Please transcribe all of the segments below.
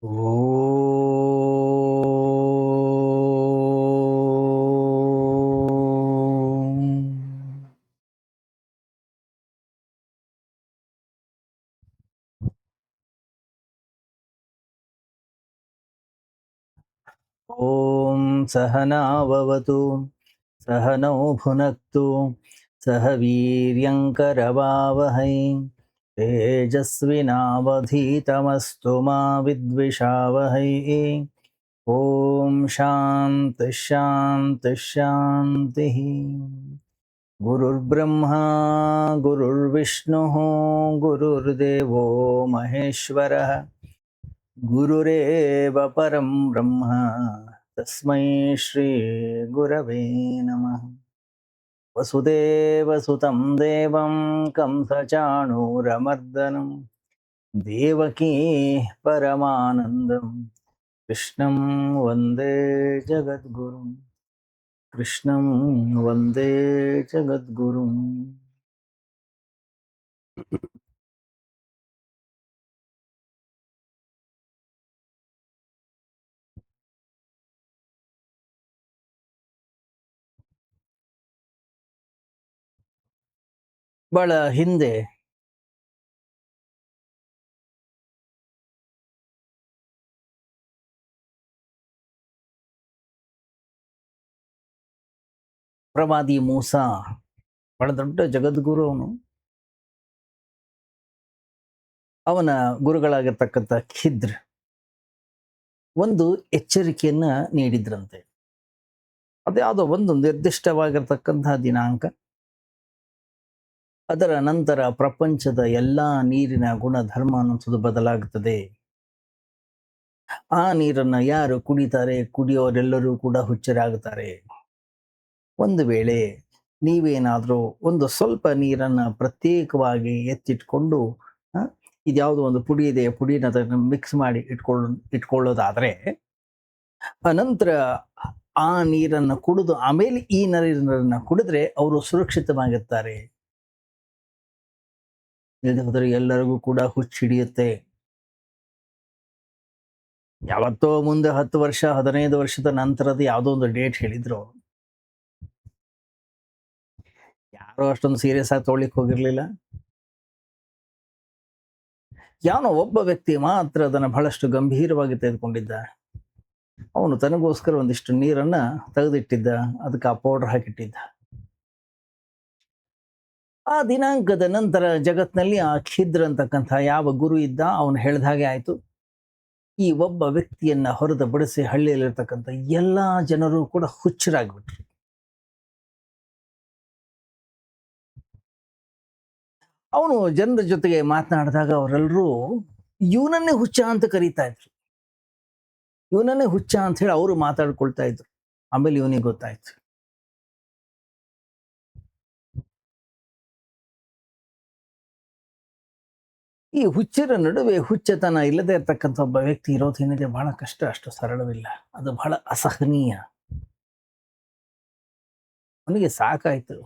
ಓಂ ಸಹನಾವವತು ಸಹನೌ ಭುನಕ್ತು ಸಹ ವೀರ್ಯಂಕರವಾವಹೈ ತೇಜಸ್ವಿನಾವಧೀತಮಸ್ತು ಮಾ ವಿದ್ವಿಷಾವಹೈ. ಓಂ ಶಾಂತಿ ಶಾಂತಿ ಶಾಂತಿ. ಗುರುರ್ಬ್ರಹ್ಮಾ ಗುರುರ್ವಿಷ್ಣು ಗುರುರ್ದೇವೋ ಮಹೇಶ್ವರಃ ಗುರುರೇವ ಪರಂ ಬ್ರಹ್ಮ ತಸ್ಮೈ ಶ್ರೀ ಗುರವೇ ನಮಃ. ವಸುದೇವಸುತಂ ದೇವಂ ಕಂಸಚಾಣೂರಮರ್ದನಂ ದೇವಕೀ ಪರಮಾನಂದಂ ಕೃಷ್ಣಂ ವಂದೇ ಜಗದ್ಗುರುಂ. ಕೃಷ್ಣಂ ವಂದೇ ಜಗದ್ಗುರುಂ. ಬಹಳ ಹಿಂದೆ ಪ್ರವಾದಿ ಮೂಸ, ಬಹಳ ದೊಡ್ಡ ಜಗದ್ಗುರು ಅವನು. ಅವನ ಗುರುಗಳಾಗಿರ್ತಕ್ಕಂಥ ಖಿದ್ರ ಒಂದು ಎಚ್ಚರಿಕೆಯನ್ನ ನೀಡಿದ್ರಂತೆ. ಅದ್ಯಾವುದೋ ಒಂದು ನಿರ್ದಿಷ್ಟವಾಗಿರ್ತಕ್ಕಂತಹ ದಿನಾಂಕ, ಅದರ ನಂತರ ಪ್ರಪಂಚದ ಎಲ್ಲಾ ನೀರಿನ ಗುಣಧರ್ಮ ಅನ್ನೋದು ಬದಲಾಗುತ್ತದೆ. ಆ ನೀರನ್ನ ಯಾರು ಕುಡಿತಾರೆ, ಕುಡಿಯೋರೆಲ್ಲರೂ ಕೂಡ ಹುಚ್ಚರಾಗುತ್ತಾರೆ. ಒಂದು ವೇಳೆ ನೀವೇನಾದರೂ ಒಂದು ಸ್ವಲ್ಪ ನೀರನ್ನ ಪ್ರತ್ಯೇಕವಾಗಿ ಎತ್ತಿಟ್ಕೊಂಡು ಇದ್ಯಾವುದೋ ಒಂದು ಪುಡಿ ಇದೆ, ಪುಡಿನ ಮಿಕ್ಸ್ ಮಾಡಿ ಇಟ್ಕೊಳ್ಳೋದಾದ್ರೆ, ಅನಂತರ ಆ ನೀರನ್ನು ಕುಡಿದು ಆಮೇಲೆ ಈ ನೀರನ್ನ ಕುಡಿದ್ರೆ ಅವರು ಸುರಕ್ಷಿತವಾಗಿರ್ತಾರೆ. ಇಲ್ಲದೆ ಹೋದರೆ ಎಲ್ಲರಿಗೂ ಕೂಡ ಹುಚ್ಚಿಡಿಯುತ್ತೆ. ಯಾವತ್ತೋ ಮುಂದೆ 10 ವರ್ಷ 15 ವರ್ಷದ ನಂತರದ ಯಾವುದೋ ಒಂದು ಡೇಟ್ ಹೇಳಿದ್ರು. ಯಾರೋ ಅಷ್ಟೊಂದು ಸೀರಿಯಸ್ ಆಗಿ ತೊಗೊಳ್ಳಿಕ್ಕೆ ಹೋಗಿರ್ಲಿಲ್ಲ. ಯಾವನೋ ಒಬ್ಬ ವ್ಯಕ್ತಿ ಮಾತ್ರ ಅದನ್ನು ಬಹಳಷ್ಟು ಗಂಭೀರವಾಗಿ ತೆಗೆದುಕೊಂಡಿದ್ದ. ಅವನು ತನಗೋಸ್ಕರ ಒಂದಿಷ್ಟು ನೀರನ್ನ ತೆಗೆದಿಟ್ಟಿದ್ದ, ಅದಕ್ಕೆ ಆ ಪೌಡರ್ ಹಾಕಿಟ್ಟಿದ್ದ. ಆ ದಿನಾಂಕದ ನಂತರ ಜಗತ್ನಲ್ಲಿ ಆ ಖಿದ್ರ ಅಂತಕ್ಕಂಥ ಯಾವ ಗುರು ಇದ್ದ, ಅವನು ಹೇಳ್ದ ಹಾಗೆ ಆಯ್ತು. ಈ ಒಬ್ಬ ವ್ಯಕ್ತಿಯನ್ನ ಹೊರತುಪಡಿಸಿ ಹಳ್ಳಿಯಲ್ಲಿರ್ತಕ್ಕಂಥ ಎಲ್ಲಾ ಜನರು ಕೂಡ ಹುಚ್ಚರಾಗ್ಬಿಟ್ರು. ಅವನು ಜನರ ಜೊತೆಗೆ ಮಾತನಾಡಿದಾಗ ಅವರೆಲ್ಲರೂ ಇವನನ್ನೇ ಹುಚ್ಚ ಅಂತ ಕರೀತಾ ಇದ್ರು. ಇವನನ್ನೇ ಹುಚ್ಚ ಅಂತ ಹೇಳಿ ಅವರು ಮಾತಾಡ್ಕೊಳ್ತಾ ಇದ್ರು. ಆಮೇಲೆ ಇವನಿಗೆ ಗೊತ್ತಾಯ್ತು, ಈ ಹುಚ್ಚರ ನಡುವೆ ಹುಚ್ಚತನ ಇಲ್ಲದೆ ಇರ್ತಕ್ಕಂಥ ಒಬ್ಬ ವ್ಯಕ್ತಿ ಇರೋದೇನಿದೆ ಬಹಳ ಕಷ್ಟ, ಅಷ್ಟು ಸರಳವಿಲ್ಲ, ಅದು ಬಹಳ ಅಸಹನೀಯ. ಅವನಿಗೆ ಸಾಕಾಯ್ತು.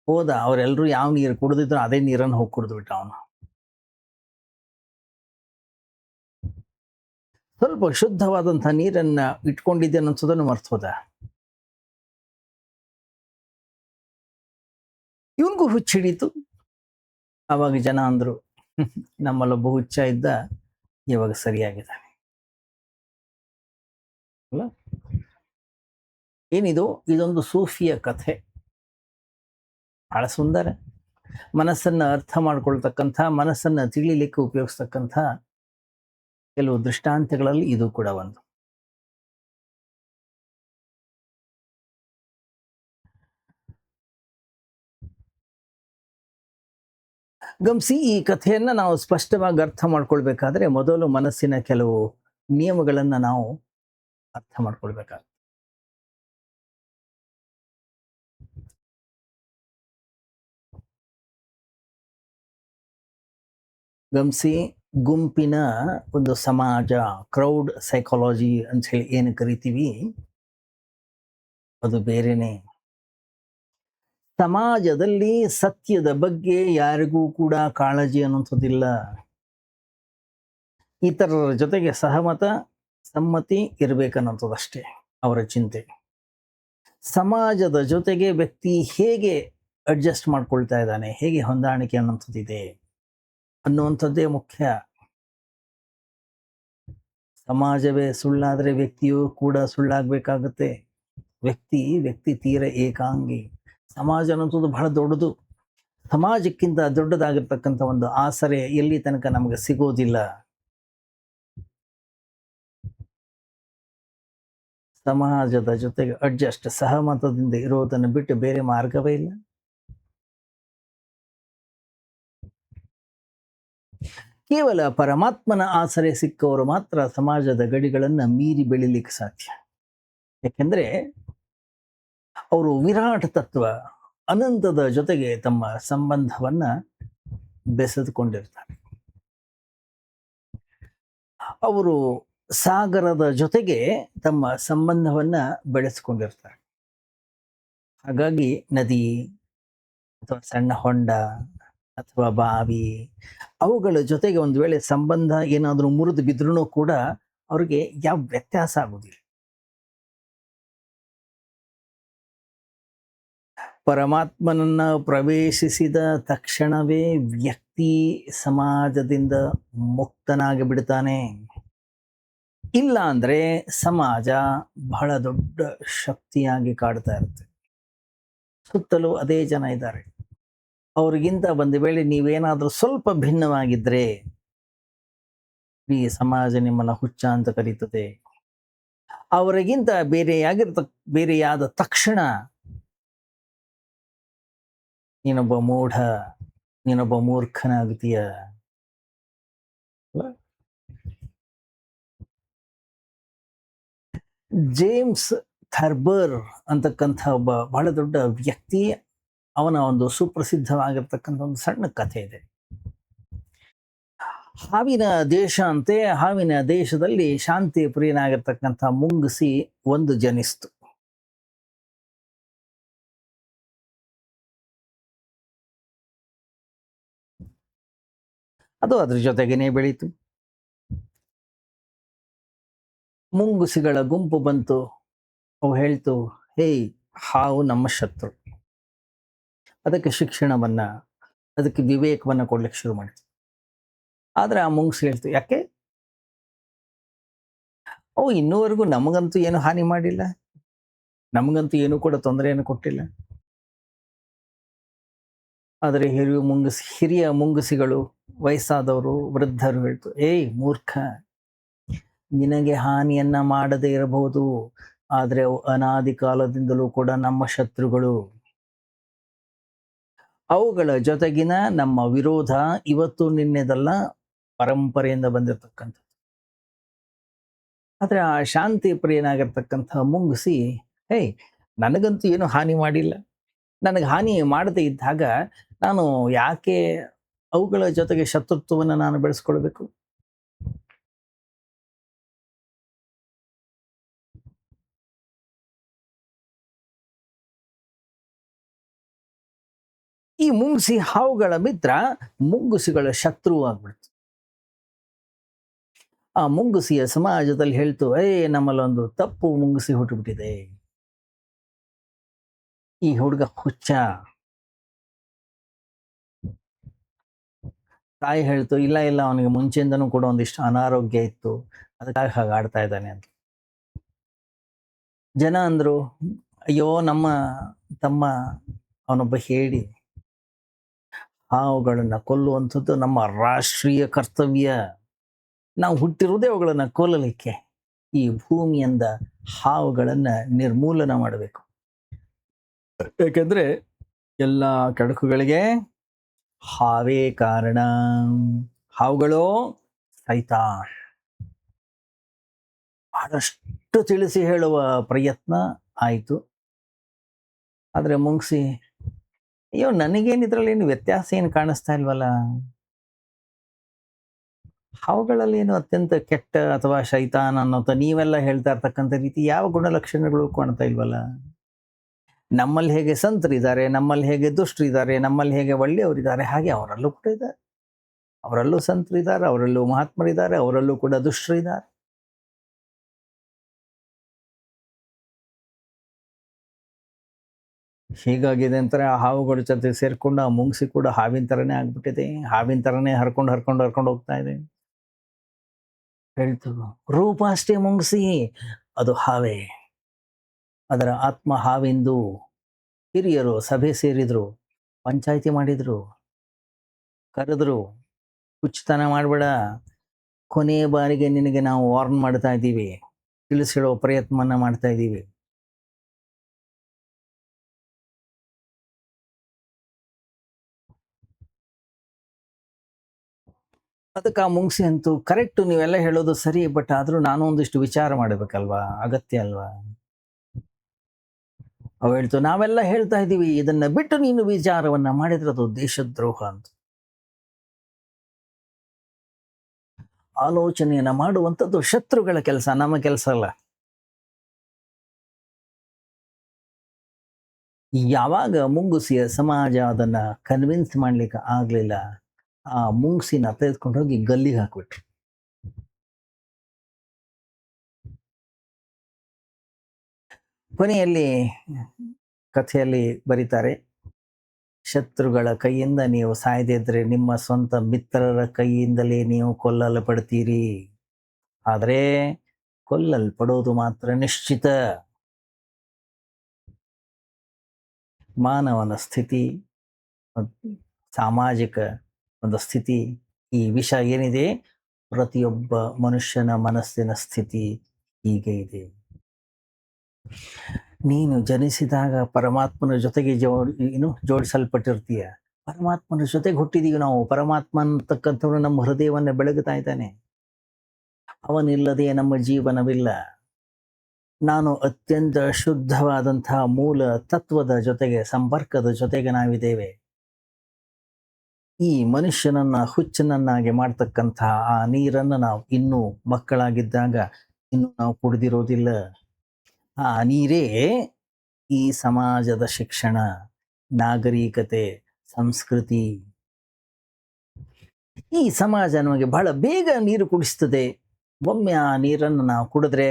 ಹೋದ, ಅವರೆಲ್ಲರೂ ಯಾವ ನೀರು ಕುಡಿದಿದ್ರು ಅದೇ ನೀರನ್ನು ಹೋಗಿ ಕುಡಿದು ಬಿಟ್ಟ. ಅವನು ಸ್ವಲ್ಪ ಶುದ್ಧವಾದಂಥ ನೀರನ್ನ ಇಟ್ಕೊಂಡಿದ್ದೇನೆ ಅನ್ಸೋದನ್ನು ಮರ್ತು ಹೋದ. ಇವನಿಗೂ ಹುಚ್ಚಿಡೀತು. ಆವಾಗ ಜನ ಅಂದ್ರು, ನಮ್ಮಲ್ಲೊಬ್ಬ ಹುಚ್ಚ ಇದ್ದ, ಇವಾಗ ಸರಿಯಾಗಿದ್ದಾನೆ. ಅಲ್ಲ, ಏನಿದು? ಇದೊಂದು ಸೂಫಿಯ ಕಥೆ, ಬಹಳ ಸುಂದರ. ಮನಸ್ಸನ್ನ ಅರ್ಥ ಮಾಡ್ಕೊಳ್ತಕ್ಕಂಥ, ಮನಸ್ಸನ್ನ ತಿಳಿಲಿಕ್ಕೆ ಉಪಯೋಗಿಸ್ತಕ್ಕಂಥ ಕೆಲವು ದೃಷ್ಟಾಂತಗಳಲ್ಲಿ ಇದು ಕೂಡ ಒಂದು. ಗಮನಿಸಿ, ಈ ಕಥೆಯನ್ನ ನಾವು ಸ್ಪಷ್ಟವಾಗಿ ಅರ್ಥ ಮಾಡ್ಕೊಳ್ಬೇಕಾದ್ರೆ ಮೊದಲು ಮನಸ್ಸಿನ ಕೆಲವು ನಿಯಮಗಳನ್ನ ನಾವು ಅರ್ಥ ಮಾಡ್ಕೊಳ್ಬೇಕಾಗ್ತದೆ. ಗಮನಿಸಿ, ಗುಂಪಿನ ಒಂದು ಸಮಾಜ, ಕ್ರೌಡ್ ಸೈಕಾಲಜಿ ಅಂತ ಹೇಳಿ ಏನು ಕರಿತೀವಿ, ಅದು ಬೇರೆನೆ. ಸಮಾಜದಲ್ಲಿ ಸತ್ಯದ ಬಗ್ಗೆ ಯಾರಿಗೂ ಕೂಡ ಕಾಳಜಿ ಅನ್ನುವಂಥದ್ದಿಲ್ಲ. ಇತರರ ಜೊತೆಗೆ ಸಹಮತ ಸಮ್ಮತಿ ಇರಬೇಕನ್ನೋಂಥದ್ದಷ್ಟೇ ಅವರ ಚಿಂತೆ. ಸಮಾಜದ ಜೊತೆಗೆ ವ್ಯಕ್ತಿ ಹೇಗೆ ಅಡ್ಜಸ್ಟ್ ಮಾಡ್ಕೊಳ್ತಾ ಇದ್ದಾನೆ, ಹೇಗೆ ಹೊಂದಾಣಿಕೆ ಅನ್ನೋಂಥದ್ದಿದೆ ಅನ್ನುವಂಥದ್ದೇ ಮುಖ್ಯ. ಸಮಾಜವೇ ಸುಳ್ಳಾದರೆ ವ್ಯಕ್ತಿಯೂ ಕೂಡ ಸುಳ್ಳಾಗಬೇಕಾಗತ್ತೆ. ವ್ಯಕ್ತಿ ತೀರ ಏಕಾಂಗಿ. ಸಮಾಜ ಅನ್ನೋಂಥದ್ದು ಬಹಳ ದೊಡ್ಡದು. ಸಮಾಜಕ್ಕಿಂತ ದೊಡ್ಡದಾಗಿರ್ತಕ್ಕಂಥ ಒಂದು ಆಸರೆ ಎಲ್ಲಿ ತನಕ ನಮಗೆ ಸಿಗೋದಿಲ್ಲ. ಸಮಾಜದ ಜೊತೆಗೆ ಅಡ್ಜಸ್ಟ್ ಸಹಮತದಿಂದ ಇರೋದನ್ನು ಬಿಟ್ಟು ಬೇರೆ ಮಾರ್ಗವೇ ಇಲ್ಲ. ಕೇವಲ ಪರಮಾತ್ಮನ ಆಸರೆ ಸಿಕ್ಕವರು ಮಾತ್ರ ಸಮಾಜದ ಗಡಿಗಳನ್ನು ಮೀರಿ ಬೆಳಿಲಿಕ್ಕೆ ಸಾಧ್ಯ. ಯಾಕೆಂದ್ರೆ ಅವರು ವಿರಾಟ್ ತತ್ವ ಅನಂತದ ಜೊತೆಗೆ ತಮ್ಮ ಸಂಬಂಧವನ್ನ ಬೆಸೆದುಕೊಂಡಿರ್ತಾರೆ. ಅವರು ಸಾಗರದ ಜೊತೆಗೆ ತಮ್ಮ ಸಂಬಂಧವನ್ನ ಬೆಳೆಸ್ಕೊಂಡಿರ್ತಾರೆ. ಹಾಗಾಗಿ ನದಿ ಅಥವಾ ಸಣ್ಣ ಹೊಂಡ ಅಥವಾ ಬಾವಿ ಅವುಗಳ ಜೊತೆಗೆ ಒಂದು ವೇಳೆ ಸಂಬಂಧ ಏನಾದರೂ ಮುರಿದು ಬಿದ್ರೂ ಕೂಡ ಅವ್ರಿಗೆ ಯಾವ ವ್ಯತ್ಯಾಸ ಆಗುದಿಲ್ಲ. ಪರಮಾತ್ಮನನ್ನ ಪ್ರವೇಶಿಸಿದ ತಕ್ಷಣವೇ ವ್ಯಕ್ತಿ ಸಮಾಜದಿಂದ ಮುಕ್ತನಾಗಿ ಬಿಡ್ತಾನೆ. ಇಲ್ಲ ಅಂದ್ರೆ ಸಮಾಜ ಬಹಳ ದೊಡ್ಡ ಶಕ್ತಿಯಾಗಿ ಕಾಡ್ತಾ ಇರುತ್ತೆ. ಸುತ್ತಲೂ ಅದೇ ಜನ ಇದ್ದಾರೆ. ಅವ್ರಿಗಿಂತ ಒಂದು ವೇಳೆ ನೀವೇನಾದ್ರೂ ಸ್ವಲ್ಪ ಭಿನ್ನವಾಗಿದ್ರೆ ಈ ಸಮಾಜ ನಿಮ್ಮನ್ನ ಹುಚ್ಚ ಅಂತ ಕರೀತದೆ. ಅವರಿಗಿಂತ ಬೇರೆಯಾದ ತಕ್ಷಣ ನೀನೊಬ್ಬ ಮೂಢ, ನೀನೊಬ್ಬ ಮೂರ್ಖನಾಗ್ತೀಯ. ಜೇಮ್ಸ್ ಥರ್ಬರ್ ಅಂತಕ್ಕಂಥ ಒಬ್ಬ ಬಹಳ ದೊಡ್ಡ ವ್ಯಕ್ತಿ, ಅವನ ಒಂದು ಸುಪ್ರಸಿದ್ಧವಾಗಿರ್ತಕ್ಕಂಥ ಒಂದು ಸಣ್ಣ ಕಥೆ ಇದೆ. ಹಾವಿನ ದೇಶ ಅಂತೆ. ಹಾವಿನ ದೇಶದಲ್ಲಿ ಶಾಂತಿ ಪ್ರಿಯನಾಗಿರ್ತಕ್ಕಂಥ ಮುಂಗುಸಿ ಒಂದು ಜನಿಸ್ತು. ಅದು ಅದ್ರ ಜೊತೆಗೇನೆ ಬೆಳೀತು. ಮುಂಗುಸಿಗಳ ಗುಂಪು ಬಂತು. ಅವು ಹೇಳ್ತು, ಹೇಯ್, ಹಾವು ನಮ್ಮ ಶತ್ರು. ಅದಕ್ಕೆ ಶಿಕ್ಷಣವನ್ನ, ಅದಕ್ಕೆ ವಿವೇಕವನ್ನ ಕೊಡ್ಲಿಕ್ಕೆ ಶುರು ಮಾಡಿತು. ಆದ್ರೆ ಆ ಮುಂಗುಸಿ ಹೇಳ್ತು, ಯಾಕೆ? ಅವು ಇನ್ನೂವರೆಗೂ ನಮಗಂತೂ ಏನು ಹಾನಿ ಮಾಡಿಲ್ಲ, ನಮಗಂತೂ ಏನು ಕೂಡ ತೊಂದರೆಯನ್ನು ಕೊಟ್ಟಿಲ್ಲ. ಆದರೆ ಹಿರಿಯ ಮುಂಗುಸಿಗಳು, ವಯಸ್ಸಾದವರು, ವೃದ್ಧರು ಹೇಳ್ತು, ಏಯ್ ಮೂರ್ಖ, ನಿನಗೆ ಹಾನಿಯನ್ನ ಮಾಡದೇ ಇರಬಹುದು, ಆದ್ರೆ ಅವು ಅನಾದಿ ಕಾಲದಿಂದಲೂ ಕೂಡ ನಮ್ಮ ಶತ್ರುಗಳು. ಅವುಗಳ ಜೊತೆಗಿನ ನಮ್ಮ ವಿರೋಧ ಇವತ್ತು ನಿನ್ನೆದಲ್ಲ, ಪರಂಪರೆಯಿಂದ ಬಂದಿರತಕ್ಕಂಥದ್ದು. ಆದ್ರೆ ಆ ಶಾಂತಿ ಪ್ರಿಯನಾಗಿರ್ತಕ್ಕಂಥ ಮುಂಗುಸಿ, ಹೇಯ್, ನನಗಂತೂ ಏನು ಹಾನಿ ಮಾಡಿಲ್ಲ, ನನಗೆ ಹಾನಿ ಮಾಡದೇ ಇದ್ದಾಗ ನಾನು ಯಾಕೆ ಅವುಗಳ ಜೊತೆಗೆ ಶತ್ರುತ್ವವನ್ನು ನಾನು ಬೆಳೆಸ್ಕೊಳ್ಬೇಕು? ಈ ಮುಂಗುಸಿ ಹಾವುಗಳ ಮಿತ್ರ, ಮುಂಗುಸಿಗಳ ಶತ್ರು ಆಗ್ಬಿಡ್ತು. ಆ ಮುಂಗುಸಿಯ ಸಮಾಜದಲ್ಲಿ ಹೇಳ್ತು, ನಮ್ಮಲ್ಲೊಂದು ತಪ್ಪು ಮುಂಗುಸಿ ಹುಟ್ಟುಬಿಟ್ಟಿದೆ, ಈ ಹುಡುಗ ಹುಚ್ಚ. ತಾಯಿ ಹೇಳ್ತು, ಇಲ್ಲ ಇಲ್ಲ, ಅವನಿಗೆ ಮುಂಚೆಯಿಂದನೂ ಕೂಡ ಒಂದಿಷ್ಟು ಅನಾರೋಗ್ಯ ಇತ್ತು, ಅದಕ್ಕಾಗಿ ಹಾಗೆ ಆಡ್ತಾ ಇದ್ದಾನೆ ಅಂತ. ಜನ ಅಂದ್ರು, ಅಯ್ಯೋ ನಮ್ಮ ತಮ್ಮ, ಅವನೊಬ್ಬ ಹೇಳಿ, ಹಾವುಗಳನ್ನ ಕೊಲ್ಲುವಂಥದ್ದು ನಮ್ಮ ರಾಷ್ಟ್ರೀಯ ಕರ್ತವ್ಯ. ನಾವು ಹುಟ್ಟಿರುವುದೇ ಅವುಗಳನ್ನ ಕೊಲ್ಲಲಿಕ್ಕೆ. ಈ ಭೂಮಿಯಿಂದ ಹಾವುಗಳನ್ನ ನಿರ್ಮೂಲನ ಮಾಡಬೇಕು. ಯಾಕೆಂದ್ರೆ ಎಲ್ಲ ಕೆಡುಕುಗಳಿಗೆ ಹಾವೇ ಕಾರಣ. ಹಾವುಗಳು ಸೈತಾನ್. ಬಹಳಷ್ಟು ತಿಳಿಸಿ ಹೇಳುವ ಪ್ರಯತ್ನ ಆಯಿತು. ಆದ್ರೆ ಮುಂಗ್ಸಿ, ಅಯ್ಯೋ, ನನಗೇನು ಇದ್ರಲ್ಲಿ ಏನು ವ್ಯತ್ಯಾಸ ಏನು ಕಾಣಿಸ್ತಾ ಇಲ್ವಲ್ಲ, ಹಾವುಗಳಲ್ಲಿ ಏನು ಅತ್ಯಂತ ಕೆಟ್ಟ ಅಥವಾ ಶೈತಾನ್ ಅನ್ನೋತ ನೀವೆಲ್ಲ ಹೇಳ್ತಾ ಇರ್ತಕ್ಕಂಥ ರೀತಿ ಯಾವ ಗುಣಲಕ್ಷಣಗಳು ಕಾಣ್ತಾ ಇಲ್ವಲ್ಲ. ನಮ್ಮಲ್ಲಿ ಹೇಗೆ ಸಂತರಿದ್ದಾರೆ, ನಮ್ಮಲ್ಲಿ ಹೇಗೆ ದುಷ್ಟರಿದ್ದಾರೆ, ನಮ್ಮಲ್ಲಿ ಹೇಗೆ ಒಳ್ಳೆಯವರಿದ್ದಾರೆ, ಹಾಗೆ ಅವರಲ್ಲೂ ಕೂಡ ಇದ್ದಾರೆ. ಅವರಲ್ಲೂ ಸಂತರಿದ್ದಾರೆ, ಅವರಲ್ಲೂ ಮಹಾತ್ಮರಿದ್ದಾರೆ, ಅವರಲ್ಲೂ ಕೂಡ ದುಷ್ಟರಿದ್ದಾರೆ. ಹೀಗಾಗಿದೆ ಅಂತಾರೆ, ಆ ಹಾವುಗಳ ಜೊತೆ ಸೇರ್ಕೊಂಡು ಆ ಮುಂಗ್ಸಿ ಕೂಡ ಹಾವಿನ ಥರನೇ ಆಗ್ಬಿಟ್ಟಿದೆ. ಹಾವಿನ ಥರನೇ ಹರ್ಕೊಂಡು ಹೋಗ್ತಾ ಇದೆ. ಹೇಳ್ತು, ರೂಪ ಅಷ್ಟೇ ಮುಂಗ್ಸಿ, ಅದು ಹಾವೇ. ಅದರ ಆತ್ಮ ಹಾವೆಂದು ಹಿರಿಯರು ಸಭೆ ಸೇರಿದ್ರು, ಪಂಚಾಯಿತಿ ಮಾಡಿದ್ರು, ಕರೆದ್ರು. ಹುಚ್ಚುತನ ಮಾಡಬೇಡ, ಕೊನೆಯ ಬಾರಿಗೆ ನಿನಗೆ ನಾವು ವಾರ್ನ್ ಮಾಡ್ತಾ ಇದ್ದೀವಿ, ತಿಳಿಸಿಡೋ ಪ್ರಯತ್ನವನ್ನ ಮಾಡ್ತಾ ಇದ್ದೀವಿ. ಅದಕ್ಕೆ ಆ ಮುಂಗ್ಸಿ ಅಂತೂ, ಕರೆಕ್ಟ್ ನೀವೆಲ್ಲ ಹೇಳೋದು ಸರಿ, ಬಟ್ ಆದ್ರೂ ನಾನು ಒಂದಿಷ್ಟು ವಿಚಾರ ಮಾಡಬೇಕಲ್ವಾ, ಅಗತ್ಯ ಅಲ್ವಾ. ಅವು ಹೇಳ್ತು, ನಾವೆಲ್ಲ ಹೇಳ್ತಾ ಇದ್ದೀವಿ, ಇದನ್ನ ಬಿಟ್ಟು ನೀನು ವಿಚಾರವನ್ನ ಮಾಡಿದ್ರೆ ಅದು ದೇಶದ್ರೋಹ ಅಂತ. ಆಲೋಚನೆಯನ್ನ ಮಾಡುವಂಥದ್ದು ಶತ್ರುಗಳ ಕೆಲಸ, ನಮ್ಮ ಕೆಲಸ ಅಲ್ಲ. ಯಾವಾಗ ಮುಂಗುಸಿಯ ಸಮಾಜ ಅದನ್ನ ಕನ್ವಿನ್ಸ್ ಮಾಡ್ಲಿಕ್ಕೆ ಆಗ್ಲಿಲ್ಲ, ಆ ಮುಂಗ್ಸಿನ ತೆಗೆದುಕೊಂಡು ಹೋಗಿ ಗಲ್ಲಿಗೆ ಹಾಕ್ಬಿಟ್ರು. ಕೊನೆಯಲ್ಲಿ ಕಥೆಯಲ್ಲಿ ಬರೀತಾರೆ, ಶತ್ರುಗಳ ಕೈಯಿಂದ ನೀವು ಸಾಯದಿದ್ರೆ ನಿಮ್ಮ ಸ್ವಂತ ಮಿತ್ರರ ಕೈಯಿಂದಲೇ ನೀವು ಕೊಲ್ಲಲ್ಪಡ್ತೀರಿ. ಆದರೆ ಕೊಲ್ಲಲ್ಪಡೋದು ಮಾತ್ರ ನಿಶ್ಚಿತ. ಮಾನವನ ಸ್ಥಿತಿ, ಸಾಮಾಜಿಕ ಒಂದು ಸ್ಥಿತಿ, ಈ ವಿಷ ಏನಿದೆ, ಪ್ರತಿಯೊಬ್ಬ ಮನುಷ್ಯನ ಮನಸ್ಸಿನ ಸ್ಥಿತಿ ಹೀಗೆ ಇದೆ. ನೀನು ಜನಿಸಿದಾಗ ಪರಮಾತ್ಮನ ಜೊತೆಗೆ ಜೋಡಿಸಲ್ಪಟ್ಟಿರ್ತೀಯ. ಪರಮಾತ್ಮನ ಜೊತೆಗೆ ಹುಟ್ಟಿದೀವಿ ನಾವು. ಪರಮಾತ್ಮ ಅಂತಕ್ಕಂಥವ್ರು ನಮ್ಮ ಹೃದಯವನ್ನು ಬೆಳಗುತ್ತಾ ಇದ್ದಾನೆ. ಅವನಿಲ್ಲದೆ ನಮ್ಮ ಜೀವನವಿಲ್ಲ. ನಾನು ಅತ್ಯಂತ ಶುದ್ಧವಾದಂತಹ ಮೂಲ ತತ್ವದ ಜೊತೆಗೆ, ಸಂಪರ್ಕದ ಜೊತೆಗೆ ನಾವಿದ್ದೇವೆ. ಈ ಮನುಷ್ಯನನ್ನ ಹುಚ್ಚನನ್ನಾಗಿ ಮಾಡ್ತಕ್ಕಂತಹ ಆ ನೀರನ್ನು ನಾವು ಇನ್ನೂ ಮಕ್ಕಳಾಗಿದ್ದಾಗ ಇನ್ನು ನಾವು ಕುಡಿದಿರೋದಿಲ್ಲ. ಆ ನೀರೇ ಈ ಸಮಾಜದ ಶಿಕ್ಷಣ, ನಾಗರಿಕತೆ, ಸಂಸ್ಕೃತಿ. ಈ ಸಮಾಜ ನಮಗೆ ಬಹಳ ಬೇಗ ನೀರು ಕುಡಿಸ್ತದೆ. ಒಮ್ಮೆ ಆ ನೀರನ್ನು ನಾವು ಕುಡಿದ್ರೆ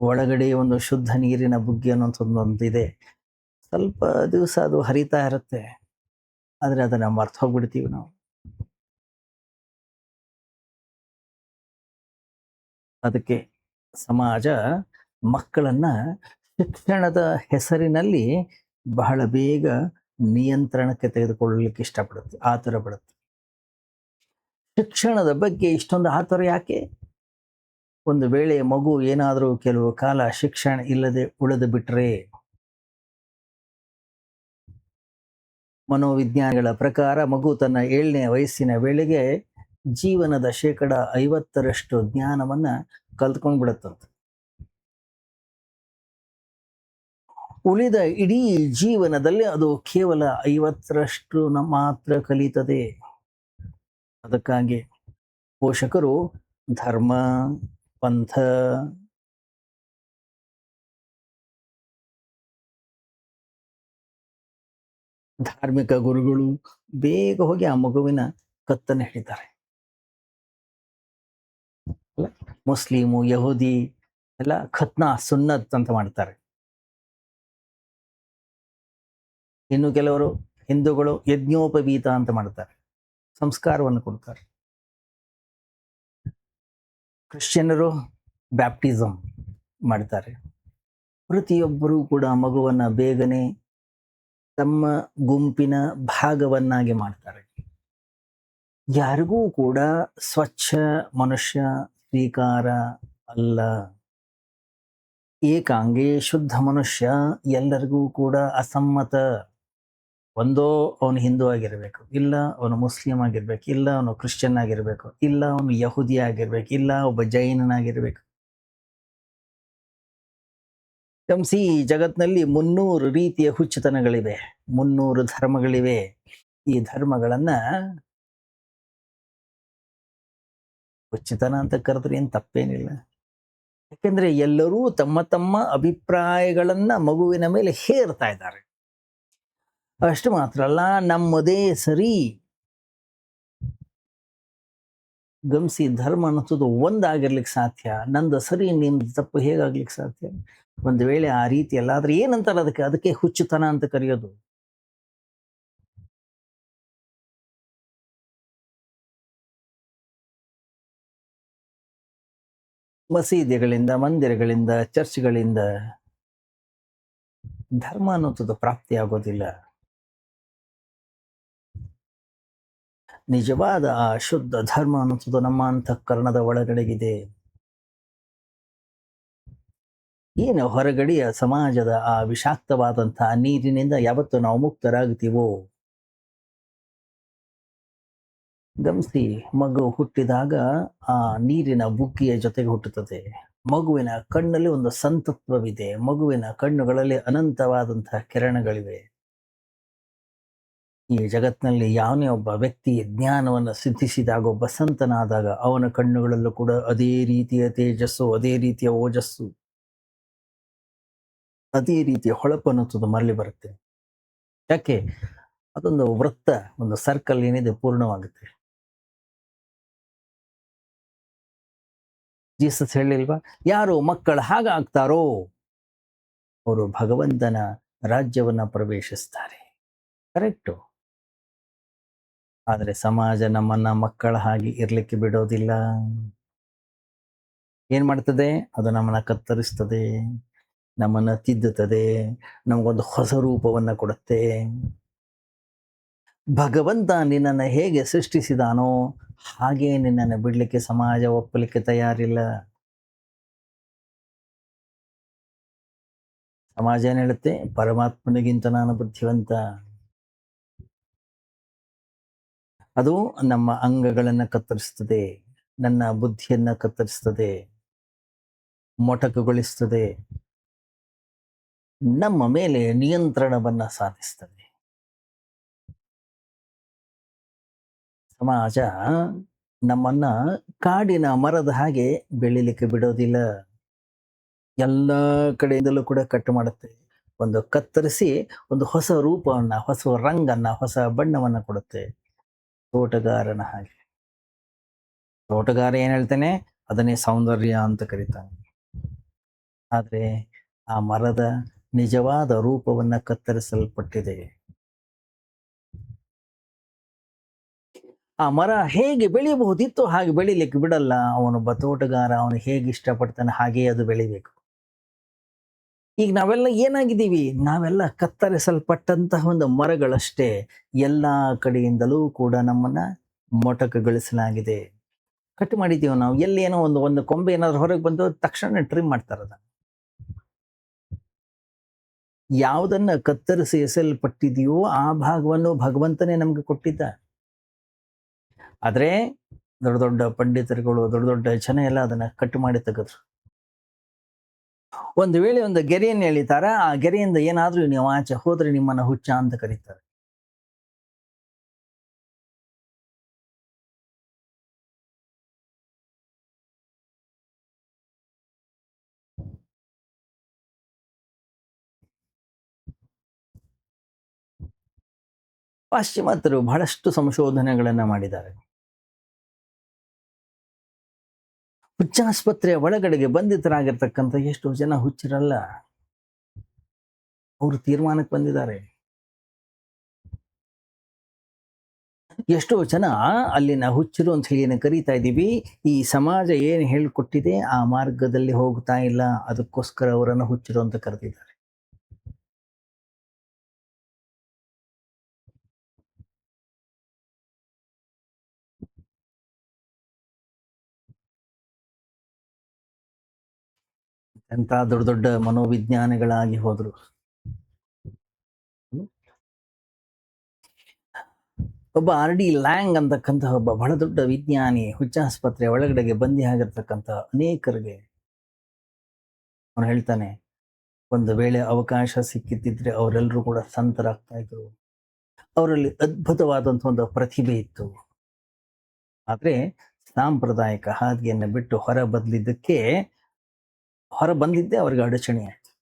ಒಳಗಡೆ ಒಂದು ಶುದ್ಧ ನೀರಿನ ಬುಗ್ಗೆ ಅನ್ನೋಂಥದ್ದೊಂದಿದೆ. ಸ್ವಲ್ಪ ದಿವಸ ಅದು ಹರಿತಾ ಇರುತ್ತೆ, ಆದರೆ ಅದನ್ನ ಮರ್ತು ಹೋಗ್ಬಿಡ್ತೀವಿ ನಾವು. ಅದಕ್ಕೆ ಸಮಾಜ ಮಕ್ಕಳನ್ನ ಶಿಕ್ಷಣದ ಹೆಸರಿನಲ್ಲಿ ಬಹಳ ಬೇಗ ನಿಯಂತ್ರಣಕ್ಕೆ ತೆಗೆದುಕೊಳ್ಳಲಿಕ್ಕೆ ಇಷ್ಟಪಡುತ್ತೆ, ಆತುರ ಪಡುತ್ತೆ. ಶಿಕ್ಷಣದ ಬಗ್ಗೆ ಇಷ್ಟೊಂದು ಆತುರ ಯಾಕೆ? ಒಂದು ವೇಳೆ ಮಗು ಏನಾದರೂ ಕೆಲವು ಕಾಲ ಶಿಕ್ಷಣ ಇಲ್ಲದೆ ಉಳಿದು ಬಿಟ್ರೆ, ಮನೋವಿಜ್ಞಾನಿಗಳ ಪ್ರಕಾರ ಮಗು ತನ್ನ 7ನೇ ವಯಸ್ಸಿನ ವೇಳೆಗೆ ಜೀವನದ 50% ಜ್ಞಾನವನ್ನ ಕಲ್ತ್ಕೊಂಡ್ ಬಿಡುತ್ತಂತೆ. ಉಳಿದ ಇಡೀ ಜೀವನದಲ್ಲಿ ಅದು ಕೇವಲ 50% ಮಾತ್ರ ಕಲಿತದೆ. ಅದಕ್ಕಾಗಿ ಪೋಷಕರು ಧರ್ಮ, ಪಂಥ, ಧಾರ್ಮಿಕ ಗುರುಗಳು ಬೇಗ ಹೋಗಿ ಆ ಮಗುವಿನ ಕತ್ತನ್ನು ಹಿಡಿತಾರೆ. ಮುಸ್ಲಿಮು, ಯಹೂದಿ ಎಲ್ಲ ಖತ್ನಾ, ಸುನ್ನತ್ ಅಂತ ಮಾಡ್ತಾರೆ. ಇನ್ನು ಕೆಲವರು ಹಿಂದೂಗಳು ಯಜ್ಞೋಪವೀತ ಅಂತ ಮಾಡ್ತಾರೆ, ಸಂಸ್ಕಾರವನ್ನು ಕೊಡ್ತಾರೆ. ಕ್ರಿಶ್ಚಿಯನ್ನರು ಬ್ಯಾಪ್ಟಿಸಮ್ ಮಾಡ್ತಾರೆ. ಪ್ರತಿಯೊಬ್ಬರೂ ಕೂಡ ಮಗುವನ್ನ ಬೇಗನೆ ತಮ್ಮ ಗುಂಪಿನ ಭಾಗವನ್ನಾಗಿ ಮಾಡ್ತಾರೆ. ಯಾರಿಗೂ ಕೂಡ ಸ್ವಚ್ಛ ಮನುಷ್ಯ ಸ್ವೀಕಾರ ಅಲ್ಲ. ಏಕಾಂಗಿ ಶುದ್ಧ ಮನುಷ್ಯ ಎಲ್ಲರಿಗೂ ಕೂಡ ಅಸಮ್ಮತ. ಒಂದೋ ಅವನು ಹಿಂದೂ ಆಗಿರ್ಬೇಕು, ಇಲ್ಲ ಅವನು ಮುಸ್ಲಿಂ ಆಗಿರ್ಬೇಕು, ಇಲ್ಲ ಅವನು ಕ್ರಿಶ್ಚಿಯನ್ ಆಗಿರ್ಬೇಕು, ಇಲ್ಲ ಅವನು ಯಹೂದಿ ಆಗಿರ್ಬೇಕು, ಇಲ್ಲ ಒಬ್ಬ ಜೈನನಾಗಿರ್ಬೇಕು. ಈ ಜಗತ್ನಲ್ಲಿ 300 ರೀತಿಯ ಹುಚ್ಚುತನಗಳಿವೆ, 300 ಧರ್ಮಗಳಿವೆ. ಈ ಧರ್ಮಗಳನ್ನ ಹುಚ್ಚುತನ ಅಂತ ಕರೆದ್ರೆ ಏನ್ ತಪ್ಪೇನಿಲ್ಲ. ಯಾಕೆಂದ್ರೆ ಎಲ್ಲರೂ ತಮ್ಮ ತಮ್ಮ ಅಭಿಪ್ರಾಯಗಳನ್ನ ಮಗುವಿನ ಮೇಲೆ ಹೇರ್ತಾ ಇದ್ದಾರೆ. ಅಷ್ಟು ಮಾತ್ರ ಅಲ್ಲ, ನಮ್ಮದೇ ಸರಿ, ಗಮನಿಸಿ, ಧರ್ಮ ಅನ್ನೋದು ಒಂದಾಗಿರ್ಲಿಕ್ಕೆ ಸಾಧ್ಯ. ನಂದು ಸರಿ, ನಿಂದು ತಪ್ಪು ಹೇಗಾಗ್ಲಿಕ್ಕೆ ಸಾಧ್ಯ? ಒಂದು ವೇಳೆ ಆ ರೀತಿ ಅಲ್ಲ ಆದ್ರೆ ಏನಂತಾರೆ ಅದಕ್ಕೆ? ಅದಕ್ಕೆ ಹುಚ್ಚುತನ ಅಂತ ಕರೆಯೋದು. ಮಸೀದಿಗಳಿಂದ, ಮಂದಿರಗಳಿಂದ, ಚರ್ಚ್‌ಗಳಿಂದ ಧರ್ಮ ಅನ್ನೋದು ಪ್ರಾಪ್ತಿಯಾಗೋದಿಲ್ಲ. ನಿಜವಾದ ಆ ಶುದ್ಧ ಧರ್ಮ ಅನ್ನೋದು ನಮ್ಮ ಅಂತಃಕರಣದ ಒಳಗಡೆಗಿದೆ. ಏನು ಹೊರಗಡೆಯ ಸಮಾಜದ ಆ ವಿಷಾಕ್ತವಾದಂತಹ ನೀರಿನಿಂದ ಯಾವತ್ತು ನಾವು ಮುಕ್ತರಾಗ್ತೀವೋ, ಗಮನಿಸಿ, ಮಗು ಹುಟ್ಟಿದಾಗ ಆ ನೀರಿನ ಬುಗ್ಗೆಯ ಜೊತೆಗೆ ಹುಟ್ಟುತ್ತದೆ. ಮಗುವಿನ ಕಣ್ಣಲ್ಲಿ ಒಂದು ಸಂತತ್ವವಿದೆ. ಮಗುವಿನ ಕಣ್ಣುಗಳಲ್ಲಿ ಅನಂತವಾದಂತಹ ಕಿರಣಗಳಿವೆ. ಈ ಜಗತ್ತಿನಲ್ಲಿ ಯಾವನೇ ಒಬ್ಬ ವ್ಯಕ್ತಿ ಜ್ಞಾನವನ್ನು ಸಿದ್ಧಿಸಿದಾಗ, ಒಬ್ಬ ಸಂತನಾದಾಗ, ಅವನ ಕಣ್ಣುಗಳಲ್ಲೂ ಕೂಡ ಅದೇ ರೀತಿಯ ತೇಜಸ್ಸು, ಅದೇ ರೀತಿಯ ಓಜಸ್ಸು, ಅದೇ ರೀತಿಯ ಹೊಳಪು ಅನ್ನೋದು ಮರಳಿ ಬರುತ್ತೆ. ಯಾಕೆ? ಅದೊಂದು ವೃತ್ತ, ಒಂದು ಸರ್ಕಲ್ ಏನಿದೆ ಪೂರ್ಣವಾಗುತ್ತೆ. ಜೀಸಸ್ ಹೇಳಿಲ್ವಾ? ಯಾರು ಮಕ್ಕಳು ಹಾಗಾಗ್ತಾರೋ ಅವರು ಭಗವಂತನ ರಾಜ್ಯವನ್ನ ಪ್ರವೇಶಿಸ್ತಾರೆ. ಕರೆಕ್ಟು. ಆದ್ರೆ ಸಮಾಜ ನಮ್ಮನ್ನ ಮಕ್ಕಳ ಹಾಗೆ ಇರ್ಲಿಕ್ಕೆ ಬಿಡೋದಿಲ್ಲ. ಏನ್ ಮಾಡ್ತದೆ? ಅದು ನಮ್ಮನ್ನ ಕತ್ತರಿಸ್ತದೆ, ನಮ್ಮನ್ನ ತಿದ್ದುತ್ತದೆ, ನಮಗೊಂದು ಹೊಸ ರೂಪವನ್ನ ಕೊಡುತ್ತೆ. ಭಗವಂತ ನಿನ್ನನ್ನು ಹೇಗೆ ಸೃಷ್ಟಿಸಿದಾನೋ ಹಾಗೆ ನಿನ್ನನ್ನು ಬಿಡ್ಲಿಕ್ಕೆ ಸಮಾಜ ಒಪ್ಪಲಿಕ್ಕೆ ತಯಾರಿಲ್ಲ. ಸಮಾಜ ಏನ್ ಹೇಳುತ್ತೆ? ಪರಮಾತ್ಮನಿಗಿಂತ ನಾನು ಬುದ್ಧಿವಂತ. ಅದು ನಮ್ಮ ಅಂಗಗಳನ್ನ ಕತ್ತರಿಸ್ತದೆ, ನನ್ನ ಬುದ್ಧಿಯನ್ನ ಕತ್ತರಿಸ್ತದೆ, ಮೊಟಕುಗೊಳಿಸ್ತದೆ, ನಮ್ಮ ಮೇಲೆ ನಿಯಂತ್ರಣವನ್ನ ಸಾಧಿಸ್ತದೆ. ಸಮಾಜ ನಮ್ಮನ್ನ ಕಾಡಿನ ಮರದ ಹಾಗೆ ಬೆಳಿಲಿಕ್ಕೆ ಬಿಡೋದಿಲ್ಲ. ಎಲ್ಲ ಕಡೆಯಿಂದಲೂ ಕೂಡ ಕಟ್ ಮಾಡುತ್ತೆ. ಒಂದು ಕತ್ತರಿಸಿ ಒಂದು ಹೊಸ ರೂಪವನ್ನ, ಹೊಸ ರಂಗನ್ನ, ಹೊಸ ಬಣ್ಣವನ್ನ ಕೊಡುತ್ತೆ. ತೋಟಗಾರನ ಹಾಗೆ. ತೋಟಗಾರ ಏನ್ ಹೇಳ್ತಾನೆ? ಅದನ್ನೇ ಸೌಂದರ್ಯ ಅಂತ ಕರೀತಾನೆ. ಆದ್ರೆ ಆ ಮರದ ನಿಜವಾದ ರೂಪವನ್ನ ಕತ್ತರಿಸಲ್ಪಟ್ಟಿದೆ. ಆ ಮರ ಹೇಗೆ ಬೆಳೆಯಬಹುದಿತ್ತು ಹಾಗೆ ಬೆಳಿಲಿಕ್ಕೆ ಬಿಡಲ್ಲ. ಅವನೊಬ್ಬ ತೋಟಗಾರ, ಅವನು ಹೇಗೆ ಇಷ್ಟಪಡ್ತಾನೆ ಹಾಗೆ ಅದು ಬೆಳಿಬೇಕು. ಈಗ ನಾವೆಲ್ಲ ಏನಾಗಿದ್ದೀವಿ? ನಾವೆಲ್ಲ ಕತ್ತರಿಸಲ್ಪಟ್ಟಂತಹ ಒಂದು ಮರಗಳಷ್ಟೇ. ಎಲ್ಲಾ ಕಡೆಯಿಂದಲೂ ಕೂಡ ನಮ್ಮನ್ನ ಮೊಟಕುಗೊಳಿಸಲಾಗಿದೆ. ಕಟ್ ಮಾಡಿದ್ದೀವಿ ನಾವು. ಎಲ್ಲಿ ಏನೋ ಒಂದು ಒಂದು ಕೊಂಬೆ ಏನಾದ್ರು ಹೊರಗೆ ಬಂದು ತಕ್ಷಣ ಟ್ರಿಮ್ ಮಾಡ್ತಾರದ. ಯಾವುದನ್ನ ಕತ್ತರಿಸಿ ಎಸೆಯಲ್ಪಟ್ಟಿದೆಯೋ ಆ ಭಾಗವನ್ನು ಭಗವಂತನೇ ನಮ್ಗೆ ಕೊಟ್ಟಿದ್ದ. ಆದ್ರೆ ದೊಡ್ಡ ದೊಡ್ಡ ಪಂಡಿತರುಗಳು, ದೊಡ್ಡ ದೊಡ್ಡ ಜನ ಎಲ್ಲ ಅದನ್ನ ಕಟ್ ಮಾಡಿ ತೆಗೆದ್ರು. ಒಂದು ವೇಳೆ ಒಂದು ಗೆರೆಯನ್ನು ಎಳಿತಾರ, ಆ ಗೆರೆಯಿಂದ ಏನಾದ್ರೂ ನೀವು ಆಚೆ ಹೋದ್ರೆ ನಿಮ್ಮನ್ನ ಹುಚ್ಚ ಅಂತ ಕರೀತಾರೆ. ಪಾಶ್ಚಿಮಾತ್ಯರು ಬಹಳಷ್ಟು ಸಂಶೋಧನೆಗಳನ್ನ ಮಾಡಿದ್ದಾರೆ. ಹುಚ್ಚಾಸ್ಪತ್ರೆಯ ಒಳಗಡೆಗೆ ಬಂಧಿತರಾಗಿರ್ತಕ್ಕಂಥ ಎಷ್ಟೋ ಜನ ಹುಚ್ಚರಲ್ಲ. ಅವರು ತೀರ್ಮಾನಕ್ಕೆ ಬಂದಿದ್ದಾರೆ. ಎಷ್ಟೋ ಜನ ಅಲ್ಲಿನ ಹುಚ್ಚರು ಅಂತ ಹೇಳಿ ಏನು ಕರೀತಾ ಇದ್ದೀವಿ, ಈ ಸಮಾಜ ಏನು ಹೇಳಿಕೊಟ್ಟಿದೆ ಆ ಮಾರ್ಗದಲ್ಲಿ ಹೋಗ್ತಾ ಇಲ್ಲ. ಅದಕ್ಕೋಸ್ಕರ ಅವರನ್ನು ಹುಚ್ಚರು ಅಂತ ಕರೆದಿದ್ದಾರೆ. ಎಂತ ದೊಡ್ಡ ದೊಡ್ಡ ಮನೋವಿಜ್ಞಾನಿಗಳಾಗಿ ಹೋದ್ರು. ಒಬ್ಬ ಆರ್ ಡಿ ಲ್ಯಾಂಗ್ ಅಂತಕ್ಕಂತಹ ಒಬ್ಬ ಬಹಳ ದೊಡ್ಡ ವಿಜ್ಞಾನಿ ಹುಚ್ಚಾಸ್ಪತ್ರೆ ಒಳಗಡೆಗೆ ಬಂದಿ ಆಗಿರ್ತಕ್ಕಂಥ ಅನೇಕರಿಗೆ ಅವನು ಹೇಳ್ತಾನೆ, ಒಂದು ವೇಳೆ ಅವಕಾಶ ಸಿಕ್ಕಿದ್ದಿದ್ರೆ ಅವರೆಲ್ಲರೂ ಕೂಡ ಸಂತರಾಗ್ತಾ ಇದ್ರು. ಅವರಲ್ಲಿ ಅದ್ಭುತವಾದಂಥ ಒಂದು ಪ್ರತಿಭೆ ಇತ್ತು. ಆದ್ರೆ ಸಾಂಪ್ರದಾಯಿಕ ಹಾದಿಯನ್ನು ಬಿಟ್ಟು ಹೊರ ಬಂದಿದ್ದೇ ಅವ್ರಿಗೆ ಅಡಚಣೆ ಆಯ್ತು.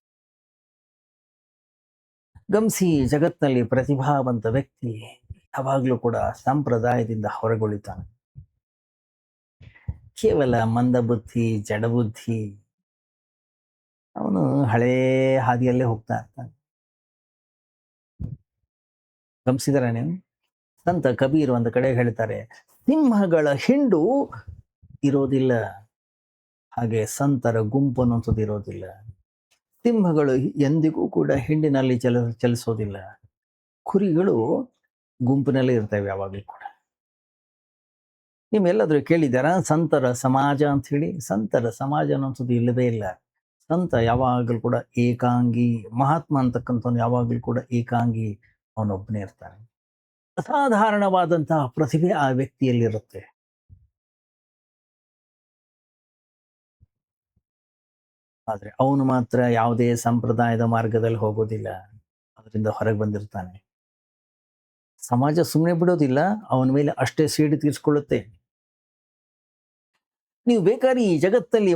ಗಮನಿಸಿ, ಜಗತ್ತಿನಲ್ಲಿ ಪ್ರತಿಭಾವಂತ ವ್ಯಕ್ತಿ ಯಾವಾಗಲೂ ಕೂಡ ಸಂಪ್ರದಾಯದಿಂದ ಹೊರಗುಳಿತಾನೆ. ಕೇವಲ ಮಂದಬುದ್ಧಿ, ಜಡಬುದ್ಧಿ. ಅವನು ಹಳೇ ಹಾದಿಯಲ್ಲೇ ಹೋಗ್ತಾ ಇರ್ತಾನೆ. ಗಮನಿಸಿದರ ನೀವು? ಸಂತ ಕಬೀರ್ ಒಂದು ಕಡೆ ಹೇಳ್ತಾರೆ, ಸಿಂಹಗಳ ಹಿಂಡು ಇರೋದಿಲ್ಲ, ಹಾಗೆ ಸಂತರ ಗುಂಪು ಅನ್ನುವಂಥದ್ದು ಇರೋದಿಲ್ಲ. ಸಿಂಹಗಳು ಎಂದಿಗೂ ಕೂಡ ಹಿಂಡಿನಲ್ಲಿ ಚಲಿಸೋದಿಲ್ಲ. ಕುರಿಗಳು ಗುಂಪಿನಲ್ಲಿ ಇರ್ತವೆ ಯಾವಾಗಲೂ ಕೂಡ. ನೀವೆಲ್ಲಾದ್ರೂ ಕೇಳಿದಾರ ಸಂತರ ಸಮಾಜ ಅಂತ ಹೇಳಿ? ಸಂತರ ಸಮಾಜ ಅನ್ನೋಂಥದ್ದು ಇಲ್ಲವೇ ಇಲ್ಲ. ಸಂತ ಯಾವಾಗಲೂ ಕೂಡ ಏಕಾಂಗಿ. ಮಹಾತ್ಮ ಅಂತಕ್ಕಂಥವ್ನು ಯಾವಾಗಲೂ ಕೂಡ ಏಕಾಂಗಿ, ಅವನೊಬ್ಬನೇ ಇರ್ತಾನೆ. ಅಸಾಧಾರಣವಾದಂತಹ ಪ್ರತಿಭೆ ಆ ವ್ಯಕ್ತಿಯಲ್ಲಿರುತ್ತೆ. ಆದ್ರೆ ಅವನು ಮಾತ್ರ ಯಾವುದೇ ಸಂಪ್ರದಾಯದ ಮಾರ್ಗದಲ್ಲಿ ಹೋಗೋದಿಲ್ಲ, ಅದರಿಂದ ಹೊರಗೆ ಬಂದಿರ್ತಾನೆ. ಸಮಾಜ ಸುಮ್ಮನೆ ಬಿಡೋದಿಲ್ಲ, ಅವನ ಮೇಲೆ ಅಷ್ಟೇ ಸೇಡು ತೀರಿಸ್ಕೊಳ್ಳುತ್ತೆ. ನೀವು ಬೇಕಾದ್ರೆ ಈ ಜಗತ್ತಲ್ಲಿ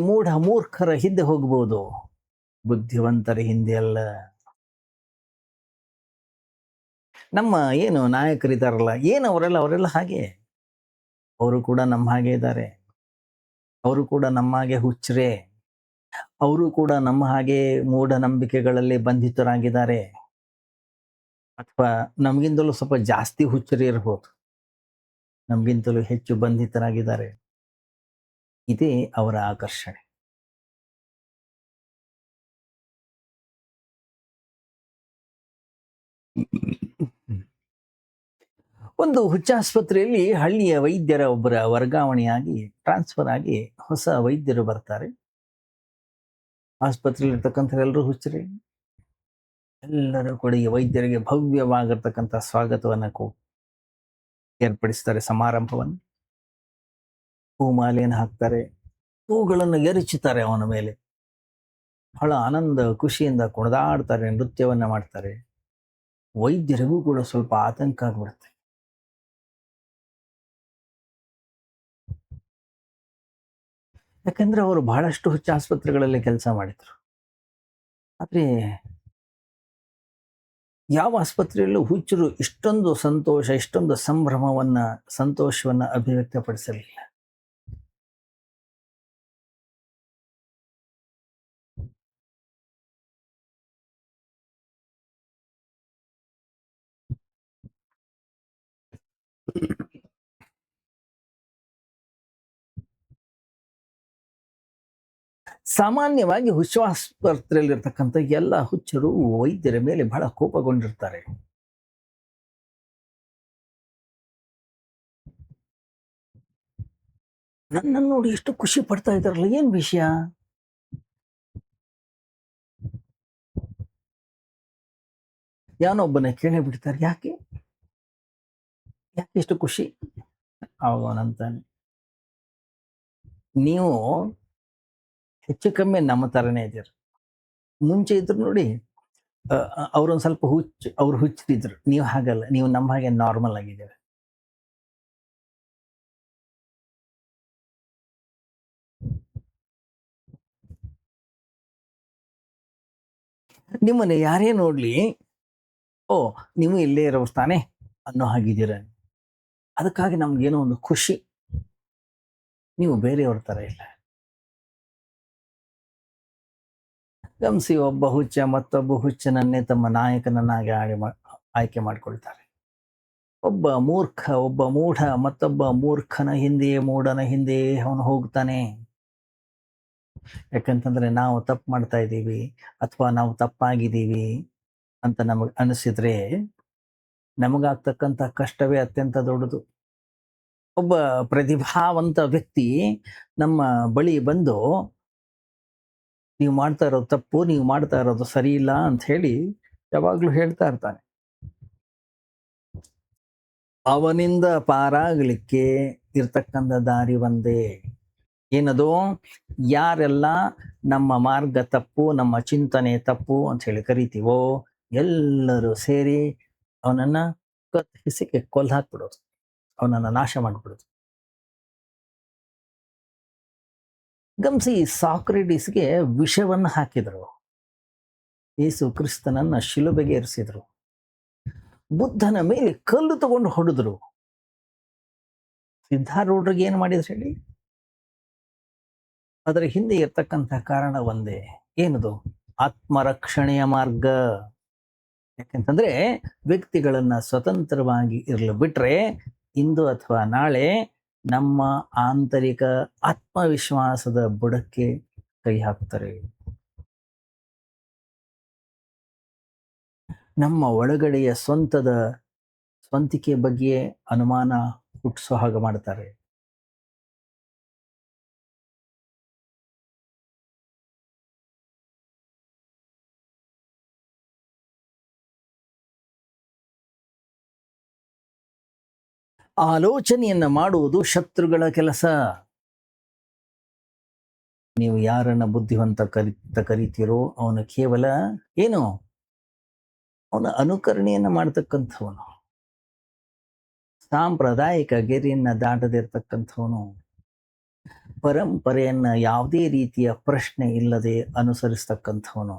ಮೂರ್ಖರ ಹಿಂದೆ ಹೋಗ್ಬೋದು, ಬುದ್ಧಿವಂತರ ಹಿಂದೆ ಅಲ್ಲ. ನಮ್ಮ ಏನು ನಾಯಕರಿದ್ದಾರಲ್ಲ, ಅವರೆಲ್ಲ ಹಾಗೆ. ಅವರು ಕೂಡ ನಮ್ಮ ಹಾಗೆ ಇದ್ದಾರೆ. ಅವರು ಕೂಡ ನಮ್ಮ ಹಾಗೆ ಹುಚ್ಚರೇ. ಅವರು ಕೂಡ ನಮ್ಮ ಹಾಗೆ ಮೂಢನಂಬಿಕೆಗಳಲ್ಲಿ ಬಂಧಿತರಾಗಿದ್ದಾರೆ. ಅಥವಾ ನಮಗಿಂತಲೂ ಸ್ವಲ್ಪ ಜಾಸ್ತಿ ಹುಚ್ಚರೇ ಇರಬಹುದು, ನಮಗಿಂತಲೂ ಹೆಚ್ಚು ಬಂಧಿತರಾಗಿದ್ದಾರೆ. ಇದೇ ಅವರ ಆಕರ್ಷಣೆ. ಒಂದು ಹುಚ್ಚಾಸ್ಪತ್ರೆಯಲ್ಲಿ ಹಳ್ಳಿಯ ವೈದ್ಯರ ಒಬ್ಬರ ವರ್ಗಾವಣೆಯಾಗಿ ಟ್ರಾನ್ಸ್ಫರ್ ಆಗಿ ಹೊಸ ವೈದ್ಯರು ಬರ್ತಾರೆ. ಆಸ್ಪತ್ರೆಯಲ್ಲಿ ಇರ್ತಕ್ಕಂಥವರೆಲ್ಲರೂ ಹುಚ್ಚರೇ. ಎಲ್ಲರೂ ಕೂಡ ಈ ವೈದ್ಯರಿಗೆ ಭವ್ಯವಾಗಿರ್ತಕ್ಕಂಥ ಸ್ವಾಗತವನ್ನು ಏರ್ಪಡಿಸ್ತಾರೆ. ಸಮಾರಂಭವನ್ನು ಹೂಮಾಲೆಯನ್ನು ಹಾಕ್ತಾರೆ, ಹೂಗಳನ್ನು ಎರಚುತ್ತಾರೆ ಅವನ ಮೇಲೆ. ಬಹಳ ಆನಂದ ಖುಷಿಯಿಂದ ಕುಣಿದಾಡ್ತಾರೆ, ನೃತ್ಯವನ್ನ ಮಾಡ್ತಾರೆ. ವೈದ್ಯರಿಗೂ ಕೂಡ ಸ್ವಲ್ಪ ಆತಂಕ ಆಗ್ಬಿಡುತ್ತೆ. ಯಾಕಂದ್ರೆ ಅವರು ಬಹಳಷ್ಟು ಹುಚ್ಚ ಆಸ್ಪತ್ರೆಗಳಲ್ಲಿ ಕೆಲಸ ಮಾಡಿದ್ರು. ಆದ್ರೆ ಯಾವ ಆಸ್ಪತ್ರೆಯಲ್ಲೂ ಹುಚ್ಚರು ಇಷ್ಟೊಂದು ಸಂತೋಷ, ಇಷ್ಟೊಂದು ಸಂತೋಷವನ್ನ ಅಭಿವ್ಯಕ್ತಪಡಿಸಲಿಲ್ಲ. ಸಾಮಾನ್ಯವಾಗಿ ಹುಚ್ಚಾಸ್ಪತ್ರೆಯಲ್ಲಿರ್ತಕ್ಕಂಥ ಎಲ್ಲ ಹುಚ್ಚರು ವೈದ್ಯರ ಮೇಲೆ ಬಹಳ ಕೋಪಗೊಂಡಿರ್ತಾರೆ. ನನ್ನನ್ನು ನೋಡಿ ಎಷ್ಟು ಖುಷಿ ಪಡ್ತಾ ಇದ್ದಾರಲ್ಲ, ಏನ್ ವಿಷಯ? ಯಾವನೊಬ್ಬನ ಕೇಳೇ ಬಿಡ್ತಾರೆ, ಯಾಕೆ ಯಾಕೆ ಇಷ್ಟು ಖುಷಿ? ಅವನಂತಾನೆ, ನೀವು ಹೆಚ್ಚು ಕಮ್ಮಿ ನಮ್ಮ ತರನೇ ಇದ್ದೀರ. ಮುಂಚೆ ಇದ್ರು ನೋಡಿ, ಅವ್ರೊಂದ್ ಸ್ವಲ್ಪ ಅವ್ರು ಹುಚ್ಚಿದ್ರು. ನೀವು ಹಾಗಲ್ಲ, ನೀವು ನಮ್ಮ ಹಾಗೆ ನಾರ್ಮಲ್ ಆಗಿದ್ದೀರ. ನಿಮ್ಮನ್ನ ಯಾರೇ ನೋಡ್ಲಿ, ಓ ನೀವು ಇಲ್ಲೇ ಇರೋ ತಾನೆ ಅನ್ನೋ ಹಾಗಿದ್ದೀರ. ಅದಕ್ಕಾಗಿ ನಮ್ಗೇನೋ ಒಂದು ಖುಷಿ. ನೀವು ಬೇರೆಯವ್ರ ತರ ಇಲ್ಲ. ಗಮನಿಸಿ, ಒಬ್ಬ ಹುಚ್ಚ ಮತ್ತೊಬ್ಬ ಹುಚ್ಚನನ್ನೇ ತಮ್ಮ ನಾಯಕನನ್ನಾಗಿ ಆಯ್ಕೆ ಮಾಡಿಕೊಳ್ತಾರೆ. ಒಬ್ಬ ಮೂಢ ಮತ್ತೊಬ್ಬ ಮೂರ್ಖನ ಹಿಂದೆಯೇ, ಮೂಢನ ಹಿಂದೆಯೇ ಅವನು ಹೋಗ್ತಾನೆ. ಯಾಕಂತಂದ್ರೆ ನಾವು ತಪ್ಪು ಮಾಡ್ತಾ ಇದ್ದೀವಿ ಅಥವಾ ನಾವು ತಪ್ಪಾಗಿದ್ದೀವಿ ಅಂತ ನಮಗ್ ಅನಿಸಿದ್ರೆ ನಮಗಾಗ್ತಕ್ಕಂಥ ಕಷ್ಟವೇ ಅತ್ಯಂತ ದೊಡ್ಡದು. ಒಬ್ಬ ಪ್ರತಿಭಾವಂತ ವ್ಯಕ್ತಿ ನಮ್ಮ ಬಳಿ ಬಂದು, ನೀವು ಮಾಡ್ತಾ ಇರೋದು ತಪ್ಪು, ನೀವು ಮಾಡ್ತಾ ಇರೋದು ಸರಿ ಇಲ್ಲ ಅಂತ ಹೇಳಿ ಯಾವಾಗ್ಲೂ ಹೇಳ್ತಾ ಇರ್ತಾನೆ. ಅವನಿಂದ ಪಾರಾಗಲಿಕ್ಕೆ ಇರ್ತಕ್ಕಂಥ ದಾರಿ ಒಂದೇ. ಏನದು? ಯಾರೆಲ್ಲ ನಮ್ಮ ಮಾರ್ಗ ತಪ್ಪು, ನಮ್ಮ ಚಿಂತನೆ ತಪ್ಪು ಅಂತ ಹೇಳಿ ಕರಿತೀವೋ ಎಲ್ಲರೂ ಸೇರಿ ಅವನನ್ನ ಕತ್ತರಿಸಿ ಕೊಲ್ಲು ಹಾಕ್ಬಿಡೋದು, ಅವನನ್ನ ನಾಶ ಮಾಡ್ಬಿಡೋದು. ಗಮನಿಸಿ, ಸಾಕ್ರೆಟಿಸ್ಗೆ ವಿಷವನ್ನ ಹಾಕಿದ್ರು, ಯೇಸು ಕ್ರಿಸ್ತನನ್ನ ಶಿಲುಬೆಗೆ ಏರಿಸಿದ್ರು, ಬುದ್ಧನ ಮೇಲೆ ಕಲ್ಲು ತಗೊಂಡು ಹೊಡೆದ್ರು. ಸಿದ್ಧಾರೂಢರಿಗೆ ಏನ್ ಮಾಡಿದ್ರು ಹೇಳಿ? ಅದರ ಹಿಂದೆ ಇರ್ತಕ್ಕಂಥ ಕಾರಣ ಒಂದೇ. ಏನದು? ಆತ್ಮರಕ್ಷಣೆಯ ಮಾರ್ಗ. ಯಾಕೆಂತಂದ್ರೆ ವ್ಯಕ್ತಿಗಳನ್ನ ಸ್ವತಂತ್ರವಾಗಿ ಇರಲು ಬಿಟ್ರೆ ಇಂದು ಅಥವಾ ನಾಳೆ ನಮ್ಮ ಆಂತರಿಕ ಆತ್ಮವಿಶ್ವಾಸದ ಬುಡಕ್ಕೆ ಕೈ ಹಾಕ್ತಾರೆ. ನಮ್ಮ ಒಳಗಡೆಯ ಸ್ವಂತಿಕೆ ಬಗ್ಗೆ ಅನುಮಾನ ಹುಟ್ಟಿಸೋ ಹಾಗೆ ಮಾಡ್ತಾರೆ. ಆಲೋಚನೆಯನ್ನ ಮಾಡುವುದು ಶತ್ರುಗಳ ಕೆಲಸ. ನೀವು ಯಾರನ್ನ ಬುದ್ಧಿವಂತ ಕರಿತೀರೋ ಅವನು ಕೇವಲ ಏನು, ಅವನ ಅನುಕರಣೆಯನ್ನ ಮಾಡ್ತಕ್ಕಂಥವನು, ಸಾಂಪ್ರದಾಯಿಕ ಗೆರೆಯನ್ನ ದಾಟದಿರ್ತಕ್ಕಂಥವನು, ಪರಂಪರೆಯನ್ನ ಯಾವುದೇ ರೀತಿಯ ಪ್ರಶ್ನೆ ಇಲ್ಲದೆ ಅನುಸರಿಸ್ತಕ್ಕಂಥವನು.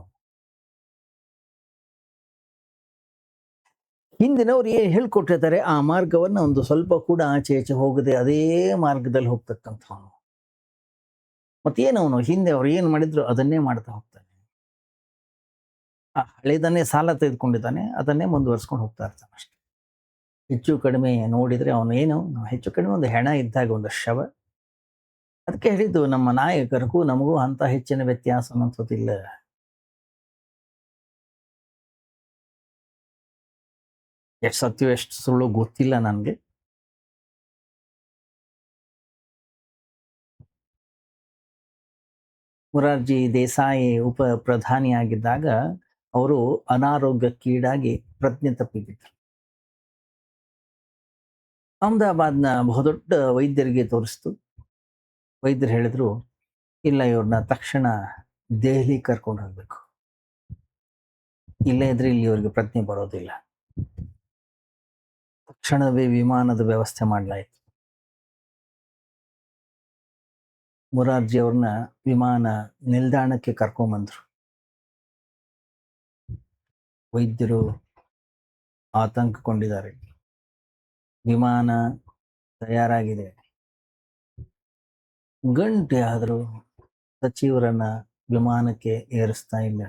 ಹಿಂದಿನವ್ರು ಏನ್ ಹೇಳ್ಕೊಟ್ಟಿರ್ತಾರೆ ಆ ಮಾರ್ಗವನ್ನ ಒಂದು ಸ್ವಲ್ಪ ಕೂಡ ಆಚೆ ಈಚೆ ಹೋಗದೆ ಅದೇ ಮಾರ್ಗದಲ್ಲಿ ಹೋಗ್ತಕ್ಕಂಥವನು. ಮತ್ತೇನವನು ಹಿಂದೆ ಅವ್ರು ಏನ್ ಮಾಡಿದ್ರು ಅದನ್ನೇ ಮಾಡ್ತಾ ಹೋಗ್ತಾನೆ. ಆ ಹಳೆದನ್ನೇ ಸಾಲ ತೆಗೆದುಕೊಂಡಿದ್ದಾನೆ, ಅದನ್ನೇ ಮುಂದುವರ್ಸ್ಕೊಂಡು ಹೋಗ್ತಾ ಇರ್ತಾನೆ ಅಷ್ಟೆ. ಹೆಚ್ಚು ಕಡಿಮೆ ನೋಡಿದ್ರೆ ಅವನು ಏನು, ಹೆಚ್ಚು ಕಡಿಮೆ ಒಂದು ಹೆಣ ಇದ್ದಾಗ ಒಂದು ಶವ. ಅದಕ್ಕೆ ಹೇಳಿದ್ದು ನಮ್ಮ ನಾಯಕರಿಗೂ ನಮಗೂ ಅಂತ ಹೆಚ್ಚಿನ ವ್ಯತ್ಯಾಸ ಅನ್ನೋದಿಲ್ಲ. ಎಷ್ಟು ಸತ್ಯ ಎಷ್ಟು ಸುಳ್ಳು ಗೊತ್ತಿಲ್ಲ ನನಗೆ. ಮೊರಾರ್ಜಿ ದೇಸಾಯಿ ಉಪ ಪ್ರಧಾನಿಯಾಗಿದ್ದಾಗ ಅವರು ಅನಾರೋಗ್ಯಕ್ಕೀಡಾಗಿ ಪ್ರಜ್ಞೆ ತಪ್ಪಿದ್ರು. ಅಹಮದಾಬಾದ್ನ ಬಹುದೊಡ್ಡ ವೈದ್ಯರಿಗೆ ತೋರಿಸ್ತು. ವೈದ್ಯರು ಹೇಳಿದ್ರು, ಇಲ್ಲ ಇವ್ರನ್ನ ತಕ್ಷಣ ದೆಹಲಿ ಕರ್ಕೊಂಡು ಹೋಗ್ಬೇಕು, ಇಲ್ಲೇ ಇದ್ರೆ ಇಲ್ಲಿ ಇವ್ರಿಗೆ ಪ್ರಜ್ಞೆ ಬರೋದಿಲ್ಲ. ತಕ್ಷಣವೇ ವಿಮಾನದ ವ್ಯವಸ್ಥೆ ಮಾಡಲಾಯಿತು. ಮೊರಾರ್ಜಿ ಅವ್ರನ್ನ ವಿಮಾನ ನಿಲ್ದಾಣಕ್ಕೆ ಕರ್ಕೊಂಡ್ಬಂದ್ರು. ವೈದ್ಯರು ಆತಂಕಗೊಂಡಿದ್ದಾರೆ. ವಿಮಾನ ತಯಾರಾಗಿದೆ. ಗಂಟೆ ಆದರೂ ಸಚಿವರನ್ನ ವಿಮಾನಕ್ಕೆ ಏರಿಸ್ತಾ ಇಲ್ಲ.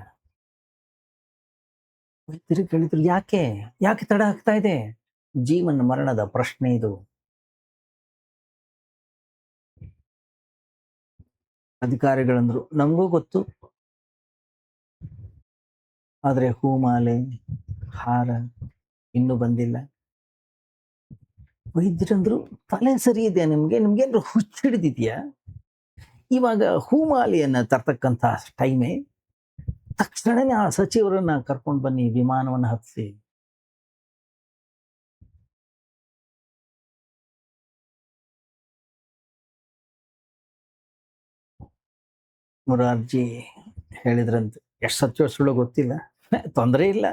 ವೈದ್ಯರು ಕೇಳಿದ್ರು, ಯಾಕೆ ಯಾಕೆ ತಡ ಆಗ್ತಾ ಇದೆ? ಜೀವನ ಮರಣದ ಪ್ರಶ್ನೆ ಇದು. ಅಧಿಕಾರಿಗಳಂದ್ರು, ನಮಗೂ ಗೊತ್ತು, ಆದ್ರೆ ಹೂಮಾಲೆ ಹಾರ ಇನ್ನೂ ಬಂದಿಲ್ಲ. ವೈದ್ಯರಂದ್ರು, ತಲೆ ಸರಿ ಇದೆಯಾ ನಿಮ್ಗೇನ್ರು ಹುಚ್ಚಿಡಿದ್ಯಾ? ಇವಾಗ ಹೂಮಾಲೆಯನ್ನ ತರ್ತಕ್ಕಂಥ ಟೈಮೇ, ತಕ್ಷಣನೇ ಆ ಸಚಿವರನ್ನ ಕರ್ಕೊಂಡು ಬನ್ನಿ, ವಿಮಾನವನ್ನು ಹತ್ತಿಸಿ. ಮೊರಾರ್ಜಿ ಹೇಳಿದ್ರಂತೆ, ಎಷ್ಟು ಸತ್ಯ ಸುಳ್ಳು ಗೊತ್ತಿಲ್ಲ, ತೊಂದರೆ ಇಲ್ಲ,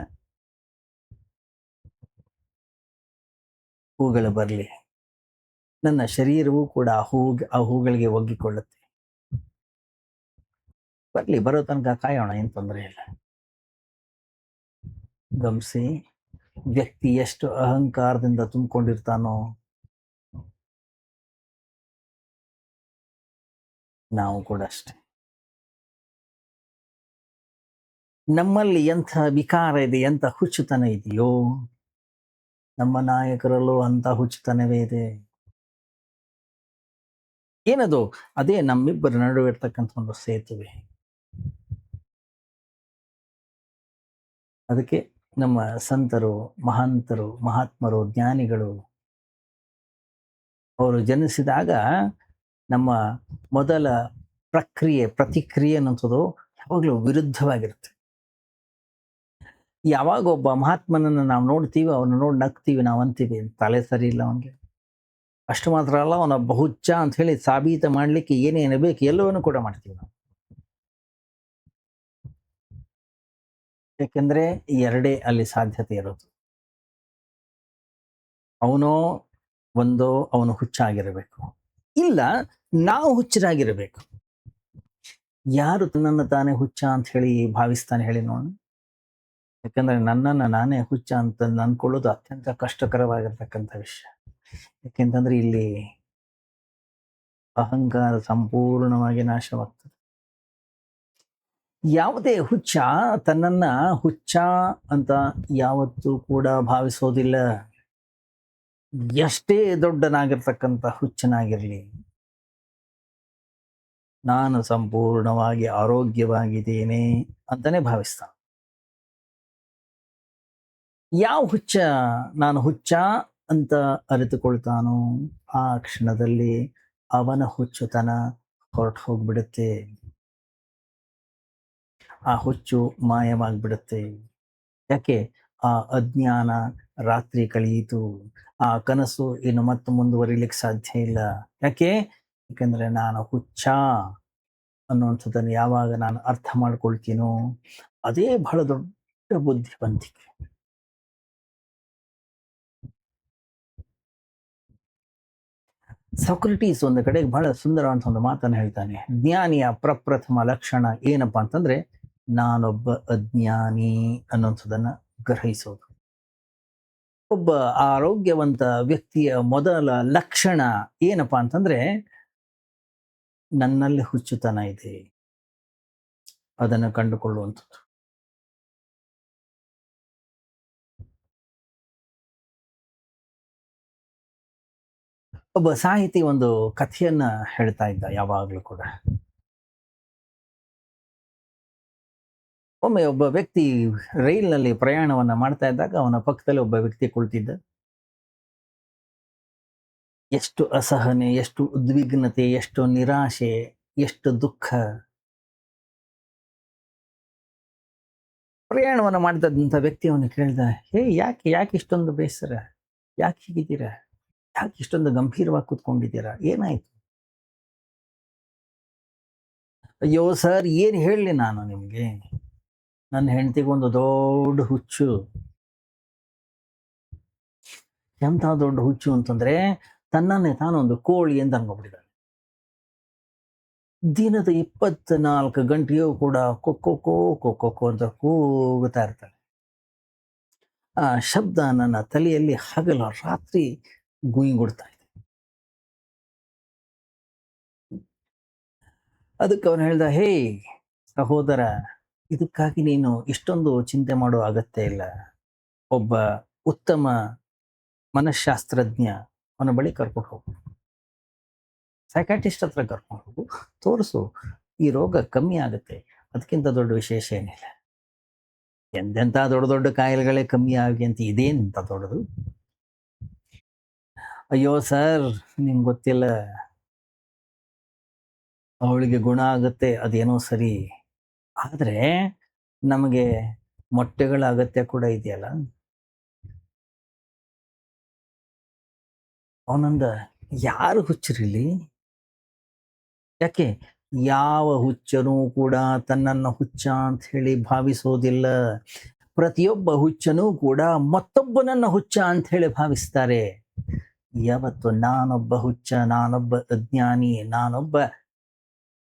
ಹೂಗಳು ಬರಲಿ, ನನ್ನ ಶರೀರವೂ ಕೂಡ ಆ ಹೂಗಳಿಗೆ ಒಗ್ಗಿಕೊಳ್ಳುತ್ತೆ, ಬರ್ಲಿ, ಬರೋ ತನಕ ಕಾಯೋಣ, ಏನು ತೊಂದರೆ ಇಲ್ಲ. ಗಮನಿಸಿ, ವ್ಯಕ್ತಿ ಎಷ್ಟು ಅಹಂಕಾರದಿಂದ ತುಂಬಿಕೊಂಡಿರ್ತಾನೋ ನಾವು ಕೂಡ ಅಷ್ಟೆ. ನಮ್ಮಲ್ಲಿ ಎಂಥ ವಿಕಾರ ಇದೆ, ಎಂಥ ಹುಚ್ಚುತನ ಇದೆಯೋ, ನಮ್ಮ ನಾಯಕರಲ್ಲೂ ಅಂತ ಹುಚ್ಚುತನವೇ ಇದೆ. ಏನದು? ಅದೇ ನಮ್ಮಿಬ್ಬರ ನಡುವೆ ಇರ್ತಕ್ಕಂಥ ಒಂದು ಸೇತುವೆ. ಅದಕ್ಕೆ ನಮ್ಮ ಸಂತರು, ಮಹಾಂತರು, ಮಹಾತ್ಮರು, ಜ್ಞಾನಿಗಳು ಅವರು ಜನಿಸಿದಾಗ ನಮ್ಮ ಮೊದಲ ಪ್ರತಿಕ್ರಿಯೆ ಅನ್ನೋದು ಯಾವಾಗಲೂ ವಿರುದ್ಧವಾಗಿರುತ್ತೆ. ಯಾವಾಗ ಒಬ್ಬ ಮಹಾತ್ಮನನ್ನು ನಾವು ನೋಡ್ತೀವಿ, ಅವನು ನೋಡಿ ನಗ್ತೀವಿ, ನಾವು ಅಂತೀವಿ ತಲೆ ಸರಿ ಇಲ್ಲ ಅವನಿಗೆ. ಅಷ್ಟು ಮಾತ್ರ ಅಲ್ಲ, ಅವನ ಬಹುಚ್ಚ ಅಂತ ಹೇಳಿ ಸಾಬೀತು ಮಾಡ್ಲಿಕ್ಕೆ ಏನೇನು ಬೇಕು ಎಲ್ಲವನ್ನೂ ಕೂಡ ಮಾಡ್ತೀವಿ ನಾವು. ಯಾಕೆಂದ್ರೆ ಎರಡೇ ಅಲ್ಲಿ ಸಾಧ್ಯತೆ ಇರೋದು. ಅವನು ಹುಚ್ಚಾಗಿರಬೇಕು, ಇಲ್ಲ ನಾವು ಹುಚ್ಚರಾಗಿರಬೇಕು. ಯಾರು ತನ್ನನ್ನು ತಾನೇ ಹುಚ್ಚ ಅಂತ ಹೇಳಿ ಭಾವಿಸ್ತಾನೆ ಹೇಳಿ ನೋಡ? ಯಾಕಂದ್ರೆ ನನ್ನನ್ನು ನಾನೇ ಹುಚ್ಚ ಅಂತ ಅಂದ್ಕೊಳ್ಳೋದು ಅತ್ಯಂತ ಕಷ್ಟಕರವಾಗಿರ್ತಕ್ಕಂಥ ವಿಷಯ. ಯಾಕೆಂತಂದ್ರೆ ಇಲ್ಲಿ ಅಹಂಕಾರ ಸಂಪೂರ್ಣವಾಗಿ ನಾಶವಾಗ್ತದೆ. ಯಾವುದೇ ಹುಚ್ಚ ತನ್ನನ್ನ ಹುಚ್ಚ ಅಂತ ಯಾವತ್ತೂ ಕೂಡ ಭಾವಿಸೋದಿಲ್ಲ. ಎಷ್ಟೇ ದೊಡ್ಡನಾಗಿರ್ತಕ್ಕಂಥ ಹುಚ್ಚನಾಗಿರ್ಲಿ, ನಾನು ಸಂಪೂರ್ಣವಾಗಿ ಆರೋಗ್ಯವಾಗಿದ್ದೇನೆ ಅಂತಾನೆ ಭಾವಿಸ್ತಾನೆ. ಯಾವ ಹುಚ್ಚ ನಾನು ಹುಚ್ಚ ಅಂತ ಅರಿತುಕೊಳ್ತಾನೋ ಆ ಕ್ಷಣದಲ್ಲಿ ಅವನ ಹುಚ್ಚುತನ ಹೊರಟು ಹೋಗ್ಬಿಡುತ್ತೆ. ಆ ಹುಚ್ಚು ಮಾಯವಾಗ್ಬಿಡುತ್ತೆ. ಯಾಕೆ? ಆ ಅಜ್ಞಾನ ರಾತ್ರಿ ಕಳೆಯಿತು. ಆ ಕನಸು ಇನ್ನು ಮತ್ತೆ ಮುಂದುವರಿಲಿಕ್ಕೆ ಸಾಧ್ಯ ಇಲ್ಲ. ಯಾಕೆ? ಯಾಕೆಂದ್ರೆ ನಾನು ಹುಚ್ಚ ಅನ್ನುವಂಥದ್ದನ್ನು ಯಾವಾಗ ನಾನು ಅರ್ಥ ಮಾಡ್ಕೊಳ್ತೀನೋ ಅದೇ ಬಹಳ ದೊಡ್ಡ ಬುದ್ಧಿವಂತಿಕೆ. ಸಾಕ್ರೆಟೀಸ್ ಒಂದು ಕಡೆಗೆ ಬಹಳ ಸುಂದರವಾದಂಥ ಒಂದು ಮಾತನ್ನು ಹೇಳ್ತಾನೆ. ಜ್ಞಾನಿಯ ಪ್ರಪ್ರಥಮ ಲಕ್ಷಣ ಏನಪ್ಪಾ ಅಂತಂದ್ರೆ ನಾನೊಬ್ಬ ಅಜ್ಞಾನಿ ಅನ್ನುವಂಥದ್ದನ್ನ ಗ್ರಹಿಸೋದು. ಒಬ್ಬ ಆರೋಗ್ಯವಂತ ವ್ಯಕ್ತಿಯ ಮೊದಲ ಲಕ್ಷಣ ಏನಪ್ಪಾ ಅಂತಂದ್ರೆ ನನ್ನಲ್ಲಿ ಹುಚ್ಚುತನ ಇದೆ ಅದನ್ನು ಕಂಡುಕೊಳ್ಳುವಂಥದ್ದು. ಒಬ್ಬ ಸಾಹಿತಿ ಒಂದು ಕಥೆಯನ್ನ ಹೇಳ್ತಾ ಇದ್ದ ಯಾವಾಗ್ಲೂ ಕೂಡ. ಒಮ್ಮೆ ಒಬ್ಬ ವ್ಯಕ್ತಿ ರೈಲ್ನಲ್ಲಿ ಪ್ರಯಾಣವನ್ನ ಮಾಡ್ತಾ ಇದ್ದಾಗ ಅವನ ಪಕ್ಕದಲ್ಲಿ ಒಬ್ಬ ವ್ಯಕ್ತಿ ಕುಳಿತಿದ್ದ. ಎಷ್ಟು ಅಸಹನೆ, ಎಷ್ಟು ಉದ್ವಿಗ್ನತೆ, ಎಷ್ಟು ನಿರಾಶೆ, ಎಷ್ಟು ದುಃಖ. ಪ್ರಯಾಣವನ್ನ ಮಾಡ್ತಾ ಇದ್ದಂಥ ವ್ಯಕ್ತಿ ಅವನು ಕೇಳಿದ, ಹೇ ಯಾಕೆ ಯಾಕೆ ಇಷ್ಟೊಂದು ಬೇಸರ, ಯಾಕೆ ಹೀಗಿದ್ದೀರಾ, ಯಾಕೆ ಇಷ್ಟೊಂದು ಗಂಭೀರವಾಗಿ ಕೂತ್ಕೊಂಡಿದ್ದೀರಾ, ಏನಾಯ್ತು? ಅಯ್ಯೋ ಸರ್, ಏನ್ ಹೇಳಲಿ ನಾನು ನಿಮ್ಗೆ, ನನ್ನ ಹೆಂಡತಿಗೆ ಒಂದು ದೊಡ್ಡ ಹುಚ್ಚು. ಎಂಥ ದೊಡ್ಡ ಹುಚ್ಚು ಅಂತಂದ್ರೆ ತನ್ನನ್ನೇ ತಾನೊಂದು ಕೋಳಿ ಅಂತ ಅನ್ಕೊಂಡ್ಬಿಟ್ಟಿದ್ದಾಳೆ. ದಿನದ 24 ಗಂಟೆಯೂ ಕೂಡ ಕೊಕ್ಕೊ ಕೊಕ್ಕೊ ಅಂತ ಕೂಗುತ್ತಾ ಇರ್ತಾಳೆ. ಆ ಶಬ್ದ ನನ್ನ ತಲೆಯಲ್ಲಿ ಹಗಲು ರಾತ್ರಿ ಗುಯ್ಗುಡ್ತಾ ಇದೆ. ಅದಕ್ಕೆ ಅವನು ಹೇಳ್ದ, ಹೇ ಸಹೋದರ, ಇದಕ್ಕಾಗಿ ನೀನು ಇಷ್ಟೊಂದು ಚಿಂತೆ ಮಾಡೋ ಅಗತ್ಯ ಇಲ್ಲ. ಒಬ್ಬ ಉತ್ತಮ ಮನಃಶಾಸ್ತ್ರಜ್ಞ ಅವನ ಬಳಿ ಕರ್ಕೊಂಡು ಹೋಗು, ಸೈಕಾಟಿಸ್ಟ್ ಹತ್ರ ಕರ್ಕೊಂಡು ಹೋಗು, ತೋರಿಸು, ಈ ರೋಗ ಕಮ್ಮಿ ಆಗುತ್ತೆ, ಅದಕ್ಕಿಂತ ದೊಡ್ಡ ವಿಶೇಷ ಏನಿಲ್ಲ. ಎಂತೆಂಥ ದೊಡ್ಡ ದೊಡ್ಡ ಕಾಯಿಲೆಗಳೇ ಕಮ್ಮಿ ಆಗಿ ಅಂತ ಇದೇನಂತ ದೊಡ್ಡದು? ಅಯ್ಯೋ ಸರ್, ನಿಮ್ಗೆ ಗೊತ್ತಿಲ್ಲ, ಅವಳಿಗೆ ಗುಣ ಆಗುತ್ತೆ ಅದೇನೋ ಸರಿ, ಆದ್ರೆ ನಮಗೆ ಮೊಟ್ಟೆಗಳ ಅಗತ್ಯ ಕೂಡ ಇದೆಯಲ್ಲ. ಅವನಂದ, ಯಾರು ಹುಚ್ಚರಿಲ್ಲಿ? ಯಾಕೆ? ಯಾವ ಹುಚ್ಚನೂ ಕೂಡ ತನ್ನನ್ನು ಹುಚ್ಚ ಅಂತ ಹೇಳಿ ಭಾವಿಸೋದಿಲ್ಲ. ಪ್ರತಿಯೊಬ್ಬ ಹುಚ್ಚನೂ ಕೂಡ ಮತ್ತೊಬ್ಬನನ್ನ ಹುಚ್ಚ ಅಂತ ಹೇಳಿ ಭಾವಿಸ್ತಾರೆ. ಯಾವತ್ತು ನಾನೊಬ್ಬ ಹುಚ್ಚ, ನಾನೊಬ್ಬ ಅಜ್ಞಾನಿ, ನಾನೊಬ್ಬ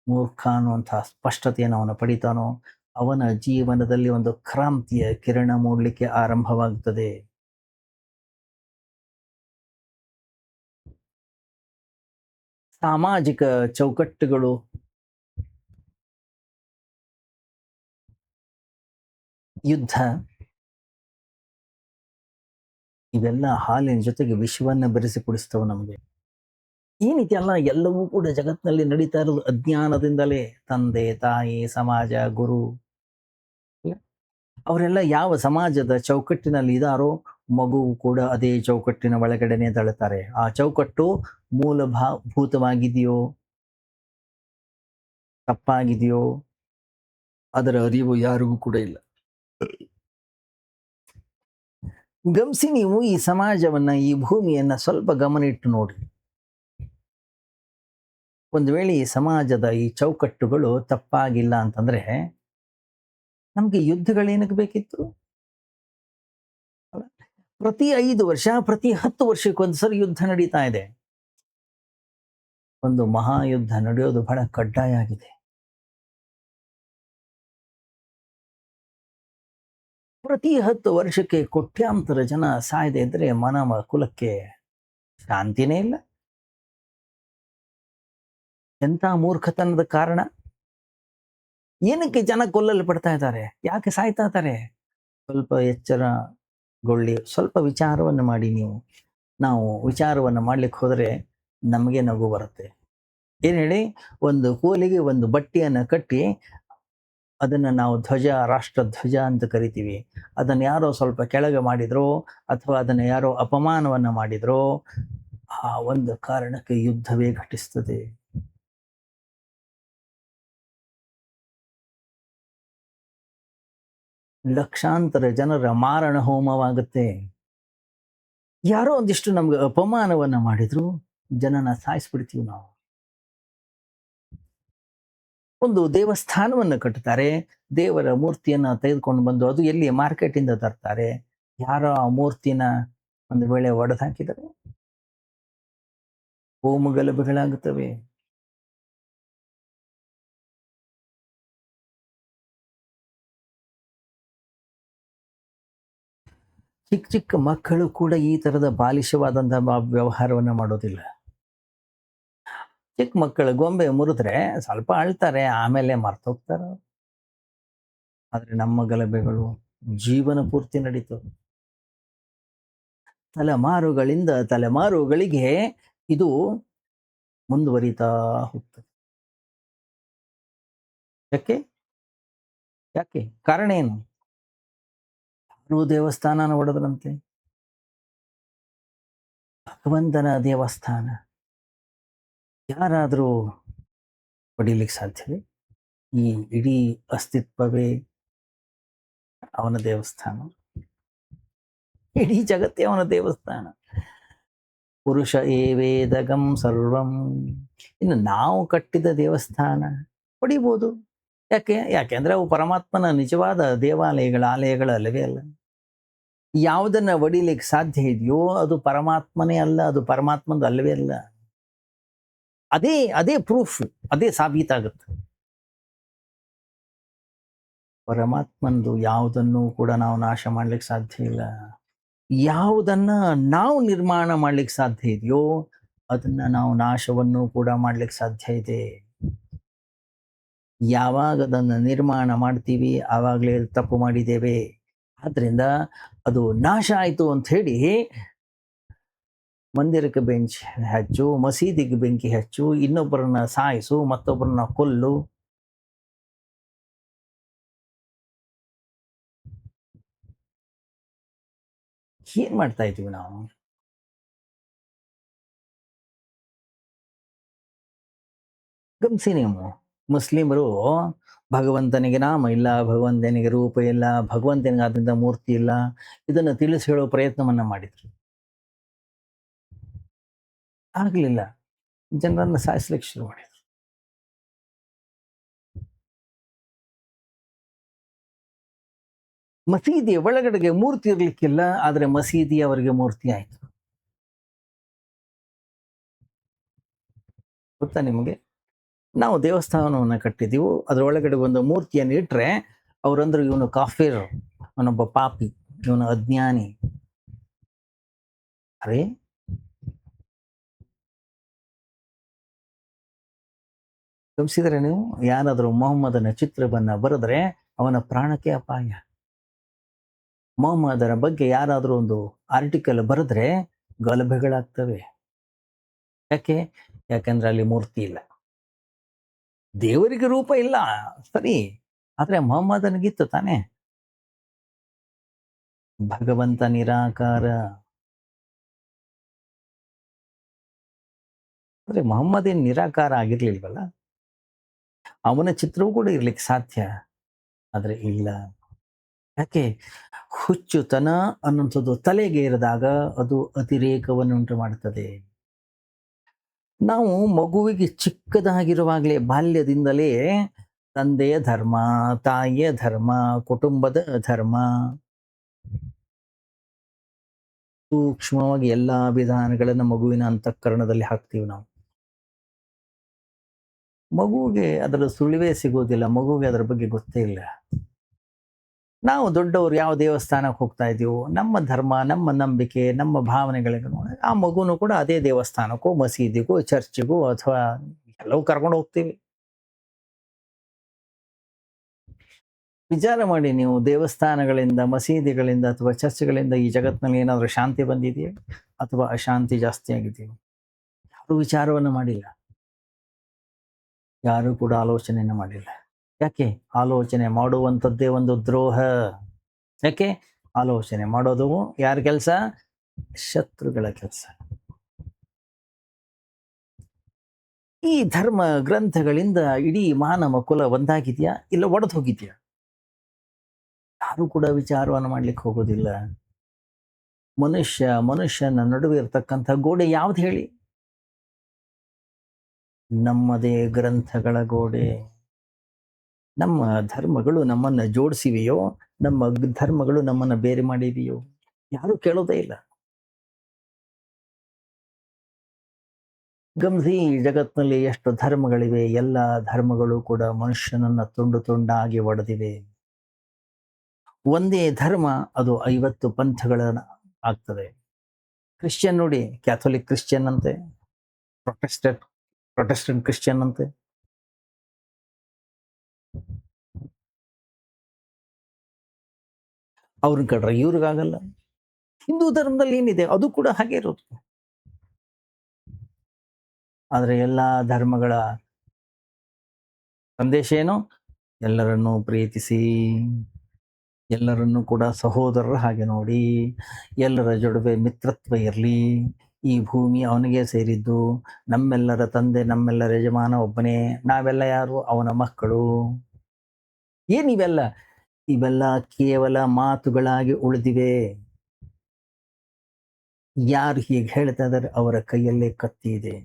ಮೂರ್ಖ ಅನ್ನುವಂತಹ ಸ್ಪಷ್ಟತೆಯನ್ನು ಅವನು ಪಡಿತಾನೋ ಅವನ ಜೀವನದಲ್ಲಿ ಒಂದು ಕ್ರಾಂತಿಯ ಕಿರಣ ಮೂಡಲಿಕ್ಕೆ ಆರಂಭವಾಗುತ್ತದೆ. ಸಾಮಾಜಿಕ ಚೌಕಟ್ಟುಗಳು, ಯುದ್ಧ, ಇವೆಲ್ಲ ಹಾಲಿನ ಜೊತೆಗೆ ವಿಷವನ್ನ ಬೆರೆಸಿ ಕುಡಿಸ್ತವೆ ನಮಗೆ. ಏನಿದೆಯಲ್ಲ ಎಲ್ಲವೂ ಕೂಡ ಜಗತ್ತಿನಲ್ಲಿ ನಡೀತಾ ಇರೋದು ಅಜ್ಞಾನದಿಂದಲೇ. ತಂದೆ, ತಾಯಿ, ಸಮಾಜ, ಗುರು, ಅವರೆಲ್ಲ ಯಾವ ಸಮಾಜದ ಚೌಕಟ್ಟಿನಲ್ಲಿ ಇದಾರೋ ಮಗುವು ಕೂಡ ಅದೇ ಚೌಕಟ್ಟಿನ ಒಳಗಡೆನೆ ತಳ್ಳುತ್ತಾರೆ. ಆ ಚೌಕಟ್ಟು ಮೂಲಭೂತವಾಗಿದೆಯೋ ತಪ್ಪಾಗಿದೆಯೋ ಅದರ ಅರಿವು ಯಾರಿಗೂ ಕೂಡ ಇಲ್ಲ. ಗಮನಿಸಿ, ನೀವು ಈ ಸಮಾಜವನ್ನ, ಈ ಭೂಮಿಯನ್ನ ಸ್ವಲ್ಪ ಗಮನ ಇಟ್ಟು ನೋಡಿ. ಒಂದು ವೇಳೆ ಈ ಸಮಾಜದ ಈ ಚೌಕಟ್ಟುಗಳು ತಪ್ಪಾಗಿಲ್ಲ ಅಂತಂದ್ರೆ ನಮ್ಗೆ ಯುದ್ಧಗಳೇನಕ್ಕೆ ಬೇಕಿತ್ತು? ಪ್ರತಿ 5 ವರ್ಷ, ಪ್ರತಿ 10 ವರ್ಷಕ್ಕೊಂದ್ಸರಿ ಯುದ್ಧ ನಡೀತಾ ಇದೆ. ಒಂದು ಮಹಾಯುದ್ಧ ನಡೆಯೋದು ಬಹಳ ಕಡ್ಡಾಯ ಆಗಿದೆ. ಪ್ರತಿ 10 ವರ್ಷಕ್ಕೆ ಕೋಟ್ಯಾಂತರ ಜನ ಸಾಯದೆ ಇದ್ರೆ ಮಾನವ ಕುಲಕ್ಕೆ ಶಾಂತಿನೇ ಇಲ್ಲ. ಎಂಥ ಮೂರ್ಖತನದ ಕಾರಣ. ಏನಕ್ಕೆ ಜನ ಕೊಲ್ಲಲ್ಪಡ್ತಾ ಇದ್ದಾರೆ, ಯಾಕೆ ಸಾಯ್ತಾ ಇದ್ದಾರೆ? ಸ್ವಲ್ಪ ಎಚ್ಚರಗೊಳ್ಳಿ, ಸ್ವಲ್ಪ ವಿಚಾರವನ್ನು ಮಾಡಿ ನೀವು. ನಾವು ವಿಚಾರವನ್ನು ಮಾಡ್ಲಿಕ್ಕೆ ಹೋದರೆ ನಮಗೆ ನಗು ಬರುತ್ತೆ. ಏನು ಹೇಳಿ, ಒಂದು ಕೋಲಿಗೆ ಒಂದು ಬಟ್ಟೆಯನ್ನು ಕಟ್ಟಿ ಅದನ್ನು ನಾವು ಧ್ವಜ, ರಾಷ್ಟ್ರ ಧ್ವಜ ಅಂತ ಕರಿತೀವಿ. ಅದನ್ನು ಯಾರೋ ಸ್ವಲ್ಪ ಕೆಳಗೆ ಮಾಡಿದ್ರೋ ಅಥವಾ ಅದನ್ನು ಯಾರೋ ಅಪಮಾನವನ್ನು ಮಾಡಿದ್ರೋ ಆ ಒಂದು ಕಾರಣಕ್ಕೆ ಯುದ್ಧವೇ ಘಟಿಸ್ತದೆ. ಲಕ್ಷಾಂತರ ಜನರ ಮಾರಣ ಹೋಮವಾಗುತ್ತೆ. ಯಾರೋ ಒಂದಿಷ್ಟು ನಮ್ಗೆ ಅಪಮಾನವನ್ನ ಮಾಡಿದ್ರು, ಜನನ ಸಾಯಿಸ್ಬಿಡ್ತೀವಿ ನಾವು. ಒಂದು ದೇವಸ್ಥಾನವನ್ನು ಕಟ್ಟುತ್ತಾರೆ, ದೇವರ ಮೂರ್ತಿಯನ್ನ ತೆಗೆದುಕೊಂಡು ಬಂದು ಅದು ಎಲ್ಲಿ ಮಾರ್ಕೆಟ್ ಇಂದ ತರ್ತಾರೆ. ಯಾರೋ ಆ ಮೂರ್ತಿನ ಒಂದು ವೇಳೆ ಒಡೆದು ಹಾಕಿದರೆ ಹೋಮ ಗಲಭೆಗಳಾಗುತ್ತವೆ. ಚಿಕ್ಕ ಚಿಕ್ಕ ಮಕ್ಕಳು ಕೂಡ ಈ ತರದ ಬಾಲಿಶವಾದಂತಹ ವ್ಯವಹಾರವನ್ನ ಮಾಡೋದಿಲ್ಲ. ಚಿಕ್ಕ ಮಕ್ಕಳು ಗೊಂಬೆ ಮುರಿದ್ರೆ ಸ್ವಲ್ಪ ಅಳ್ತಾರೆ, ಆಮೇಲೆ ಮರ್ತೋಗ್ತಾರೆ. ಆದ್ರೆ ನಮ್ಮ ಗಲಭೆಗಳು ಜೀವನ ಪೂರ್ತಿ ನಡೀತವೆ. ತಲೆಮಾರುಗಳಿಂದ ತಲೆಮಾರುಗಳಿಗೆ ಇದು ಮುಂದುವರಿತಾ ಹೋಗ್ತದೆ. ಯಾಕೆ ಯಾಕೆ ಕಾರಣ ಏನು? ಯಾರು ದೇವಸ್ಥಾನನ ಒಡೆದ್ರಂತೆ, ಭಗವಂತನ ದೇವಸ್ಥಾನ ಯಾರಾದರೂ ಹೊಡಿಲಿಕ್ಕೆ ಸಾಧ್ಯವೇ? ಈ ಇಡೀ ಅಸ್ತಿತ್ವವೇ ಅವನ ದೇವಸ್ಥಾನ, ಇಡೀ ಜಗತ್ತೇ ಅವನ ದೇವಸ್ಥಾನ. ಪುರುಷ ಏವೇದಗಂ ಸರ್ವಂ. ಇನ್ನು ನಾವು ಕಟ್ಟಿದ ದೇವಸ್ಥಾನ ಹೊಡಿಬೋದು. ಯಾಕೆಂದ್ರೆ ಅವು ಪರಮಾತ್ಮನ ನಿಜವಾದ ದೇವಾಲಯಗಳ ಆಲಯಗಳಲ್ಲವೇ ಅಲ್ಲ. ಯಾವುದನ್ನ ಹೊಡಿಲಿಕ್ಕೆ ಸಾಧ್ಯ ಇದೆಯೋ ಅದು ಪರಮಾತ್ಮನೇ ಅಲ್ಲ, ಅದು ಪರಮಾತ್ಮಂದು ಅಲ್ಲವೇ ಅಲ್ಲ. ಅದೇ ಪ್ರೂಫ್, ಅದೇ ಸಾಬೀತಾಗುತ್ತೆ. ಪರಮಾತ್ಮಂದು ಯಾವುದನ್ನು ಕೂಡ ನಾವು ನಾಶ ಮಾಡ್ಲಿಕ್ಕೆ ಸಾಧ್ಯ ಇಲ್ಲ. ಯಾವುದನ್ನ ನಾವು ನಿರ್ಮಾಣ ಮಾಡ್ಲಿಕ್ಕೆ ಸಾಧ್ಯ ಇದೆಯೋ ಅದನ್ನ ನಾವು ನಾಶವನ್ನು ಕೂಡ ಮಾಡ್ಲಿಕ್ಕೆ ಸಾಧ್ಯ ಇದೆ. ಯಾವಾಗ ಅದನ್ನು ನಿರ್ಮಾಣ ಮಾಡ್ತೀವಿ ಆವಾಗಲೇ ತಪ್ಪು ಮಾಡಿದ್ದೇವೆ. ಆದ್ರಿಂದ ಅದು ನಾಶ ಆಯ್ತು ಅಂತ ಹೇಳಿ ಮಂದಿರಕ್ಕೆ ಬೆಂಕಿ ಹಚ್ಚು, ಮಸೀದಿಗೆ ಬೆಂಕಿ ಹಚ್ಚು, ಇನ್ನೊಬ್ಬರನ್ನ ಸಾಯಿಸು, ಮತ್ತೊಬ್ಬರನ್ನ ಕೊಲ್ಲು. ಏನ್ ಮಾಡ್ತಾ ಇದ್ದೀವಿ ನಾವು? ಗಮನಿಸಿ ನೀವು, ಮುಸ್ಲಿಮರು ಭಗವಂತನಿಗೆ ನಾಮ ಇಲ್ಲ, ಭಗವಂತನಿಗೆ ರೂಪ ಇಲ್ಲ, ಭಗವಂತನಿಗೆ ಆದ್ರಿಂದ ಮೂರ್ತಿ ಇಲ್ಲ, ಇದನ್ನು ತಿಳಿಸಿ ಹೇಳೋ ಪ್ರಯತ್ನವನ್ನ ಮಾಡಿದ್ರು. ಆಗ್ಲಿಲ್ಲ, ಜನರನ್ನ ಸಾಯಿಸ್ಲಿಕ್ಕೆ ಶುರು ಮಾಡಿದ್ರು. ಮಸೀದಿಯ ಒಳಗಡೆಗೆ ಮೂರ್ತಿ ಇರ್ಲಿಕ್ಕಿಲ್ಲ, ಆದ್ರೆ ಮಸೀದಿ ಅವರಿಗೆ ಮೂರ್ತಿ ಆಯ್ತು. ಗೊತ್ತಾ ನಿಮಗೆ? ನಾವು ದೇವಸ್ಥಾನವನ್ನು ಕಟ್ಟಿದೀವು, ಅದರೊಳಗಡೆ ಒಂದು ಮೂರ್ತಿಯನ್ನು ಇಟ್ರೆ ಅವರಂದ್ರು ಇವನು ಕಾಫಿರ್, ಅವನೊಬ್ಬ ಪಾಪಿ, ಇವನು ಅಜ್ಞಾನಿ. ಅರೇ, ಗಮನಿಸಿದ್ರೆ ನೀವು, ಯಾರಾದರೂ ಮೊಹಮ್ಮದನ ಚಿತ್ರವನ್ನ ಬರೆದ್ರೆ ಅವನ ಪ್ರಾಣಕ್ಕೆ ಅಪಾಯ. ಮೊಹಮ್ಮದರ ಬಗ್ಗೆ ಯಾರಾದರೂ ಒಂದು ಆರ್ಟಿಕಲ್ ಬರೆದ್ರೆ ಗಲಭೆಗಳಾಗ್ತವೆ. ಯಾಕೆಂದ್ರೆ ಅಲ್ಲಿ ಮೂರ್ತಿ ಇಲ್ಲ, ದೇವರಿಗೆ ರೂಪ ಇಲ್ಲ, ಸರಿ, ಆದ್ರೆ ಮೊಹಮ್ಮದನಿಗಿತ್ತು ತಾನೆ. ಭಗವಂತ ನಿರಾಕಾರ, ಅಂದ್ರೆ ಮೊಹಮ್ಮದೇನ್ ನಿರಾಕಾರ ಆಗಿರ್ಲಿಲ್ವಲ್ಲ, ಅವನ ಚಿತ್ರವೂ ಕೂಡ ಇರ್ಲಿಕ್ಕೆ ಸಾಧ್ಯ, ಆದ್ರೆ ಇಲ್ಲ. ಯಾಕೆ? ಹುಚ್ಚುತನ ಅನ್ನುವಂಥದ್ದು ತಲೆಗೆ ಏರಿದಾಗ ಅದು ಅತಿರೇಕವನ್ನುಂಟು ಮಾಡ್ತದೆ. ನಾವು ಮಗುವಿಗೆ ಚಿಕ್ಕದಾಗಿರುವಾಗಲೇ ಬಾಲ್ಯದಿಂದಲೇ ತಂದೆಯ ಧರ್ಮ, ತಾಯಿಯ ಧರ್ಮ, ಕುಟುಂಬದ ಧರ್ಮ, ಸೂಕ್ಷ್ಮವಾಗಿ ಎಲ್ಲಾ ವಿಧಾನಗಳನ್ನ ಮಗುವಿನ ಅಂತಃಕರಣದಲ್ಲಿ ಹಾಕ್ತೀವಿ ನಾವು. ಮಗುವಿಗೆ ಅದರ ಸುಳಿವೇ ಸಿಗೋದಿಲ್ಲ, ಮಗುವಿಗೆ ಅದರ ಬಗ್ಗೆ ಗೊತ್ತೇ ಇಲ್ಲ. ನಾವು ದೊಡ್ಡವರು ಯಾವ ದೇವಸ್ಥಾನಕ್ಕೆ ಹೋಗ್ತಾ ಇದೀವೋ, ನಮ್ಮ ಧರ್ಮ, ನಮ್ಮ ನಂಬಿಕೆ, ನಮ್ಮ ಭಾವನೆಗಳಿಗೆ ಆ ಮಗುನು ಕೂಡ ಅದೇ ದೇವಸ್ಥಾನಕ್ಕೋ, ಮಸೀದಿಗೋ, ಚರ್ಚಿಗೋ ಅಥವಾ ಎಲ್ಲವೂ ಕರ್ಕೊಂಡು ಹೋಗ್ತೀವಿ. ವಿಚಾರ ಮಾಡಿ ನೀವು ದೇವಸ್ಥಾನಗಳಿಂದ, ಮಸೀದಿಗಳಿಂದ ಅಥವಾ ಚರ್ಚ್‌ಗಳಿಂದ ಈ ಜಗತ್ತಿನಲ್ಲಿ ಏನಾದರೂ ಶಾಂತಿ ಬಂದಿದೆಯೇ? ಅಥವಾ ಅಶಾಂತಿ ಜಾಸ್ತಿ ಆಗಿದೆಯೇ? ಯಾರು ವಿಚಾರವನ್ನು ಮಾಡಿಲ್ಲ. ಯಾರು ಕೂಡ ಆಲೋಚನೆಯನ್ನ ಮಾಡಿಲ್ಲ. ಯಾಕೆ? ಆಲೋಚನೆ ಮಾಡುವಂಥದ್ದೇ ಒಂದು ದ್ರೋಹ. ಯಾಕೆ? ಆಲೋಚನೆ ಮಾಡೋದು ಯಾರ ಕೆಲಸ? ಶತ್ರುಗಳ ಕೆಲಸ. ಈ ಧರ್ಮ ಗ್ರಂಥಗಳಿಂದ ಇಡೀ ಮಾನವ ಕುಲ ಒಂದಾಗಿದೆಯಾ? ಇಲ್ಲ ಒಡೆದು ಹೋಗಿದೆಯಾ? ಯಾರು ಕೂಡ ವಿಚಾರವನ್ನು ಮಾಡ್ಲಿಕ್ಕೆ ಹೋಗೋದಿಲ್ಲ. ಮನುಷ್ಯನ ನಡುವೆ ಇರತಕ್ಕಂಥ ಗೋಡೆ ಯಾವ್ದು ಹೇಳಿ? ನಮ್ಮದೇ ಗ್ರಂಥಗಳ ಗೋಡೆ. ನಮ್ಮ ಧರ್ಮಗಳು ನಮ್ಮನ್ನ ಜೋಡಿಸಿವೆಯೋ? ನಮ್ಮ ಧರ್ಮಗಳು ನಮ್ಮನ್ನ ಬೇರೆ ಮಾಡಿವೆಯೋ? ಯಾರು ಕೇಳೋದೇ ಇಲ್ಲ. ಗಮನಿಸಿ, ಈ ಜಗತ್ತಿನಲ್ಲಿ ಎಷ್ಟು ಧರ್ಮಗಳಿವೆ, ಎಲ್ಲ ಧರ್ಮಗಳು ಕೂಡ ಮನುಷ್ಯನನ್ನ ತುಂಡು ತುಂಡಾಗಿ ಒಡೆದಿವೆ. ಒಂದೇ ಧರ್ಮ ಅದು 50 ಪಂಥಗಳ ಆಗ್ತದೆ. ಕ್ರಿಶ್ಚಿಯನ್ ನೋಡಿ, ಕ್ಯಾಥೋಲಿಕ್ ಕ್ರಿಶ್ಚಿಯನ್ ಅಂತೆ, ಪ್ರೊಟೆಸ್ಟೆಂಟ್ ಪ್ರೊಟೆಸ್ಟೆಂಟ್ ಕ್ರಿಶ್ಚಿಯನ್ ಅಂತೆ. ಅವ್ರನ್ನ ಕಂಡ್ರೆ ಇವ್ರಿಗಾಗಲ್ಲ. ಹಿಂದೂ ಧರ್ಮದಲ್ಲಿ ಏನಿದೆ ಅದು ಕೂಡ ಹಾಗೆ ಇರೋದು. ಆದ್ರೆ ಎಲ್ಲಾ ಧರ್ಮಗಳ ಸಂದೇಶ ಏನು? ಎಲ್ಲರನ್ನೂ ಪ್ರೀತಿಸಿ, ಎಲ್ಲರನ್ನೂ ಕೂಡ ಸಹೋದರರ ಹಾಗೆ ನೋಡಿ, ಎಲ್ಲರ ಜೊಡವೆ ಮಿತ್ರತ್ವ ಇರಲಿ. ಈ ಭೂಮಿ ಅವನಿಗೆ ಸೇರಿದ್ದು, ನಮ್ಮೆಲ್ಲರ ತಂದೆ, ನಮ್ಮೆಲ್ಲರ ಯಜಮಾನ ಒಬ್ಬನೇ. ನಾವೆಲ್ಲ ಯಾರು? ಅವನ ಮಕ್ಕಳು. ಏನಿವೆಲ್ಲ? ಇವೆಲ್ಲ ಕೇವಲ ಮಾತುಗಳಾಗಿ ಉಳಿದಿವೆ. ಯಾರು ಹೀಗೆ ಹೇಳ್ತಾ ಇದ್ದಾರೆ ಅವರ ಕೈಯಲ್ಲೇ ಕತ್ತಿ ಇದೆ.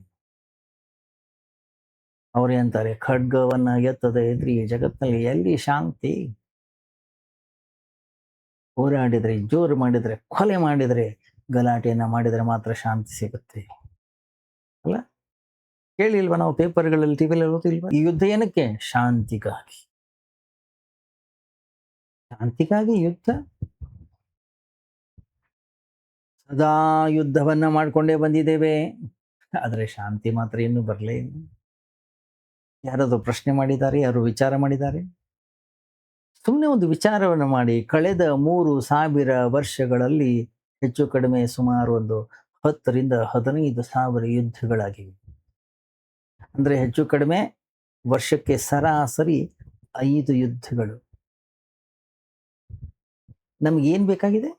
ಅವ್ರು ಅಂತಾರೆ, ಖಡ್ಗವನ್ನ ಎತ್ತದೆ ಇದ್ರಿ ಈ ಜಗತ್ತಿನಲ್ಲಿ ಎಲ್ಲಿ ಶಾಂತಿ? ಹೋರಾಡಿದ್ರೆ, ಜೋರು ಮಾಡಿದ್ರೆ, ಕೊಲೆ ಮಾಡಿದ್ರೆ, ಗಲಾಟೆಯನ್ನ ಮಾಡಿದ್ರೆ ಮಾತ್ರ ಶಾಂತಿ ಸಿಗುತ್ತೆ ಅಲ್ಲ? ಕೇಳಿಲ್ವಾ ನಾವು ಪೇಪರ್ಗಳಲ್ಲಿ, ಟಿವಿಯಲ್ಲಿ ಓದಿಲ್ವಾ? ಈ ಯುದ್ಧ ಏನಕ್ಕೆ? ಶಾಂತಿಗಾಗಿ. ಶಾಂತಿಗಾಗಿ ಯುದ್ಧ. ಸದಾ ಯುದ್ಧವನ್ನ ಮಾಡ್ಕೊಂಡೇ ಬಂದಿದ್ದೇವೆ, ಆದ್ರೆ ಶಾಂತಿ ಮಾತ್ರ ಇನ್ನೂ ಬರಲೇ ಇಲ್ಲ. ಯಾರಾದ್ರೂ ಪ್ರಶ್ನೆ ಮಾಡಿದ್ದಾರೆ? ಯಾರು ವಿಚಾರ ಮಾಡಿದ್ದಾರೆ? ಸುಮ್ಮನೆ ಒಂದು ವಿಚಾರವನ್ನು ಮಾಡಿ. ಕಳೆದ 3000 ವರ್ಷಗಳಲ್ಲಿ ಹೆಚ್ಚು ಕಡಿಮೆ ಸುಮಾರು ಒಂದು 10 ರಿಂದ 15,000 ಯುದ್ಧಗಳಾಗಿವೆ. ಅಂದ್ರೆ ಹೆಚ್ಚು ಕಡಿಮೆ ವರ್ಷಕ್ಕೆ ಸರಾಸರಿ 5 ಯುದ್ಧಗಳು. ನಮ್ಗೆ ಏನ್ ಬೇಕಾಗಿದೆ?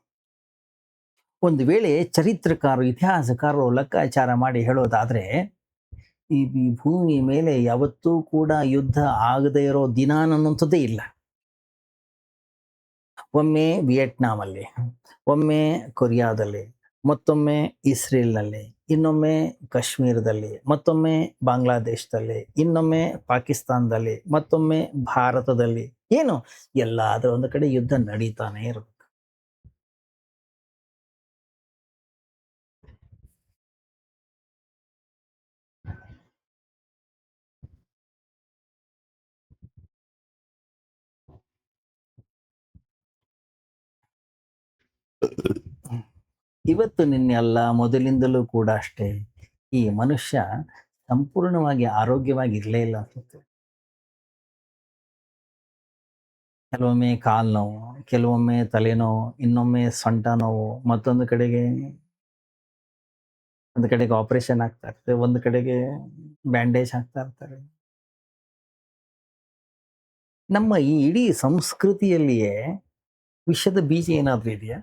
ಒಂದು ವೇಳೆ ಚರಿತ್ರಕಾರರು, ಇತಿಹಾಸಕಾರರು ಲೆಕ್ಕಾಚಾರ ಮಾಡಿ ಹೇಳೋದಾದ್ರೆ, ಈ ಭೂಮಿ ಮೇಲೆ ಯಾವತ್ತೂ ಕೂಡ ಯುದ್ಧ ಆಗದೇ ಇರೋ ದಿನ ಅನ್ನುವಂಥದ್ದೇ ಇಲ್ಲ. ಒಮ್ಮೆ ವಿಯೆಟ್ನಾಮಲ್ಲಿ, ಒಮ್ಮೆ ಕೊರಿಯಾದಲ್ಲಿ, ಮತ್ತೊಮ್ಮೆ ಇಸ್ರೇಲ್ನಲ್ಲಿ, ಇನ್ನೊಮ್ಮೆ ಕಾಶ್ಮೀರದಲ್ಲಿ, ಮತ್ತೊಮ್ಮೆ ಬಾಂಗ್ಲಾದೇಶದಲ್ಲಿ, ಇನ್ನೊಮ್ಮೆ ಪಾಕಿಸ್ತಾನದಲ್ಲಿ, ಮತ್ತೊಮ್ಮೆ ಭಾರತದಲ್ಲಿ. ಏನು? ಎಲ್ಲಾದ್ರೂ ಒಂದು ಕಡೆ ಯುದ್ಧ ನಡೀತಾನೆ ಇರುತ್ತೆ. ಇವತ್ತು ನಿನ್ನೆ ಅಲ್ಲ, ಮೊದಲಿಂದಲೂ ಕೂಡ ಅಷ್ಟೇ. ಈ ಮನುಷ್ಯ ಸಂಪೂರ್ಣವಾಗಿ ಆರೋಗ್ಯವಾಗಿ ಇರಲೇ ಇಲ್ಲ ಅನ್ಸುತ್ತೆ. ಕೆಲವೊಮ್ಮೆ ಕಾಲು ನೋವು, ಕೆಲವೊಮ್ಮೆ ತಲೆನೋವು, ಇನ್ನೊಮ್ಮೆ ಸೊಂಟ ನೋವು, ಮತ್ತೊಂದು ಕಡೆಗೆ ಒಂದು ಕಡೆಗೆ ಆಪರೇಷನ್ ಆಗ್ತಾ ಇರ್ತದೆ, ಒಂದು ಕಡೆಗೆ ಬ್ಯಾಂಡೇಜ್ ಹಾಕ್ತಾ ಇರ್ತಾರೆ. ನಮ್ಮ ಈ ಇಡೀ ಸಂಸ್ಕೃತಿಯಲ್ಲಿಯೇ ವಿಷದ ಬೀಜ ಏನಾದ್ರೂ ಇದೆಯಾ?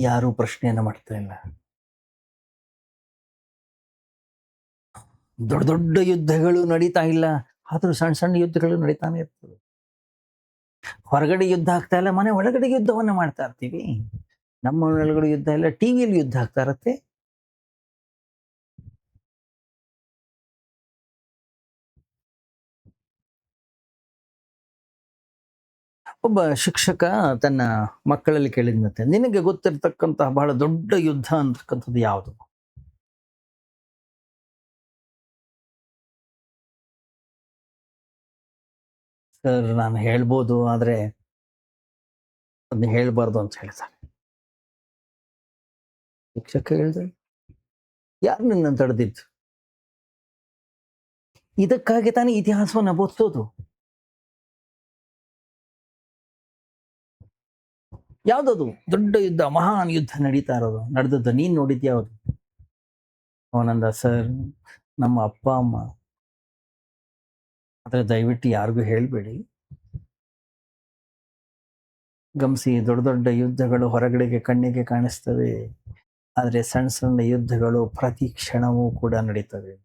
ಯಾರು ಪ್ರಶ್ನೆಯನ್ನ ಮಾಡ್ತಾ ಇಲ್ಲ. ದೊಡ್ಡ ದೊಡ್ಡ ಯುದ್ಧಗಳು ನಡೀತಾ ಇಲ್ಲ, ಆದ್ರೂ ಸಣ್ಣ ಸಣ್ಣ ಯುದ್ಧಗಳು ನಡೀತಾನೆ ಇರ್ತದೆ. ಹೊರಗಡೆ ಯುದ್ಧ ಆಗ್ತಾ ಇಲ್ಲ, ಮನೆ ಒಳಗಡೆ ಯುದ್ಧವನ್ನ ಮಾಡ್ತಾ ಇರ್ತೀವಿ. ನಮ್ಮ ಒಳಗಡೆ ಯುದ್ಧ ಇಲ್ಲ, ಟಿವಿಯಲ್ಲಿ ಯುದ್ಧ ಆಗ್ತಾ ಇರತ್ತೆ. ಒಬ್ಬ ಶಿಕ್ಷಕ ತನ್ನ ಮಕ್ಕಳಲ್ಲಿ ಕೇಳಿದ್ನಂತೆ, ನಿನಗೆ ಗೊತ್ತಿರತಕ್ಕಂತಹ ಬಹಳ ದೊಡ್ಡ ಯುದ್ಧ ಅಂತಕ್ಕಂಥದ್ದು ಯಾವುದು? ಸರ್, ನಾನು ಹೇಳ್ಬೋದು, ಆದ್ರೆ ಅದನ್ನ ಹೇಳ್ಬಾರ್ದು ಅಂತ ಹೇಳ್ತಾರೆ. ಶಿಕ್ಷಕ ಹೇಳಿದ್ರೆ, ಯಾರು ನಿನ್ನ ತಡೆದಿದ್ದು? ಇದಕ್ಕಾಗಿ ತಾನೇ ಇತಿಹಾಸವನ್ನ ಓದ್ಸೋದು. ಯಾವ್ದದು ದೊಡ್ಡ ಯುದ್ಧ, ಮಹಾನ್ ಯುದ್ಧ ನಡೀತಾ ಇರೋದು, ನಡೆದದ್ದು ನೀನ್ ನೋಡಿದ್ಯಾ ಯಾವ್ದು? ಅವನಂದ, ಸರ್ ನಮ್ಮ ಅಪ್ಪ ಅಮ್ಮ, ಆದ್ರೆ ದಯವಿಟ್ಟು ಯಾರಿಗೂ ಹೇಳ್ಬೇಡಿ. ಗಮನಿಸಿ, ದೊಡ್ಡ ದೊಡ್ಡ ಯುದ್ಧಗಳು ಹೊರಗಡೆಗೆ ಕಣ್ಣಿಗೆ ಕಾಣಿಸ್ತವೆ, ಆದ್ರೆ ಸಣ್ಣ ಸಣ್ಣ ಯುದ್ಧಗಳು ಪ್ರತಿ ಕ್ಷಣವೂ ಕೂಡ ನಡೀತವೆ.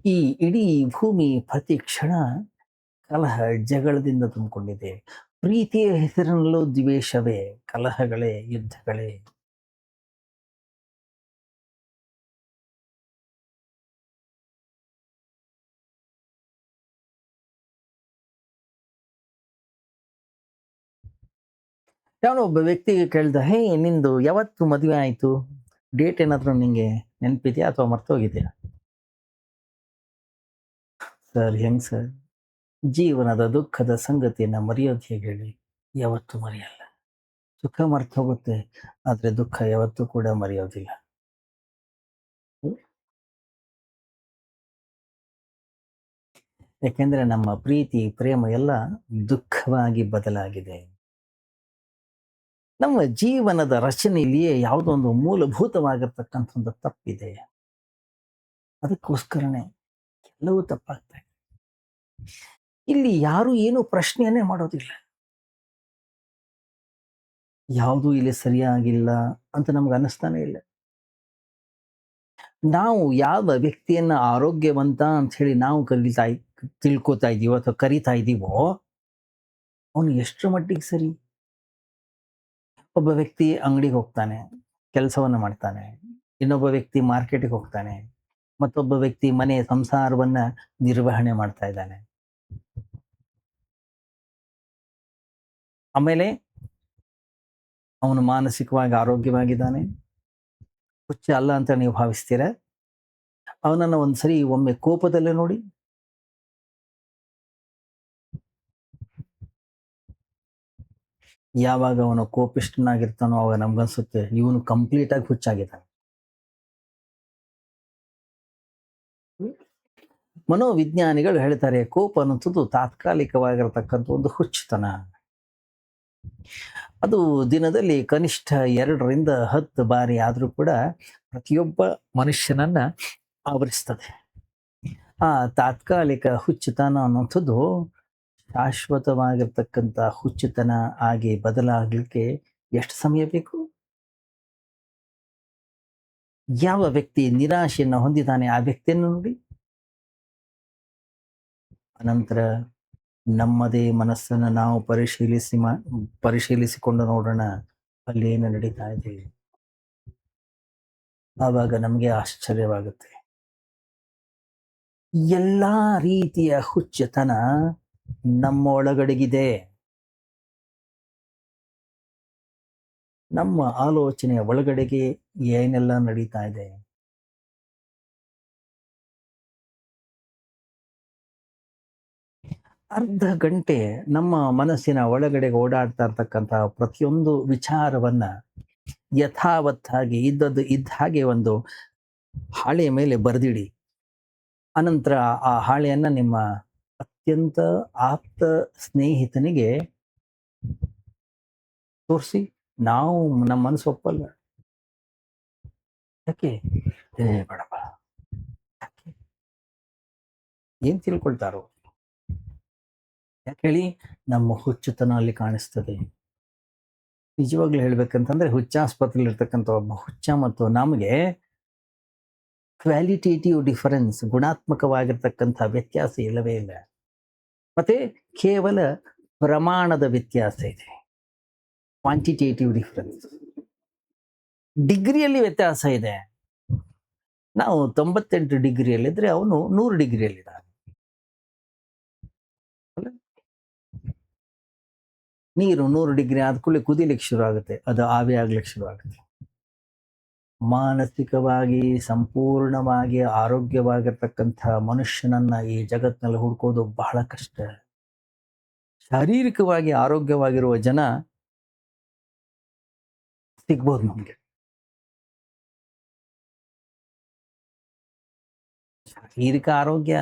ಈ ಇಡೀ ಭೂಮಿ ಪ್ರತಿ ಕ್ಷಣ ಕಲಹ ಜಗಳದಿಂದ ತುಂಬಿಕೊಂಡಿದೆ. ಪ್ರೀತಿಯ ಹೆಸರಿನಲ್ಲೂ ದ್ವೇಷವೇ, ಕಲಹಗಳೇ, ಯುದ್ಧಗಳೇ. ಯಾವನೋ ಒಬ್ಬ ವ್ಯಕ್ತಿಗೆ ಕೇಳ್ದ, ಹೇ ನಿಂದು ಯಾವತ್ತು ಮದುವೆ ಆಯ್ತು, ಡೇಟ್ ಏನಾದ್ರು ನಿಂಗೆ ನೆನಪಿದ್ಯಾ ಅಥವಾ ಮರ್ತೋಗಿದ್ಯಾ? ಸರ್ ಹೆಂಗ್ ಸರ್, ಜೀವನದ ದುಃಖದ ಸಂಗತಿಯನ್ನ ಮರೆಯೋದು ಹೇಗೆ ಹೇಳಿ? ಯಾವತ್ತೂ ಮರೆಯಲ್ಲ. ಸುಖ ಮರ್ತು ಹೋಗುತ್ತೆ, ಆದ್ರೆ ದುಃಖ ಯಾವತ್ತೂ ಕೂಡ ಮರೆಯೋದಿಲ್ಲ. ಯಾಕೆಂದ್ರೆ ನಮ್ಮ ಪ್ರೀತಿ ಪ್ರೇಮ ಎಲ್ಲ ದುಃಖವಾಗಿ ಬದಲಾಗಿದೆ. ನಮ್ಮ ಜೀವನದ ರಚನೆಯಲ್ಲಿಯೇ ಯಾವುದೋ ಒಂದು ಮೂಲಭೂತವಾಗಿರ್ತಕ್ಕಂಥ ಒಂದು ತಪ್ಪಿದೆ. ಅದಕ್ಕೋಸ್ಕರನೇ ಎಲ್ಲವೂ ತಪ್ಪಾಗ್ತಾ ಇದೆ. ಇಲ್ಲಿ ಯಾರು ಏನು ಪ್ರಶ್ನೆಯನ್ನೇ ಮಾಡೋದಿಲ್ಲ. ಯಾವುದು ಇಲ್ಲಿ ಸರಿಯಾಗಿಲ್ಲ ಅಂತ ನಮ್ಗೆ ಅನ್ನಿಸ್ತಾನೆ ಇಲ್ಲ. ನಾವು ಯಾವ ವ್ಯಕ್ತಿಯನ್ನ ಆರೋಗ್ಯವಂತ ಅಂತ ಹೇಳಿ ನಾವು ತಿಳ್ಕೊತಾ ಇದೀವೋ ಅಥವಾ ಕರಿತಾ ಇದೀವೋ, ಅವನು ಎಷ್ಟರ ಮಟ್ಟಿಗೆ ಸರಿ? ಒಬ್ಬ ವ್ಯಕ್ತಿ ಅಂಗಡಿಗೆ ಹೋಗ್ತಾನೆ, ಕೆಲಸವನ್ನ ಮಾಡ್ತಾನೆ. ಇನ್ನೊಬ್ಬ ವ್ಯಕ್ತಿ ಮಾರ್ಕೆಟ್ಗೆ ಹೋಗ್ತಾನೆ. ಮತ್ತೊಬ್ಬ ವ್ಯಕ್ತಿ ಮನೆ ಸಂಸಾರವನ್ನ ನಿರ್ವಹಣೆ ಮಾಡ್ತಾ ಇದ್ದಾನೆ. ಆಮೇಲೆ ಅವನು ಮಾನಸಿಕವಾಗಿ ಆರೋಗ್ಯವಾಗಿದ್ದಾನೆ. ಹುಚ್ಚ ಅಲ್ಲ ಅಂತ ನೀವು ಭಾವಿಸ್ತೀರಾ? ಅವನನ್ನ ಒಂದ್ಸರಿ ಒಮ್ಮೆ ಕೋಪದಲ್ಲೇ ನೋಡಿ. ಯಾವಾಗ ಅವನು ಕೋಪಿಷ್ಠನಾಗಿರ್ತಾನೋ ಅವಾಗ ನಮ್ಗನ್ಸುತ್ತೆ ಇವನು ಕಂಪ್ಲೀಟ್ ಆಗಿ ಹುಚ್ಚಾಗಿದ್ದಾನೆ. ಮನೋವಿಜ್ಞಾನಿಗಳು ಹೇಳ್ತಾರೆ, ಕೋಪ ಅನ್ನುವುದು ತಾತ್ಕಾಲಿಕವಾಗಿರತಕ್ಕಂಥ ಒಂದು ಹುಚ್ಚುತನ. ಅದು ದಿನದಲ್ಲಿ ಕನಿಷ್ಠ 2ರಿಂದ 10 ಬಾರಿ ಆದ್ರೂ ಕೂಡ ಪ್ರತಿಯೊಬ್ಬ ಮನುಷ್ಯನನ್ನ ಆವರಿಸ್ತದೆ. ಆ ತಾತ್ಕಾಲಿಕ ಹುಚ್ಚುತನ ಅನ್ನುವಂಥದ್ದು ಶಾಶ್ವತವಾಗಿರ್ತಕ್ಕಂಥ ಹುಚ್ಚುತನ ಆಗಿ ಬದಲಾಗಲಿಕ್ಕೆ ಎಷ್ಟು ಸಮಯ ಬೇಕು? ಯಾವ ವ್ಯಕ್ತಿ ನಿರಾಶೆಯನ್ನು ಹೊಂದಿದ್ದಾನೆ ಆ ವ್ಯಕ್ತಿಯನ್ನು ನೋಡಿ. ಅನಂತರ ನಮ್ಮದೇ ಮನಸ್ಸನ್ನು ನಾವು ಪರಿಶೀಲಿಸಿಕೊಂಡು ನೋಡೋಣ, ಅಲ್ಲೇನು ನಡೀತಾ ಇದೆ. ಆವಾಗ ನಮಗೆ ಆಶ್ಚರ್ಯವಾಗುತ್ತೆ. ಎಲ್ಲಾ ರೀತಿಯ ಹುಚ್ಚುತನ ನಮ್ಮ ಒಳಗಡೆಗಿದೆ. ನಮ್ಮ ಆಲೋಚನೆಯ ಒಳಗಡೆಗೆ ಏನೆಲ್ಲ ನಡೀತಾ ಇದೆ. ಅರ್ಧ ಗಂಟೆ ನಮ್ಮ ಮನಸ್ಸಿನ ಒಳಗಡೆ ಓಡಾಡ್ತಾ ಇರ್ತಕ್ಕಂತಹ ಪ್ರತಿಯೊಂದು ವಿಚಾರವನ್ನ ಯಥಾವತ್ತಾಗಿ ಇದ್ದದ್ದು ಇದ್ದ ಹಾಗೆ ಒಂದು ಹಾಳೆಯ ಮೇಲೆ ಬರೆದಿಡಿ. ಅನಂತರ ಆ ಹಾಳೆಯನ್ನ ನಿಮ್ಮ ಅತ್ಯಂತ ಆಪ್ತ ಸ್ನೇಹಿತನಿಗೆ ತೋರಿಸಿ. ನಾವು ನಮ್ಮ ಮನಸ್ಸು ಒಪ್ಪಲ್ಲ. ಯಾಕೆ? ಬೇಡಪ್ಪ, ಯಾಕೆ? ಏನ್ ತಿಳ್ಕೊಳ್ತಾರೋ? ಯಾಕೆ ಹೇಳಿ? ನಮ್ಮ ಹುಚ್ಚುತನ ಅಲ್ಲಿ ಕಾಣಿಸ್ತದೆ. ನಿಜವಾಗ್ಲೂ ಹೇಳ್ಬೇಕಂತಂದ್ರೆ ಹುಚ್ಚಾಸ್ಪತ್ರೆಯಲ್ಲಿ ಇರ್ತಕ್ಕಂಥ ಒಬ್ಬ ಹುಚ್ಚ ಮತ್ತು ನಮಗೆ ಕ್ವಾಲಿಟೇಟಿವ್ ಡಿಫರೆನ್ಸ್, ಗುಣಾತ್ಮಕವಾಗಿರ್ತಕ್ಕಂಥ ವ್ಯತ್ಯಾಸ ಇಲ್ಲವೇ ಇಲ್ಲ. ಮತ್ತೆ ಕೇವಲ ಪ್ರಮಾಣದ ವ್ಯತ್ಯಾಸ ಇದೆ, ಕ್ವಾಂಟಿಟೇಟಿವ್ ಡಿಫರೆನ್ಸ್. ಡಿಗ್ರಿಯಲ್ಲಿ ವ್ಯತ್ಯಾಸ ಇದೆ. ನಾವು 98 ಡಿಗ್ರಿಯಲ್ಲಿದ್ರೆ ಅವನು 100 ಡಿಗ್ರಿಯಲ್ಲಿದ್ದಾನೆ. ನೀರು 100 ಡಿಗ್ರಿ ಆದ ಕೂಡಲೇ ಕುದಿಲಿಕ್ಕೆ ಶುರು ಆಗುತ್ತೆ, ಅದು ಆವಿ ಆಗ್ಲಿಕ್ಕೆ ಶುರು ಆಗುತ್ತೆ. ಮಾನಸಿಕವಾಗಿ ಸಂಪೂರ್ಣವಾಗಿ ಆರೋಗ್ಯವಾಗಿರ್ತಕ್ಕಂಥ ಮನುಷ್ಯನನ್ನ ಈ ಜಗತ್ತಿನಲ್ಲಿ ಹುಡುಕೋದು ಬಹಳ ಕಷ್ಟ. ಶಾರೀರಿಕವಾಗಿ ಆರೋಗ್ಯವಾಗಿರುವ ಜನ ಸಿಗ್ಬೋದು ನಮ್ಗೆ. ಶಾರೀರಿಕ ಆರೋಗ್ಯ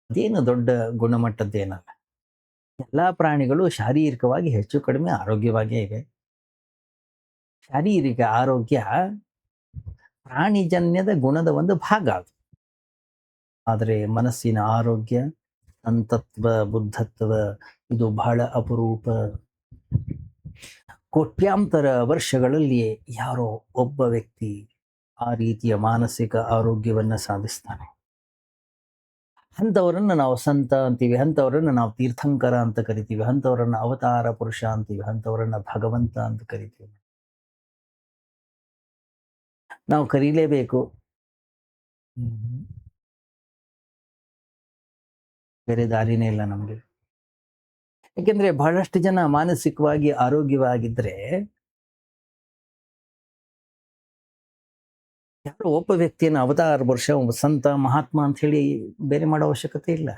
ಅದೇನು ದೊಡ್ಡ ಗುಣಮಟ್ಟದ್ದೇನಲ್ಲ. ಎಲ್ಲಾ ಪ್ರಾಣಿಗಳು ಶಾರೀರಿಕವಾಗಿ ಹೆಚ್ಚು ಕಡಿಮೆ ಆರೋಗ್ಯವಾಗಿಯೇ ಇವೆ. ಶಾರೀರಿಕ ಆರೋಗ್ಯ ಪ್ರಾಣಿಜನ್ಯದ ಗುಣದ ಒಂದು ಭಾಗ ಅದು. ಆದರೆ ಮನಸ್ಸಿನ ಆರೋಗ್ಯ, ಸಂತತ್ವ, ಬುದ್ಧತ್ವ ಇದು ಬಹಳ ಅಪರೂಪ. ಕೋಟ್ಯಾಂತರ ವರ್ಷಗಳಲ್ಲಿ ಯಾರೋ ಒಬ್ಬ ವ್ಯಕ್ತಿ ಆ ರೀತಿಯ ಮಾನಸಿಕ ಆರೋಗ್ಯವನ್ನ ಸಾಧಿಸ್ತಾನೆ. ಅಂಥವರನ್ನ ನಾವು ಸಂತ ಅಂತೀವಿ, ಅಂಥವರನ್ನ ನಾವು ತೀರ್ಥಂಕರ ಅಂತ ಕರಿತೀವಿ, ಅಂಥವರನ್ನ ಅವತಾರ ಪುರುಷ ಅಂತೀವಿ, ಅಂಥವರನ್ನ ಭಗವಂತ ಅಂತ ಕರಿತೀವಿ. ನಾವು ಕರೀಲೇಬೇಕು. ಹ್ಮ್. ಬೇರೆ ದಾರಿನೇ ಇಲ್ಲ ನಮ್ಗೆ. ಯಾಕೆಂದ್ರೆ ಬಹಳಷ್ಟು ಜನ ಮಾನಸಿಕವಾಗಿ ಆರೋಗ್ಯವಾಗಿದ್ರೆ ಯಾರೋ ಒಬ್ಬ ವ್ಯಕ್ತಿಯನ್ನು ಅವತಾರ ಪುರುಷ, ಒಬ್ಬ ಸಂತ, ಮಹಾತ್ಮ ಅಂತ ಹೇಳಿ ಬೇರೆ ಮಾಡೋ ಅವಶ್ಯಕತೆ ಇಲ್ಲ.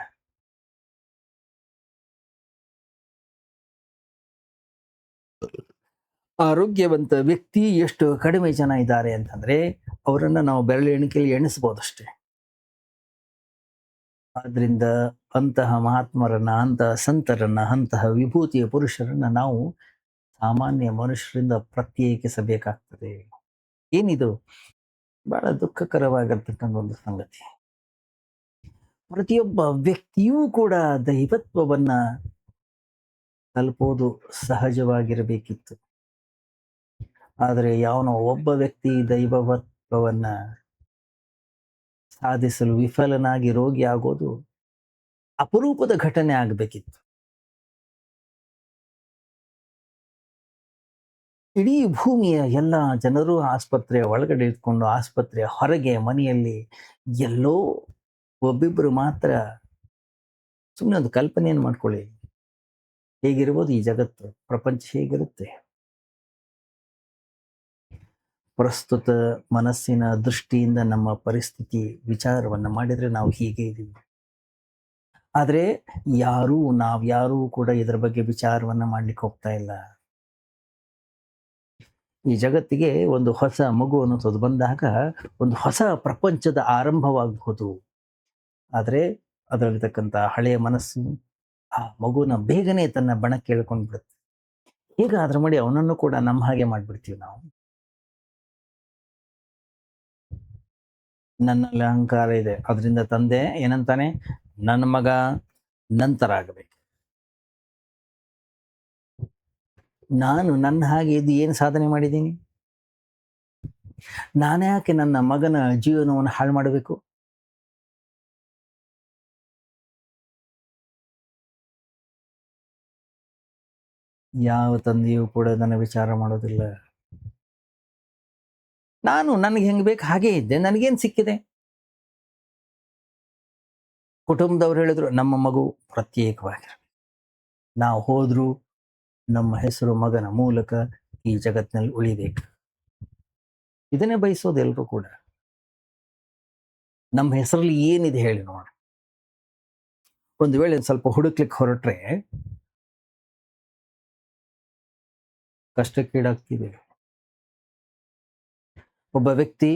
ಆರೋಗ್ಯವಂತ ವ್ಯಕ್ತಿ ಎಷ್ಟು ಕಡಿಮೆ ಜನ ಇದ್ದಾರೆ ಅಂತಂದ್ರೆ ಅವರನ್ನ ನಾವು ಬೆರಳು ಎಣಿಕೆಯಲ್ಲಿ ಎಣಿಸ್ಬೋದಷ್ಟೇ. ಆದ್ರಿಂದ ಅಂತಹ ಮಹಾತ್ಮರನ್ನ, ಅಂತಹ ಸಂತರನ್ನ, ಅಂತಹ ವಿಭೂತಿಯ ಪುರುಷರನ್ನ ನಾವು ಸಾಮಾನ್ಯ ಮನುಷ್ಯರಿಂದ ಪ್ರತ್ಯೇಕಿಸಬೇಕಾಗ್ತದೆ. ಏನಿದು ಬಹಳ ದುಃಖಕರವಾಗಿರ್ತಕ್ಕಂಥ ಒಂದು ಸಂಗತಿ. ಪ್ರತಿಯೊಬ್ಬ ವ್ಯಕ್ತಿಯೂ ಕೂಡ ದೈವತ್ವವನ್ನ ತಲುಪೋದು ಸಹಜವಾಗಿರಬೇಕಿತ್ತು. ಆದರೆ ಯಾವನೋ ಒಬ್ಬ ವ್ಯಕ್ತಿ ದೈವತ್ವವನ್ನ ಸಾಧಿಸಲು ವಿಫಲನಾಗಿ ರೋಗಿ ಆಗೋದು ಅಪರೂಪದ ಘಟನೆ ಆಗಬೇಕಿತ್ತು. ಇಡೀ ಭೂಮಿಯ ಎಲ್ಲ ಜನರು ಆಸ್ಪತ್ರೆಯ ಒಳಗಡೆ ಇಟ್ಕೊಂಡು ಆಸ್ಪತ್ರೆಯ ಹೊರಗೆ ಮನೆಯಲ್ಲಿ ಎಲ್ಲೋ ಒಬ್ಬಿಬ್ರು ಮಾತ್ರ. ಸುಮ್ಮನೆ ಒಂದು ಕಲ್ಪನೆಯನ್ನು ಮಾಡ್ಕೊಳ್ಳಿ, ಹೇಗಿರ್ಬೋದು ಈ ಜಗತ್ತು, ಪ್ರಪಂಚ ಹೇಗಿರುತ್ತೆ. ಪ್ರಸ್ತುತ ಮನಸ್ಸಿನ ದೃಷ್ಟಿಯಿಂದ ನಮ್ಮ ಪರಿಸ್ಥಿತಿ ವಿಚಾರವನ್ನ ಮಾಡಿದ್ರೆ ನಾವು ಹೀಗೆ ಇದ್ದೀವಿ. ಆದ್ರೆ ನಾವ್ಯಾರೂ ಕೂಡ ಇದರ ಬಗ್ಗೆ ವಿಚಾರವನ್ನ ಮಾಡ್ಲಿಕ್ಕೆ ಹೋಗ್ತಾ ಇಲ್ಲ. ಈ ಜಗತ್ತಿಗೆ ಒಂದು ಹೊಸ ಮಗು ಅನ್ನೋದು ಬಂದಾಗ ಒಂದು ಹೊಸ ಪ್ರಪಂಚದ ಆರಂಭವಾಗಬಹುದು. ಆದ್ರೆ ಅದರಲ್ಲಿರ್ತಕ್ಕಂಥ ಹಳೆಯ ಮನಸ್ಸು ಆ ಮಗುನ ಬೇಗನೆ ತನ್ನ ಬಣಕ್ಕೆ ಎಳ್ಕೊಂಡು ಬಿಡುತ್ತೆ. ಹೇಗಾದ್ರೂ ಮಾಡಿ ಅವನನ್ನು ಕೂಡ ನಮ್ಮ ಹಾಗೆ ಮಾಡ್ಬಿಡ್ತೀವಿ ನಾವು. ನನ್ನಲ್ಲಿ ಅಹಂಕಾರ ಇದೆ, ಅದರಿಂದ ತಂದೆ ಏನಂತಾನೆ, ನನ್ನ ಮಗ ನಂತರ ಆಗಬೇಕು. ನಾನು ನನ್ನ ಹಾಗೆ ಇದ್ದು ಏನು ಸಾಧನೆ ಮಾಡಿದ್ದೀನಿ? ನಾನ್ಯಾಕೆ ನನ್ನ ಮಗನ ಜೀವನವನ್ನು ಹಾಳು ಮಾಡಬೇಕು? ಯಾವ ತಂದೆಯೂ ಕೂಡ ಅದನ್ನ ವಿಚಾರ ಮಾಡೋದಿಲ್ಲ. ನಾನು ನನಗೆ ಹೆಂಗ್ ಬೇಕು ಹಾಗೆ ಇದ್ದೆ, ನನಗೇನು ಸಿಕ್ಕಿದೆ? ಕುಟುಂಬದವ್ರು ಹೇಳಿದ್ರು ನಮ್ಮ ಮಗು ಪ್ರತ್ಯೇಕವಾಗಿರಬೇಕು, ನಾವು ಹೋದ್ರು ನಮ್ಮ ಹೆಸರು ಮಗನ ಮೂಲಕ ಈ ಜಗತ್ತಿನಲ್ಲಿ ಉಳಿಬೇಕು. ಇದನ್ನೇ ಬಯಸೋದು ಎಲ್ರು ಕೂಡ. ನಮ್ಮ ಹೆಸರಲ್ಲಿ ಏನಿದೆ ಹೇಳಿ ನೋಡ. ಒಂದು ವೇಳೆ ಸ್ವಲ್ಪ ಹುಡುಕ್ಲಿಕ್ಕೆ ಹೊರಟ್ರೆ ಕಷ್ಟಕ್ಕೀಡಾಗ್ತೀವಿ. ಒಬ್ಬ ವ್ಯಕ್ತಿ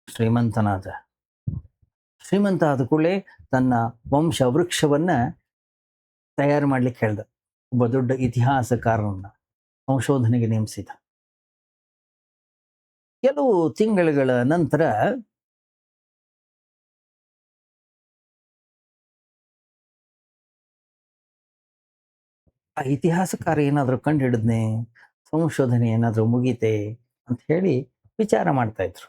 ಶ್ರೀಮಂತ ಆದ ಕೂಡಲೇ ತನ್ನ ವಂಶ ವೃಕ್ಷವನ್ನ ತಯಾರು ಮಾಡ್ಲಿಕ್ಕೆ ಹೇಳ್ದ. ಒಬ್ಬ ದೊಡ್ಡ ಇತಿಹಾಸಕಾರನನ್ನ ಸಂಶೋಧನೆಗೆ ನೇಮಿಸಿದ. ಕೆಲವು ತಿಂಗಳುಗಳ ನಂತರ ಆ ಇತಿಹಾಸಕಾರ ಏನಾದರೂ ಕಂಡು ಹಿಡಿದ್ನೆ, ಸಂಶೋಧನೆ ಏನಾದರೂ ಮುಗೀತೆ ಅಂತ ಹೇಳಿ ವಿಚಾರ ಮಾಡ್ತಾ ಇದ್ರು.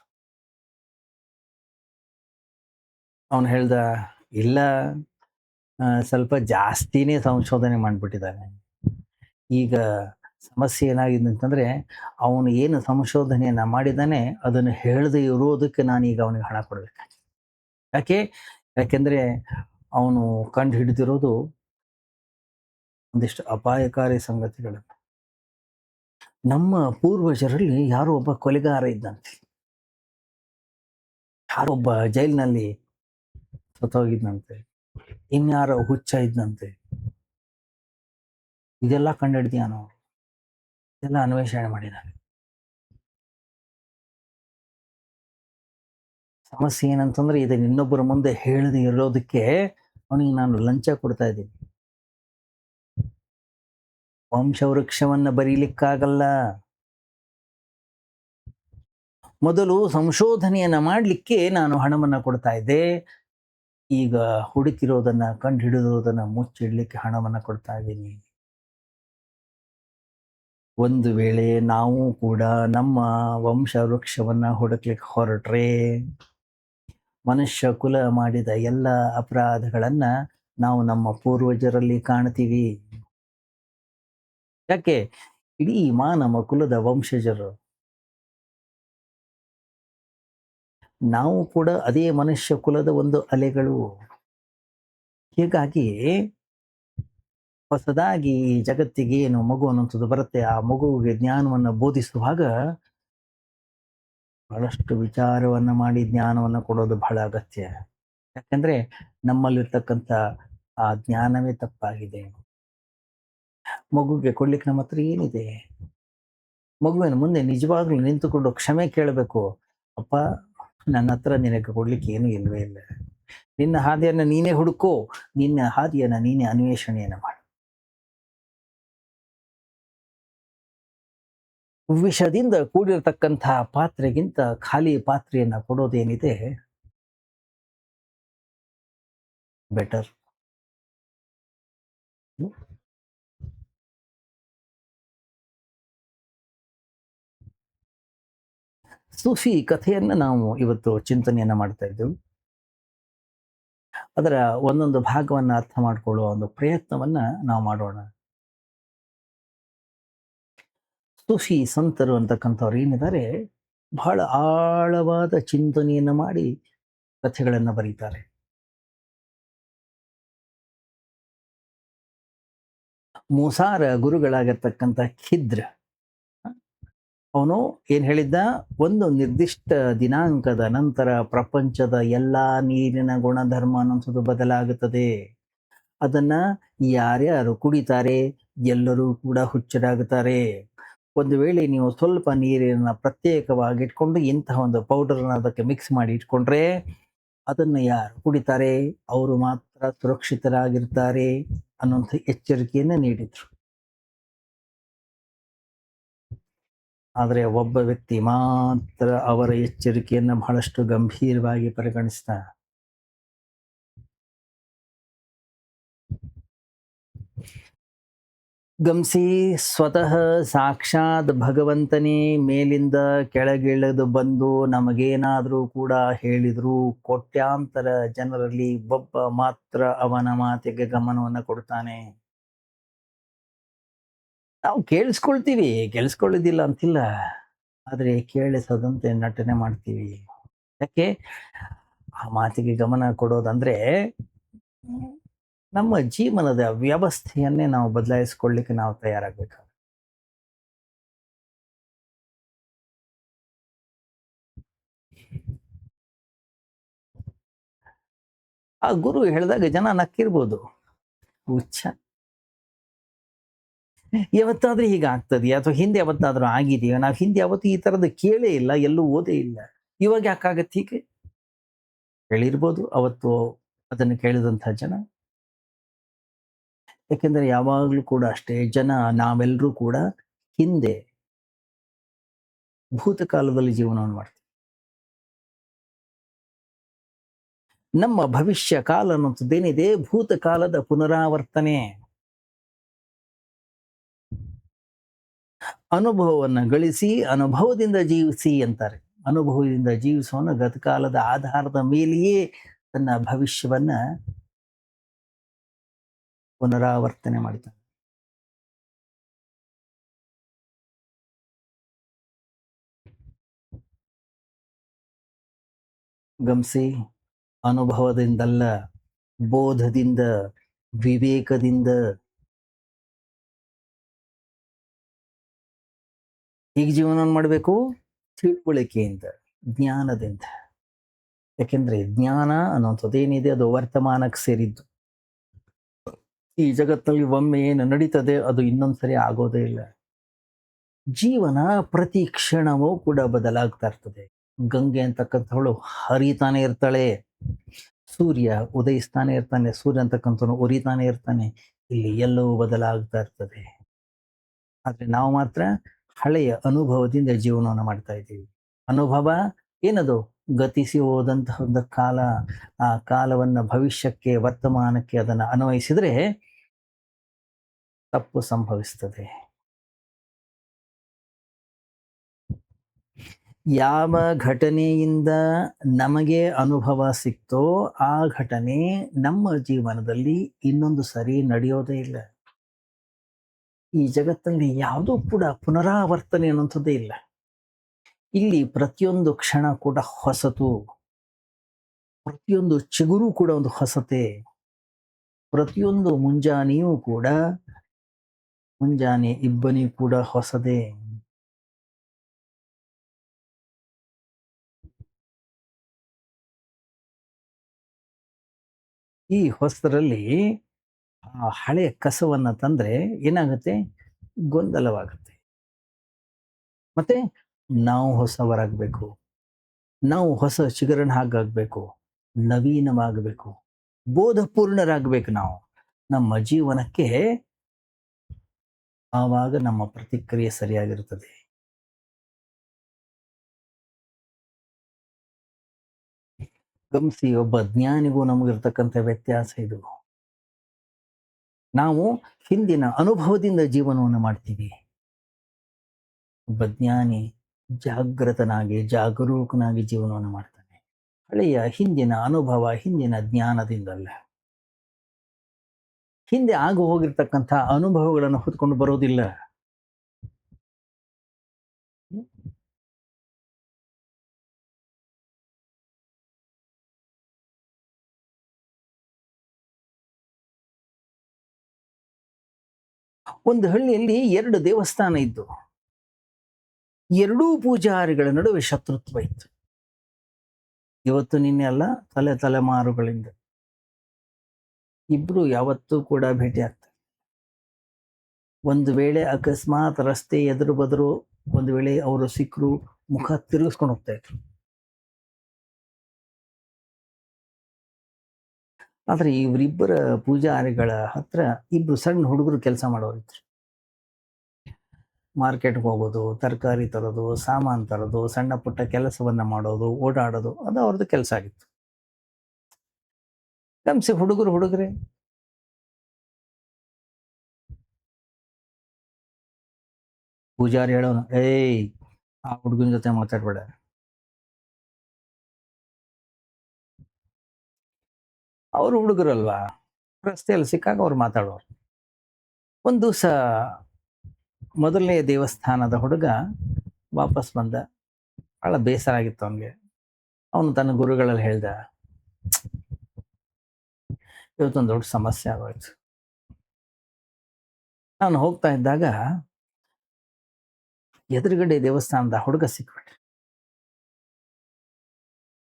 ಅವನು ಹೇಳ್ದ, ಇಲ್ಲ, ಸ್ವಲ್ಪ ಜಾಸ್ತಿನೇ ಸಂಶೋಧನೆ ಮಾಡಿಬಿಟ್ಟಿದ್ದಾನೆ. ಈಗ ಸಮಸ್ಯೆ ಏನಾಗಿದೆ ಅಂತಂದ್ರೆ ಅವನು ಏನು ಸಂಶೋಧನೆಯನ್ನ ಮಾಡಿದ್ದಾನೆ ಅದನ್ನು ಹೇಳದೆ ಇರೋದಕ್ಕೆ ನಾನೀಗ ಅವನಿಗೆ ಹಣ ಕೊಡ್ಬೇಕಾಗಿದೆ. ಯಾಕೆ? ಯಾಕೆಂದ್ರೆ ಅವನು ಕಂಡು ಹಿಡಿದಿರೋದು ಒಂದಿಷ್ಟು ಅಪಾಯಕಾರಿ ಸಂಗತಿಗಳನ್ನು. ನಮ್ಮ ಪೂರ್ವಜರಲ್ಲಿ ಯಾರೋ ಒಬ್ಬ ಕೊಲೆಗಾರ ಇದ್ದಂತೆ, ಯಾರೊಬ್ಬ ಜೈಲಿನಲ್ಲಿ ಸತ್ತೋಗಿದ್ನಂತೆ, ಇನ್ಯಾರೋ ಹುಚ್ಚ ಇದ್ದಂತೆ. ಇದೆಲ್ಲ ಕಂಡುಹಿಡಿದ್ಯಾನೋ, ಇದೆಲ್ಲ ಅನ್ವೇಷಣೆ ಮಾಡಿದ್ದಾನೆ. ಸಮಸ್ಯೆ ಏನಂತಂದ್ರೆ ಇದನ್ನ ಇನ್ನೊಬ್ಬರ ಮುಂದೆ ಹೇಳದೆ ಇರೋದಕ್ಕೆ ಅವನಿಗೆ ನಾನು ಲಂಚ ಕೊಡ್ತಾ ಇದ್ದೀನಿ. ವಂಶವೃಕ್ಷವನ್ನ ಬರೀಲಿಕ್ಕಾಗಲ್ಲ. ಮೊದಲು ಸಂಶೋಧನೆಯನ್ನ ಮಾಡಲಿಕ್ಕೆ ನಾನು ಹಣವನ್ನ ಕೊಡ್ತಾ ಇದ್ದೆ. ಈಗ ಹುಡುಕಿರೋದನ್ನ ಕಂಡುಹಿಡಿದಿರೋದನ್ನ ಮುಚ್ಚಿಡ್ಲಿಕ್ಕೆ ಹಣವನ್ನ ಕೊಡ್ತಾ ಇದ್ದೀನಿ. ಒಂದು ವೇಳೆ ನಾವು ಕೂಡ ನಮ್ಮ ವಂಶವೃಕ್ಷವನ್ನ ಹುಡುಕ್ಲಿಕ್ಕೆ ಹೊರಟ್ರೆ ಮನುಷ್ಯ ಕುಲ ಮಾಡಿದ ಎಲ್ಲ ಅಪರಾಧಗಳನ್ನ ನಾವು ನಮ್ಮ ಪೂರ್ವಜರಲ್ಲಿ ಕಾಣ್ತೀವಿ. ಯಾಕೆ? ಇಡೀ ಮಾನವ ಕುಲದ ವಂಶಜರು. ನಾವು ಕೂಡ ಅದೇ ಮನುಷ್ಯ ಕುಲದ ಒಂದು ಅಲೆಗಳು. ಹೀಗಾಗಿ ಹೊಸದಾಗಿ ಈ ಜಗತ್ತಿಗೆ ಏನು ಮಗು ಅನ್ನುವಂಥದ್ದು ಬರುತ್ತೆ, ಆ ಮಗುವಿಗೆ ಜ್ಞಾನವನ್ನ ಬೋಧಿಸುವಾಗ ಬಹಳಷ್ಟು ವಿಚಾರವನ್ನ ಮಾಡಿ ಜ್ಞಾನವನ್ನ ಕೊಡೋದು ಬಹಳ ಅಗತ್ಯ. ಯಾಕಂದ್ರೆ ನಮ್ಮಲ್ಲಿರ್ತಕ್ಕಂಥ ಆ ಜ್ಞಾನವೇ ತಪ್ಪಾಗಿದೆ. ಮಗುಗೆ ಕೊಡ್ಲಿಕ್ಕೆ ನಮ್ಮ ಹತ್ರ ಏನಿದೆ? ಮಗುವಿನ ಮುಂದೆ ನಿಜವಾಗ್ಲೂ ನಿಂತುಕೊಂಡು ಕ್ಷಮೆ ಕೇಳಬೇಕು. ಅಪ್ಪ, ನನ್ನ ಹತ್ರ ನಿನಗೆ ಕೊಡ್ಲಿಕ್ಕೆ ಏನೂ ಇಲ್ವೇ ಇಲ್ಲ. ನಿನ್ನ ಹಾದಿಯನ್ನ ನೀನೇ ಹುಡುಕೋ, ನಿನ್ನ ಹಾದಿಯನ್ನ ನೀನೇ ಅನ್ವೇಷಣೆಯನ್ನ ಮಾಡು. ವಿಷದಿಂದ ಕೂಡಿರತಕ್ಕಂತಹ ಪಾತ್ರೆಗಿಂತ ಖಾಲಿ ಪಾತ್ರೆಯನ್ನ ಕೊಡೋದೇನಿದೆ ಬೆಟರ್. ಸೂಫಿ ಕಥೆಯನ್ನ ನಾವು ಇವತ್ತು ಚಿಂತನೆಯನ್ನ ಮಾಡ್ತಾ ಇದ್ದೆವು. ಅದರ ಒಂದೊಂದು ಭಾಗವನ್ನ ಅರ್ಥ ಮಾಡಿಕೊಳ್ಳುವ ಒಂದು ಪ್ರಯತ್ನವನ್ನ ನಾವು ಮಾಡೋಣ. ಸೂಫಿ ಸಂತರು ಅಂತಕ್ಕಂಥವ್ರು ಏನಿದ್ದಾರೆ, ಬಹಳ ಆಳವಾದ ಚಿಂತನೆಯನ್ನ ಮಾಡಿ ಕಥೆಗಳನ್ನ ಬರೀತಾರೆ. ಮೂಸಾರ ಗುರುಗಳಾಗಿರ್ತಕ್ಕಂಥ ಖಿದ್ರ, ಅವನು ಏನ್ ಹೇಳಿದ್ದ, ಒಂದು ನಿರ್ದಿಷ್ಟ ದಿನಾಂಕದ ನಂತರ ಪ್ರಪಂಚದ ಎಲ್ಲಾ ನೀರಿನ ಗುಣಧರ್ಮ ಅನ್ನೋದು ಬದಲಾಗುತ್ತದೆ. ಅದನ್ನ ಯಾರ್ಯಾರು ಕುಡಿತಾರೆ ಎಲ್ಲರೂ ಕೂಡ ಹುಚ್ಚರಾಗುತ್ತಾರೆ. ಒಂದು ವೇಳೆ ನೀವು ಸ್ವಲ್ಪ ನೀರನ್ನ ಪ್ರತ್ಯೇಕವಾಗಿ ಇಟ್ಕೊಂಡು ಇಂತಹ ಒಂದು ಪೌಡರ್ನ ಅದಕ್ಕೆ ಮಿಕ್ಸ್ ಮಾಡಿ ಇಟ್ಕೊಂಡ್ರೆ ಅದನ್ನ ಯಾರು ಕುಡಿತಾರೆ ಅವರು ಮಾತ್ರ ಸುರಕ್ಷಿತರಾಗಿರ್ತಾರೆ ಅನ್ನುವಂಥ ಎಚ್ಚರಿಕೆಯನ್ನ ನೀಡಿದ್ರು. ಆದರೆ ಒಬ್ಬ ವ್ಯಕ್ತಿ ಮಾತ್ರ ಅವರ ಎಚ್ಚರಿಕೆಯನ್ನ ಬಹಳಷ್ಟು ಗಂಭೀರವಾಗಿ ಪರಿಗಣಿಸ್ತಾ, ಗಮನಿಸಿ, ಸ್ವತಃ ಸಾಕ್ಷಾತ್ ಭಗವಂತನೇ ಮೇಲಿಂದ ಕೆಳಗಿಳಿದು ಬಂದು ನಮಗೇನಾದ್ರೂ ಕೂಡ ಹೇಳಿದ್ರು ಕೋಟ್ಯಾಂತರ ಜನರಲ್ಲಿ ಒಬ್ಬ ಮಾತ್ರ ಅವನ ಮಾತಿಗೆ ಗಮನವನ್ನ ಕೊಡ್ತಾನೆ. ನಾವು ಕೇಳಿಸ್ಕೊಳ್ಳೋದಿಲ್ಲ ಅಂತಿಲ್ಲ, ಆದ್ರೆ ಕೇಳಿಸದಂತೆ ನಟನೆ ಮಾಡ್ತೀವಿ. ಯಾಕೆ? ಆ ಮಾತಿಗೆ ಗಮನ ಕೊಡೋದಂದ್ರೆ ನಮ್ಮ ಜೀವನದ ವ್ಯವಸ್ಥೆಯನ್ನೇ ನಾವು ಬದಲಾಯಿಸ್ಕೊಳ್ಳಿಕ್ಕೆ ನಾವು ತಯಾರಾಗಬೇಕು. ಆ ಗುರು ಹೇಳಿದಾಗ ಜನ ನಕ್ಕಿರ್ಬೋದು, ಹುಚ್ಚ, ಯಾವತ್ತಾದ್ರೂ ಹೀಗೆ ಆಗ್ತದೆಯಾ ಅಥವಾ ಹಿಂದೆ ಯಾವತ್ತಾದ್ರೂ ಆಗಿದೆಯಾ? ನಾವು ಹಿಂದೆ ಯಾವತ್ತೂ ಈ ತರದ್ದು ಕೇಳೇ ಇಲ್ಲ, ಎಲ್ಲೂ ಓದೇ ಇಲ್ಲ, ಇವಾಗ ಯಾಕಾಗತ್ತೆ ಹೀಗೆ? ಹೇಳಿರ್ಬೋದು ಅವತ್ತು ಅದನ್ನು ಕೇಳಿದಂಥ ಜನ. ಯಾಕೆಂದ್ರೆ ಯಾವಾಗ್ಲೂ ಕೂಡ ಅಷ್ಟೇ, ಜನ ನಾವೆಲ್ಲರೂ ಕೂಡ ಹಿಂದೆ ಭೂತಕಾಲದಲ್ಲಿ ಜೀವನವನ್ನು ಮಾಡ್ತೀವಿ. ನಮ್ಮ ಭವಿಷ್ಯ ಕಾಲ ಅನ್ನೋದೇನಿದೆ ಭೂತಕಾಲದ ಪುನರಾವರ್ತನೆ. ಅನುಭವವನ್ನ ಗಳಿಸಿ ಅನುಭವದಿಂದ ಜೀವಿಸಿ ಅಂತಾರೆ. ಅನುಭವದಿಂದ ಜೀವಿಸುವನು ಗತಕಾಲದ ಆಧಾರದ ಮೇಲೆಯೇ ತನ್ನ ಭವಿಷ್ಯವನ್ನ ಪುನರಾವರ್ತನೆ ಮಾಡ್ತಾನೆ. ಗಮನಿಸಿ, ಅನುಭವದಿಂದಲ್ಲ, ಬೋಧದಿಂದ, ವಿವೇಕದಿಂದ. ಈಗ ಜೀವನವನ್ನು ಮಾಡಬೇಕು ತಿಳುವಳಿಕೆಯಿಂದ, ಜ್ಞಾನದಿಂದ. ಯಾಕೆಂದ್ರೆ ಜ್ಞಾನ ಅನ್ನುವಂಥದ್ದೇನಿದೆ ಅದು ವರ್ತಮಾನಕ್ಕೆ ಸೇರಿದ್ದು. ಈ ಜಗತ್ತಲ್ಲಿ ಒಮ್ಮೆ ಏನು ನಡೀತದೆ ಅದು ಇನ್ನೊಂದ್ಸರಿ ಆಗೋದೇ ಇಲ್ಲ. ಜೀವನ ಪ್ರತಿ ಕ್ಷಣವೂ ಕೂಡ ಬದಲಾಗ್ತಾ ಇರ್ತದೆ. ಗಂಗೆ ಅಂತಕ್ಕಂಥವಳು ಹರಿತಾನೆ ಇರ್ತಾಳೆ, ಸೂರ್ಯ ಉದಯಿಸ್ತಾನೆ ಇರ್ತಾನೆ, ಸೂರ್ಯ ಅಂತಕ್ಕಂಥವನು ಉರಿತಾನೆ ಇರ್ತಾನೆ. ಇಲ್ಲಿ ಎಲ್ಲವೂ ಬದಲಾಗ್ತಾ ಇರ್ತದೆ. ಆದ್ರೆ ನಾವು ಮಾತ್ರ ಹಳೆಯ ಅನುಭವದಿಂದ ಜೀವನವನ್ನು ಮಾಡ್ತಾ ಇದ್ದೀವಿ. ಅನುಭವ ಏನದು? ಗತಿಸಿ ಹೋದಂತಹ ಒಂದು ಕಾಲ. ಆ ಕಾಲವನ್ನ ಭವಿಷ್ಯಕ್ಕೆ, ವರ್ತಮಾನಕ್ಕೆ ಅದನ್ನ ಅನ್ವಯಿಸಿದ್ರೆ ತಪ್ಪು ಸಂಭವಿಸ್ತದೆ. ಯಾವ ಘಟನೆಯಿಂದ ನಮಗೆ ಅನುಭವ ಸಿಕ್ತೋ ಆ ಘಟನೆ ನಮ್ಮ ಜೀವನದಲ್ಲಿ ಇನ್ನೊಂದು ಸರಿ ನಡೆಯೋದೇ ಇಲ್ಲ. ಈ ಜಗತ್ತಲ್ಲಿ ಯಾವುದೂ ಕೂಡ ಪುನರಾವರ್ತನೆ ಅನ್ನುವಂಥದ್ದೇ ಇಲ್ಲ. ಇಲ್ಲಿ ಪ್ರತಿಯೊಂದು ಕ್ಷಣ ಕೂಡ ಹೊಸತು. ಪ್ರತಿಯೊಂದು ಚಿಗುರು ಕೂಡ ಒಂದು ಹೊಸತೆ. ಪ್ರತಿಯೊಂದು ಮುಂಜಾನೆಯೂ ಕೂಡ ಮುಂಜಾನೆ ಇಬ್ಬನಿ ಕೂಡ ಹೊಸದೇ. ಈ ಹೊಸದರಲ್ಲಿ ಆ ಹಳೆಯ ಕಸವನ್ನ ತಂದ್ರೆ ಏನಾಗುತ್ತೆ? ಗೊಂದಲವಾಗುತ್ತೆ. ಮತ್ತೆ ನಾವು ಹೊಸವರಾಗಬೇಕು. ನಾವು ಹೊಸ ಚಿಗುರನ್ನ ಹಾಗಾಗಬೇಕು. ನವೀನವಾಗಬೇಕು. ಬೋಧಪೂರ್ಣರಾಗಬೇಕು ನಾವು. ನಮ್ಮ ಜೀವನಕ್ಕೆ ಆವಾಗ ನಮ್ಮ ಪ್ರತಿಕ್ರಿಯೆ ಸರಿಯಾಗಿರುತ್ತದೆ. ಗಮನಿಸಿ, ಒಬ್ಬ ಜ್ಞಾನಿಗೂ ನಮಗಿರ್ತಕ್ಕಂಥ ವ್ಯತ್ಯಾಸ ಇದು. ನಾವು ಹಿಂದಿನ ಅನುಭವದಿಂದ ಜೀವನವನ್ನು ಮಾಡ್ತೀವಿ. ಒಬ್ಬ ಜ್ಞಾನಿ ಜಾಗೃತನಾಗಿ, ಜಾಗರೂಕನಾಗಿ ಜೀವನವನ್ನು ಮಾಡ್ತಾನೆ. ಹಳೆಯ ಹಿಂದಿನ ಅನುಭವ, ಹಿಂದಿನ ಜ್ಞಾನದಿಂದಲ್ಲ. ಹಿಂದೆ ಆಗು ಹೋಗಿರ್ತಕ್ಕಂಥ ಅನುಭವಗಳನ್ನು ಹೊತ್ಕೊಂಡು ಬರೋದಿಲ್ಲ. ಒಂದು ಹಳ್ಳಿಯಲ್ಲಿ 2 ದೇವಸ್ಥಾನ ಇದ್ದು. ಎರಡೂ ಪೂಜಾರಿಗಳ ನಡುವೆ ಶತ್ರುತ್ವ ಇತ್ತು. ಇವತ್ತು ನಿನ್ನೆ ಅಲ್ಲ, ತಲೆಮಾರುಗಳಿಂದ. ಇಬ್ರು ಯಾವತ್ತೂ ಕೂಡ ಭೇಟಿ ಆಗ್ತಾರೆ. ಒಂದು ವೇಳೆ ಅಕಸ್ಮಾತ್ ರಸ್ತೆ ಎದುರು ಬದ್ರು, ಒಂದು ವೇಳೆ ಅವರು ಸಿಕ್ಕರು, ಮುಖ ತಿರುಗಿಸ್ಕೊಂಡು ಹೋಗ್ತಾ ಇದ್ರು. ಆದ್ರೆ ಇವರಿಬ್ಬರ ಪೂಜಾರಿಗಳ ಹತ್ರ ಇಬ್ರು ಸಣ್ಣ ಹುಡುಗರು ಕೆಲಸ ಮಾಡೋರಿದ್ರು. ಮಾರ್ಕೆಟ್ಗೆ ಹೋಗೋದು, ತರಕಾರಿ ತರೋದು, ಸಾಮಾನು ತರೋದು, ಸಣ್ಣ ಪುಟ್ಟ ಕೆಲಸವನ್ನ ಮಾಡೋದು, ಓಡಾಡೋದು, ಅದು ಅವ್ರದ್ದು ಕೆಲಸ ಆಗಿತ್ತು. ಗಮನಿಸಿ, ಹುಡುಗರೇ. ಪೂಜಾರಿ ಹೇಳೋನು, ಏಯ್ ಆ ಹುಡುಗನ ಜೊತೆ ಮಾತಾಡ್ಬೇಡ. ಅವರು ಹುಡುಗರಲ್ವಾ, ರಸ್ತೆಯಲ್ಲಿ ಸಿಕ್ಕಾಗ ಅವ್ರು ಮಾತಾಡೋರು. ಒಂದು ದಿವಸ ಮೊದಲನೇ ದೇವಸ್ಥಾನದ ಹುಡುಗ ವಾಪಸ್ ಬಂದ. ಬಹಳ ಬೇಸರ ಆಗಿತ್ತು ಅವನಿಗೆ. ಅವನು ತನ್ನ ಗುರುಗಳಲ್ಲಿ ಹೇಳ್ದ, ಇವತ್ತೊಂದು ದೊಡ್ಡ ಸಮಸ್ಯೆ ಆಗೋಯ್ತು. ನಾನು ಹೋಗ್ತಾ ಇದ್ದಾಗ ಎದುರುಗಡೆ ದೇವಸ್ಥಾನದ ಹುಡುಗ ಸಿಕ್ಬಿಟ್ಟ.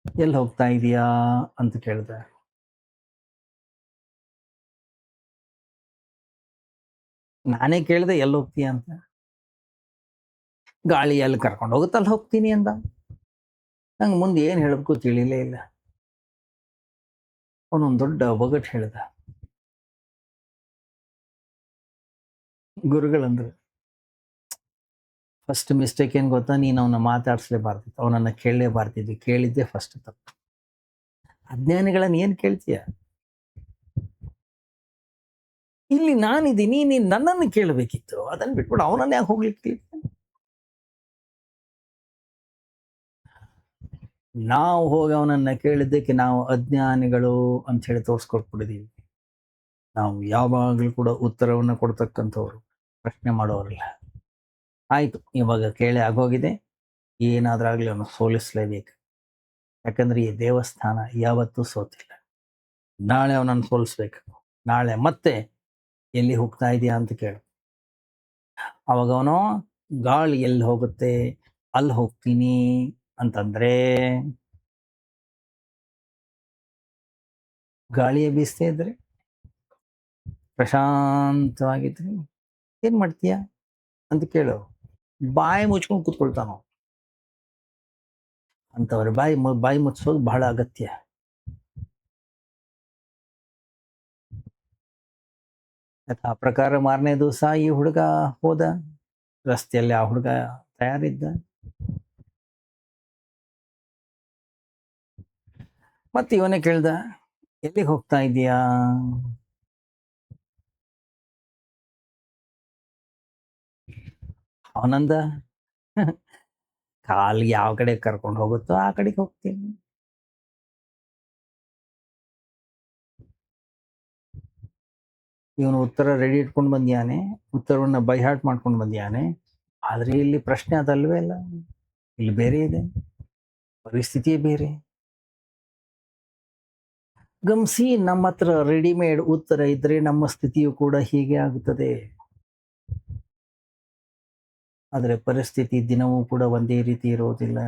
ಎಲ್ಲಿ ಹೋಗ್ತಾ ಇದೀಯಾ ಅಂತ ಕೇಳ್ದ. ನಾನೇ ಕೇಳ್ದೆ ಎಲ್ಲಿ ಹೋಗ್ತೀಯ ಅಂತ. ಗಾಳಿ ಎಲ್ಲಿ ಕರ್ಕೊಂಡು ಹೋಗುತ್ತೆ ಅಲ್ಲಿ ಹೋಗ್ತೀನಿ ಅಂದ. ನಂಗೆ ಮುಂದೆ ಏನ್ ಹೇಳ್ಬೇಕು ತಿಳಿಲೇ ಇಲ್ಲ. ಅವನೊಂದು ದೊಡ್ಡ ಒಗಟ್ ಹೇಳ್ದ. ಗುರುಗಳಂದ್ರು, ಫಸ್ಟ್ ಮಿಸ್ಟೇಕ್ ಏನ್ ಗೊತ್ತಾ? ನೀನು ಅವನ್ನ ಮಾತಾಡ್ಸ್ಲೇಬಾರ್ದಿತ್ತು, ಅವನನ್ನ ಕೇಳಲೇಬಾರ್ದಿದ್ದು. ಕೇಳಿದ್ದೆ ಫಸ್ಟ್ ತಪ್ಪು. ಅಜ್ಞಾನಿಗಳನ್ನ ಏನ್ ಕೇಳ್ತೀಯ? ಇಲ್ಲಿ ನಾನಿದ್ದೀನಿ, ನೀನ್ ನನ್ನನ್ನು ಕೇಳಬೇಕಿತ್ತು. ಅದನ್ನ ಬಿಟ್ಬಿಟ್ಟು ಅವನನ್ನ ಯಾಕೆ ಹೋಗ್ಲಿಕ್ಕೆ? ನಾವು ಹೋಗಿ ಅವನನ್ನ ಕೇಳಿದ್ದಕ್ಕೆ ನಾವು ಅಜ್ಞಾನಿಗಳು ಅಂತ ಹೇಳಿ ತೋರಿಸ್ಕೊಟ್ಬಿಟ್ಟಿದೀವಿ. ನಾವು ಯಾವಾಗಲೂ ಕೂಡ ಉತ್ತರವನ್ನು ಕೊಡ್ತಕ್ಕಂಥವ್ರು, ಪ್ರಶ್ನೆ ಮಾಡೋರಲ್ಲ. ಆಯ್ತು, ಇವಾಗ ಕೇಳಿ ಆಗೋಗಿದೆ, ಏನಾದ್ರೂ ಆಗ್ಲಿ ಅವನು ಸೋಲಿಸ್ಲೇಬೇಕು. ಯಾಕಂದ್ರೆ ಈ ದೇವಸ್ಥಾನ ಯಾವತ್ತೂ ಸೋತಿಲ್ಲ. ನಾಳೆ ಅವನನ್ನು ಸೋಲಿಸ್ಬೇಕು. ನಾಳೆ ಮತ್ತೆ ಎಲ್ಲಿ ಹೋಗ್ತಾ ಇದೀಯಾ ಅಂತ ಕೇಳು. ಅವಾಗ ಅವನು ಗಾಳಿ ಎಲ್ಲಿ ಹೋಗುತ್ತೆ ಅಲ್ಲಿ ಹೋಗ್ತೀನಿ ಅಂತಂದ್ರೆ, ಗಾಳಿಯ ಬೀಸ್ತಾ ಇದ್ರೆ, ಪ್ರಶಾಂತವಾಗಿದ್ರಿ ಏನ್ ಮಾಡ್ತೀಯ ಅಂತ ಕೇಳು. ಬಾಯಿ ಮುಚ್ಕೊಂಡು ಕೂತ್ಕೊಳ್ತಾನ. ಅಂತವ್ರ ಬಾಯಿ ಮುಚ್ಚೋದು ಬಹಳ ಅಗತ್ಯ. ಆ ಪ್ರಕಾರ ಮಾರನೇ ದಿವಸ ಈ ಹುಡುಗ ಹೋದ. ರಸ್ತೆಯಲ್ಲಿ ಆ ಹುಡುಗ ತಯಾರಿದ್ದ. ಮತ್ತೆ ಇವನೇ ಕೇಳ್ದ, ಎಲ್ಲಿಗೆ ಹೋಗ್ತಾ ಇದೀಯಾ? ಅವನಂದ, ಕಾಲ್ ಯಾವ ಕಡೆ ಕರ್ಕೊಂಡು ಹೋಗುತ್ತೋ ಆ ಕಡೆಗೆ ಹೋಗ್ತೀನಿ. ಇವನು ಉತ್ತರ ರೆಡಿ ಇಟ್ಕೊಂಡು ಬಂದಿಯಾನೆ, ಉತ್ತರವನ್ನ ಬೈ ಹಾರ್ಟ್ ಮಾಡ್ಕೊಂಡು ಬಂದಿಯಾನೆ. ಆದ್ರೆ ಇಲ್ಲಿ ಪ್ರಶ್ನೆ ಅದಲ್ವೇ ಅಲ್ಲ, ಇಲ್ಲಿ ಬೇರೆ ಇದೆ, ಪರಿಸ್ಥಿತಿಯೇ ಬೇರೆ. ಗಮನಿಸಿ, ನಮ್ಮ ಹತ್ರ ರೆಡಿಮೇಡ್ ಉತ್ತರ ಇದ್ರೆ ನಮ್ಮ ಸ್ಥಿತಿಯು ಕೂಡ ಹೀಗೆ ಆಗುತ್ತದೆ. ಆದರೆ ಪರಿಸ್ಥಿತಿ ದಿನವೂ ಕೂಡ ಒಂದೇ ರೀತಿ ಇರೋದಿಲ್ಲ.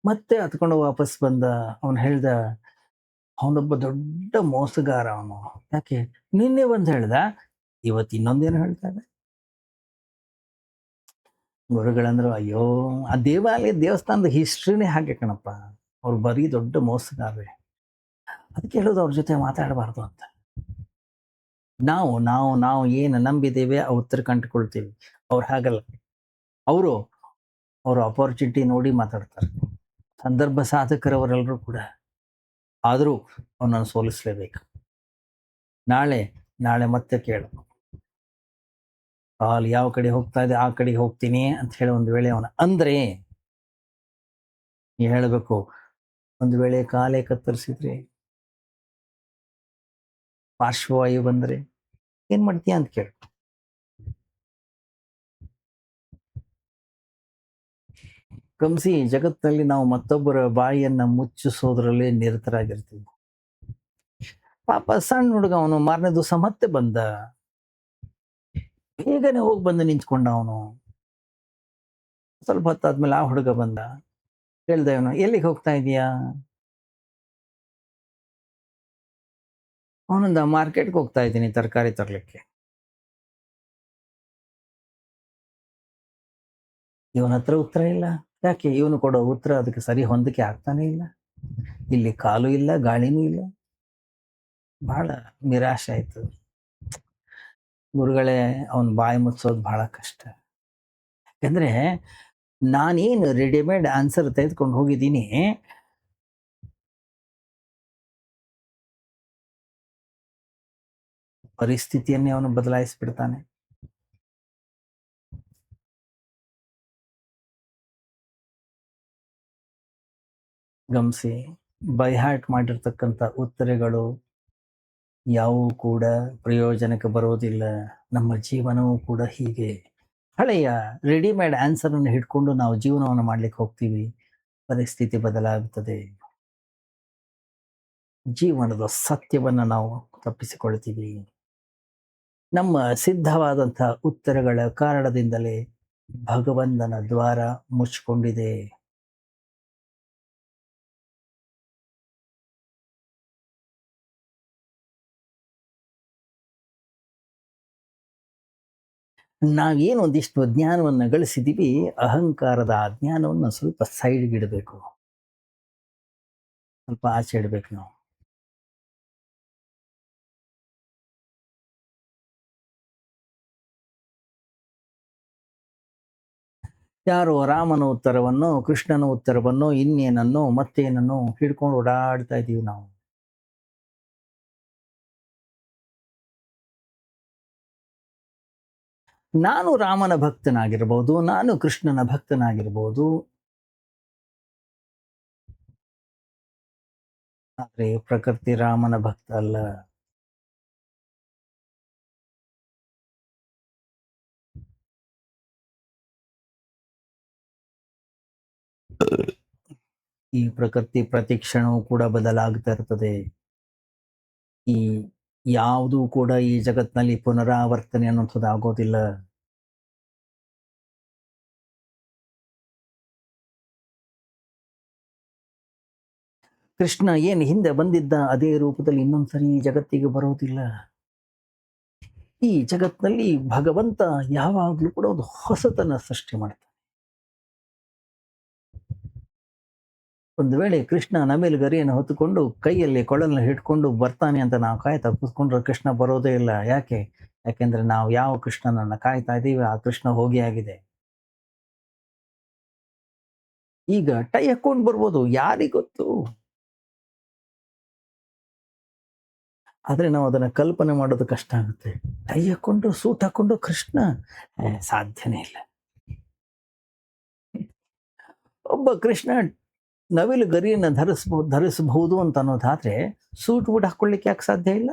ಮತ್ತೆ ಹತ್ಕೊಂಡು ವಾಪಸ್ ಬಂದ. ಅವನು ಹೇಳ್ದ, ಅವನೊಬ್ಬ ದೊಡ್ಡ ಮೋಸಗಾರ ಅವನು. ಯಾಕೆ? ನಿನ್ನೆ ಒಂದ್ ಹೇಳ್ದ, ಇವತ್ತು ಇನ್ನೊಂದೇನು ಹೇಳ್ತಾರೆ. ಗುರುಗಳಂದ್ರು, ಅಯ್ಯೋ, ಆ ದೇವಸ್ಥಾನದ ಹಿಸ್ಟ್ರಿನೇ ಹಾಗೆ ಕಣಪ್ಪ. ಅವ್ರು ಬರೀ ದೊಡ್ಡ ಮೋಸಗಾರರೇ. ಅದಕ್ಕೆ ಹೇಳೋದು ಅವ್ರ ಜೊತೆ ಮಾತಾಡಬಾರ್ದು ಅಂತ. ನಾವು ನಾವು ನಾವು ಏನು ನಂಬಿದ್ದೇವೆ ಆ ಉತ್ತರ ಕಂಡುಕೊಳ್ತೀವಿ. ಅವ್ರು ಹಾಗಲ್ಲ. ಅವರು ಅವ್ರ ಅಪಾರ್ಚುನಿಟಿ ನೋಡಿ ಮಾತಾಡ್ತಾರೆ. ಸಂದರ್ಭ ಸಾಧಕರವರೆಲ್ಲರೂ ಕೂಡ. ಆದರೂ ಅವನನ್ನು ಸೋಲಿಸಲೇಬೇಕು. ನಾಳೆ ನಾಳೆ ಮತ್ತೆ ಕೇಳು, ಕಾಲ್ ಯಾವ ಕಡೆ ಹೋಗ್ತಾ ಇದೆ ಆ ಕಡೆಗೆ ಹೋಗ್ತೀನಿ ಅಂತ ಹೇಳಿ ಒಂದು ವೇಳೆ ಅವನ ಅಂದ್ರೆ ನೀ ಹೇಳಬೇಕು, ಒಂದು ವೇಳೆ ಕಾಲೇ ಕತ್ತರಿಸಿದ್ರೆ, ಪಾರ್ಶ್ವವಾಯು ಬಂದ್ರೆ ಏನ್ ಮಾಡ್ತೀಯ ಅಂತ ಕೇಳು. ಗಮನಿಸಿ, ಜಗತ್ತಿನಲ್ಲಿ ನಾವು ಮತ್ತೊಬ್ಬರ ಬಾಯಿಯನ್ನ ಮುಚ್ಚಿಸೋದ್ರಲ್ಲೇ ನಿರತರಾಗಿರ್ತೀವಿ. ಪಾಪ ಸಣ್ಣ ಹುಡುಗ ಅವನು ಮಾರನೇ ದಿವಸ ಮತ್ತೆ ಬಂದ. ಬೇಗನೆ ಹೋಗಿ ಬಂದು ನಿಂತ್ಕೊಂಡ ಅವನು. ಸ್ವಲ್ಪ ಹೊತ್ತಾದ್ಮೇಲೆ ಆ ಹುಡುಗ ಬಂದ. ಹೇಳ್ದ ಇವನು, ಎಲ್ಲಿಗೆ ಹೋಗ್ತಾ ಇದೀಯಾ? ಅವನಂದ, ಮಾರ್ಕೆಟ್ಗೆ ಹೋಗ್ತಾ ಇದ್ದೀನಿ ತರಕಾರಿ ತರ್ಲಿಕ್ಕೆ. ಇವನ ಹತ್ರ ಉತ್ತರ ಇಲ್ಲ. ಯಾಕೆ? ಇವನು ಕೊಡೋ ಉತ್ತರ ಅದಕ್ಕೆ ಸರಿ ಹೊಂದಕ್ಕೆ ಆಗ್ತಾನೆ ಇಲ್ಲ. ಇಲ್ಲಿ ಕಾಲು ಇಲ್ಲ, ಗಾಳಿನೂ ಇಲ್ಲ. ಬಹಳ ನಿರಾಶೆ ಆಯ್ತು. ಗುರುಗಳೇ, ಅವನ್ ಬಾಯಿ ಮುಚ್ಚೋದು ಬಹಳ ಕಷ್ಟ. ಯಾಕಂದ್ರೆ ನಾನೇನು ರೆಡಿಮೇಡ್ ಆನ್ಸರ್ ತೆಗೆದುಕೊಂಡು ಹೋಗಿದ್ದೀನಿ, ಪರಿಸ್ಥಿತಿಯನ್ನೇ ಅವನು ಬದಲಾಯಿಸ್ಬಿಡ್ತಾನೆ. ಗಮನಿಸಿ, ಬೈ ಹಾರ್ಟ್ ಮಾಡಿರ್ತಕ್ಕಂಥ ಉತ್ತರಗಳು ಯಾವುವು ಕೂಡ ಪ್ರಯೋಜನಕ್ಕೆ ಬರೋದಿಲ್ಲ. ನಮ್ಮ ಜೀವನವೂ ಕೂಡ ಹೀಗೆ. ಹಳೆಯ ರೆಡಿಮೇಡ್ ಆನ್ಸರ್ ಅನ್ನು ಹಿಡ್ಕೊಂಡು ನಾವು ಜೀವನವನ್ನು ಮಾಡ್ಲಿಕ್ಕೆ ಹೋಗ್ತೀವಿ. ಪರಿಸ್ಥಿತಿ ಬದಲಾಗುತ್ತದೆ. ಜೀವನದ ಸತ್ಯವನ್ನ ನಾವು ತಪ್ಪಿಸಿಕೊಳ್ತೀವಿ. ನಮ್ಮ ಸಿದ್ಧವಾದಂತಹ ಉತ್ತರಗಳ ಕಾರಣದಿಂದಲೇ ಭಗವಂತನ ದ್ವಾರ ಮುಚ್ಕೊಂಡಿದೆ. ನಾವೇನು ಒಂದಿಷ್ಟು ಜ್ಞಾನವನ್ನು ಗಳಿಸಿದೀವಿ, ಅಹಂಕಾರದ ಆ ಜ್ಞಾನವನ್ನು ಸ್ವಲ್ಪ ಸೈಡ್ಗೆ ಇಡಬೇಕು. ಸ್ವಲ್ಪ ಆಚೆ ಇಡಬೇಕು ನಾವು. ಯಾರೋ ರಾಮನ ಉತ್ತರವನ್ನು, ಕೃಷ್ಣನ ಉತ್ತರವನ್ನು, ಇನ್ನೇನನ್ನು ಮತ್ತೇನನ್ನು ಹಿಡ್ಕೊಂಡು ಓಡಾಡ್ತಾ ಇದೀವಿ ನಾವು. ನಾನು ರಾಮನ ಭಕ್ತನಾಗಿರ್ಬೋದು, ನಾನು ಕೃಷ್ಣನ ಭಕ್ತನಾಗಿರ್ಬೋದು, ಆದ್ರೆ ಪ್ರಕೃತಿ ರಾಮನ ಭಕ್ತ ಅಲ್ಲ. ಈ ಪ್ರಕೃತಿ ಪ್ರತಿ ಕ್ಷಣವೂ ಕೂಡ ಬದಲಾಗ್ತಾ ಇರ್ತದೆ. ಈ ಯಾವುದೂ ಕೂಡ ಈ ಜಗತ್ತಿನಲ್ಲಿ ಪುನರಾವರ್ತನೆ ಅನ್ನುವಂಥದ್ದು ಆಗೋದಿಲ್ಲ. ಕೃಷ್ಣ ಏನು ಹಿಂದೆ ಬಂದಿದ್ದ ಅದೇ ರೂಪದಲ್ಲಿ ಇನ್ನೊಂದ್ಸರಿ ಈ ಜಗತ್ತಿಗೆ ಬರೋದಿಲ್ಲ. ಈ ಜಗತ್ತಿನಲ್ಲಿ ಭಗವಂತ ಯಾವಾಗ್ಲೂ ಕೂಡ ಒಂದು ಹೊಸತನ್ನ ಸೃಷ್ಟಿ ಮಾಡ್ತಾನೆ. ಒಂದು ವೇಳೆ ಕೃಷ್ಣ ನವಿಲು ಗರಿಯನ್ನು ಹೊತ್ತುಕೊಂಡು ಕೈಯಲ್ಲಿ ಕೊಳಲನ್ನ ಹಿಡ್ಕೊಂಡು ಬರ್ತಾನೆ ಅಂತ ನಾವು ಕಾಯ್ತಾ ಕೂತ್ಕೊಂಡ್ರೆ ಕೃಷ್ಣ ಬರೋದೇ ಇಲ್ಲ. ಯಾಕೆ? ಯಾಕೆಂದ್ರೆ ನಾವು ಯಾವ ಕೃಷ್ಣನನ್ನ ಕಾಯ್ತಾ ಇದ್ದೀವಿ ಆ ಕೃಷ್ಣ ಹೋಗಿ ಆಗಿದೆ. ಈಗ ಟೈ ಹಾಕೊಂಡು ಬರ್ಬೋದು, ಯಾರಿಗೊತ್ತು? ಆದ್ರೆ ನಾವು ಅದನ್ನ ಕಲ್ಪನೆ ಮಾಡೋದು ಕಷ್ಟ ಆಗುತ್ತೆ. ಟೈ ಹಾಕೊಂಡು, ಸೂಟ್ ಹಾಕೊಂಡು ಕೃಷ್ಣ ಸಾಧ್ಯನೇ ಇಲ್ಲ. ಒಬ್ಬ ಕೃಷ್ಣ ನವಿಲು ಗರಿಯನ್ನ ಧರಿಸಬಹುದು ಅಂತ ಅನ್ನೋದಾದ್ರೆ ಸೂಟ್ ಬೂಟ್ ಹಾಕೊಳ್ಳಿಕ್ಕೆ ಯಾಕೆ ಸಾಧ್ಯ ಇಲ್ಲ?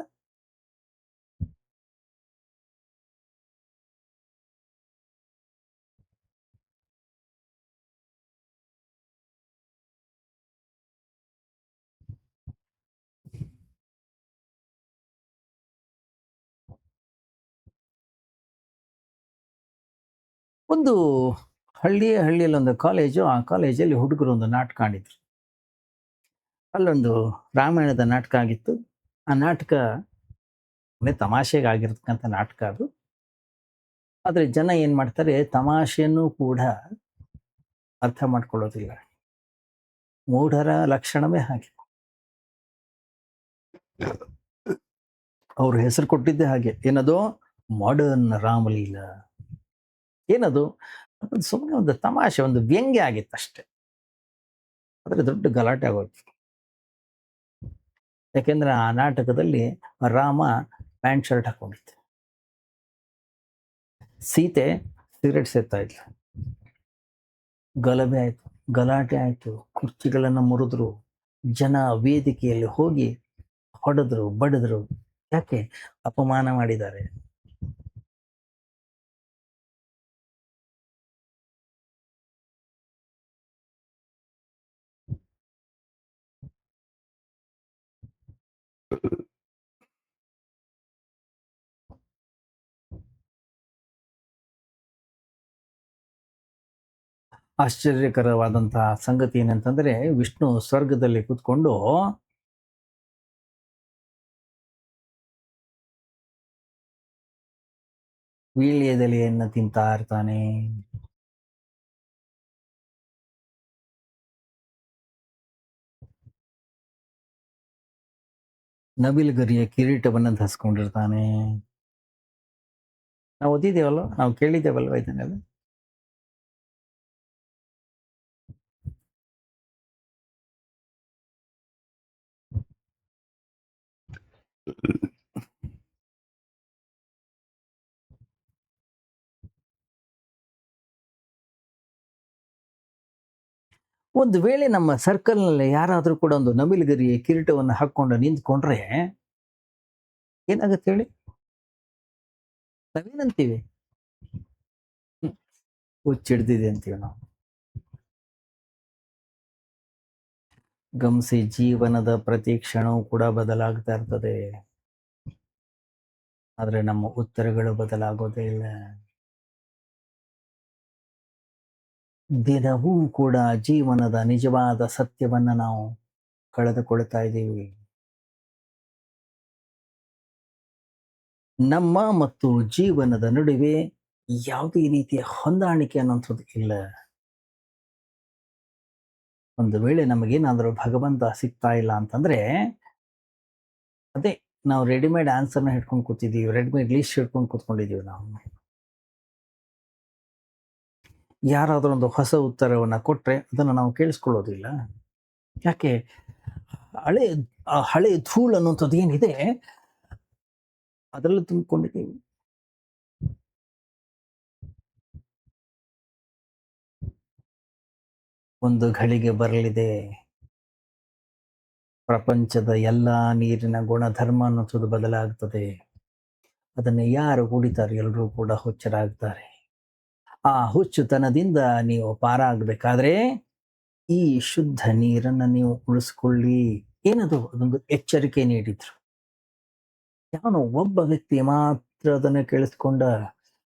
ಒಂದು ಹಳ್ಳಿಯಲ್ಲಿ ಒಂದು ಕಾಲೇಜು, ಆ ಕಾಲೇಜಲ್ಲಿ ಹುಡುಗರು ಒಂದು ನಾಟಕ ಆಡಿದ್ರು. ಅಲ್ಲೊಂದು ರಾಮಾಯಣದ ನಾಟಕ ಆಗಿತ್ತು. ಆ ನಾಟಕ ಅಂದ್ರೆ ತಮಾಷೆಗೆ ಆಗಿರ್ತಕ್ಕಂಥ ನಾಟಕ ಅದು. ಆದ್ರೆ ಜನ ಏನ್ ಮಾಡ್ತಾರೆ, ತಮಾಷೆಯನ್ನು ಕೂಡ ಅರ್ಥ ಮಾಡ್ಕೊಳ್ಳೋದಿಲ್ಲ. ಮೂಢರ ಲಕ್ಷಣವೇ ಹಾಗೆ. ಅವ್ರ ಹೆಸರು ಕೊಟ್ಟಿದ್ದೇ ಹಾಗೆ. ಏನದು? ಮಾಡರ್ನ್ ರಾಮಲೀಲಾ. ಏನದು? ಅದು ಸುಮ್ಮನೆ ಒಂದು ತಮಾಷೆ, ಒಂದು ವ್ಯಂಗ್ಯ ಆಗಿತ್ತಷ್ಟೆ. ಆದ್ರೆ ದೊಡ್ಡ ಗಲಾಟೆ ಆಗೋಯ್ತು. ಯಾಕೆಂದ್ರೆ ಆ ನಾಟಕದಲ್ಲಿ ರಾಮ ಪ್ಯಾಂಟ್ ಶರ್ಟ್ ಹಾಕೊಂಡಿದ್ದ, ಸೀತೆ ಸಿಗರೆಟ್ ಸೇರ್ತಾ ಇದ್ಲು. ಗಲಭೆ ಆಯ್ತು, ಗಲಾಟೆ ಆಯ್ತು, ಕುರ್ಚಿಗಳನ್ನ ಮುರಿದ್ರು, ಜನ ವೇದಿಕೆಯಲ್ಲಿ ಹೋಗಿ ಹೊಡೆದ್ರು, ಬಡಿದ್ರು. ಯಾಕೆ? ಅಪಮಾನ ಮಾಡಿದ್ದಾರೆ. ಆಶ್ಚರ್ಯಕರವಾದಂತಹ ಸಂಗತಿ ಏನಂತಂದ್ರೆ, ವಿಷ್ಣು ಸ್ವರ್ಗದಲ್ಲಿ ಕೂತ್ಕೊಂಡು ವೀಳ್ಯದೆಲೆಯನ್ನ ತಿಂತಾ ಇರ್ತಾನೆ. ನವಿಲುಗರಿಯ ಕಿರೀಟವನ್ನ ಧರಿಸ್ಕೊಂಡಿರ್ತಾನೆ. ನಾವು ಓದಿದ್ದೇವಲ್ವ, ನಾವು ಕೇಳಿದ್ದೇವಲ್ವ ಇದನ್ನೆಲ್ಲ. ಒಂದು ವೇಳೆ ನಮ್ಮ ಸರ್ಕಲ್‌ನಲ್ಲಿ ಯಾರಾದ್ರೂ ಕೂಡ ಒಂದು ನವಿಲುಗರಿಯ ಕಿರೀಟವನ್ನು ಹಾಕ್ಕೊಂಡು ನಿಂತ್ಕೊಂಡ್ರೆ ಏನಾಗುತ್ತೆ ಹೇಳಿ? ನಾವೇನಂತೀವಿ? ಹ್ಮ್. ಹುಚ್ಚಿಡ್ದಿದೆ ಅಂತೀವಿ ನಾವು. ಗಮನಿಸಿ, ಜೀವನದ ಪ್ರತಿ ಕ್ಷಣವೂ ಕೂಡ ಬದಲಾಗ್ತಾ ಇರ್ತದೆ. ಆದ್ರೆ ನಮ್ಮ ಉತ್ತರಗಳು ಬದಲಾಗೋದೇ ಇಲ್ಲ. ದಿನವೂ ಕೂಡ ಜೀವನದ ನಿಜವಾದ ಸತ್ಯವನ್ನ ನಾವು ಕಳೆದುಕೊಳ್ತಾ ಇದ್ದೀವಿ. ನಮ್ಮ ಮತ್ತು ಜೀವನದ ನಡುವೆ ಯಾವುದೇ ರೀತಿಯ ಹೊಂದಾಣಿಕೆ ಅನ್ನುವಂಥದ್ದು ಇಲ್ಲ. ಒಂದು ವೇಳೆ ನಮಗೇನಾದರೂ ಭಗವಂತ ಸಿಗ್ತಾ ಇಲ್ಲ ಅಂತಂದ್ರೆ, ಅದೇ ನಾವು ರೆಡಿಮೇಡ್ ಆನ್ಸರ್‌ನ ಹಿಡ್ಕೊಂಡು ಕೂತಿದ್ದೀವಿ. ರೆಡಿಮೇಡ್ ಲಿಸ್ಟ್ ಹಿಡ್ಕೊಂಡು ಕೂತ್ಕೊಂಡಿದ್ದೀವಿ ನಾವು. ಯಾರಾದರೂ ಒಂದು ಹೊಸ ಉತ್ತರವನ್ನ ಕೊಟ್ರೆ ಅದನ್ನ ನಾವು ಕೇಳಿಸ್ಕೊಳ್ಳೋದಿಲ್ಲ. ಯಾಕೆ? ಹಳೆ ಹಳೆ ಧೂಳು ಅನ್ನುವಂಥದ್ದು ಏನಿದೆ ಅದರಲ್ಲಿ ತುಂಬಿಕೊಂಡಿದ್ದೀವಿ. ಒಂದು ಘಳಿಗೆ ಬರಲಿದೆ, ಪ್ರಪಂಚದ ಎಲ್ಲಾ ನೀರಿನ ಗುಣಧರ್ಮ ಅನ್ನುವಂಥದ್ದು ಬದಲಾಗ್ತದೆ. ಅದನ್ನ ಯಾರು ಕುಡಿತಾರೆ ಎಲ್ಲರೂ ಕೂಡ ಹುಚ್ಚರಾಗ್ತಾರೆ. ಆ ಹುಚ್ಚುತನದಿಂದ ನೀವು ಪಾರಾಗಬೇಕಾದ್ರೆ ಈ ಶುದ್ಧ ನೀರನ್ನ ನೀವು ಉಳಿಸ್ಕೊಳ್ಳಿ. ಏನದು? ಅದೊಂದು ಎಚ್ಚರಿಕೆ ನೀಡಿದ್ರು. ಯಾವನೋ ಒಬ್ಬ ವ್ಯಕ್ತಿ ಮಾತ್ರ ಅದನ್ನ ಕೇಳಿಸ್ಕೊಂಡ.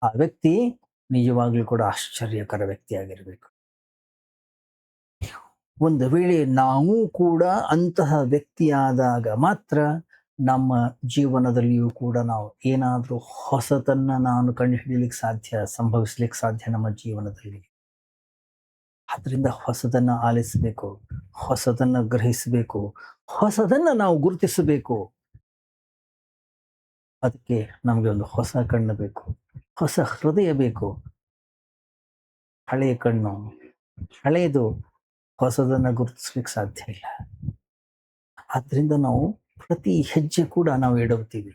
ಆ ವ್ಯಕ್ತಿ ನಿಜವಾಗ್ಲೂ ಕೂಡ ಆಶ್ಚರ್ಯಕರ ವ್ಯಕ್ತಿಯಾಗಿರ್ಬೇಕು. ಒಂದು ವೇಳೆ ನಾವು ಕೂಡ ಅಂತಹ ವ್ಯಕ್ತಿಯಾದಾಗ ಮಾತ್ರ ನಮ್ಮ ಜೀವನದಲ್ಲಿಯೂ ಕೂಡ ನಾವು ಏನಾದ್ರೂ ಹೊಸತನ್ನ ನಾನು ಕಂಡುಹಿಡಿಯಲಿಕ್ಕೆ ಸಾಧ್ಯ, ಸಂಭವಿಸ್ಲಿಕ್ಕೆ ಸಾಧ್ಯ ನಮ್ಮ ಜೀವನದಲ್ಲಿ. ಆದ್ರಿಂದ ಹೊಸದನ್ನ ಆಲಿಸಬೇಕು, ಹೊಸದನ್ನ ಗ್ರಹಿಸಬೇಕು, ಹೊಸದನ್ನ ನಾವು ಗುರುತಿಸಬೇಕು. ಅದಕ್ಕೆ ನಮಗೆ ಒಂದು ಹೊಸ ಕಣ್ಣು ಬೇಕು, ಹೊಸ ಹೃದಯ ಬೇಕು. ಹಳೆಯ ಕಣ್ಣು, ಹಳೆಯದು ಹೊಸದನ್ನ ಗುರುತಿಸ್ಲಿಕ್ಕೆ ಸಾಧ್ಯ ಇಲ್ಲ. ಆದ್ರಿಂದ ನಾವು ಪ್ರತಿ ಹೆಜ್ಜೆ ಕೂಡ ನಾವು ಎಡವುತ್ತೀವಿ.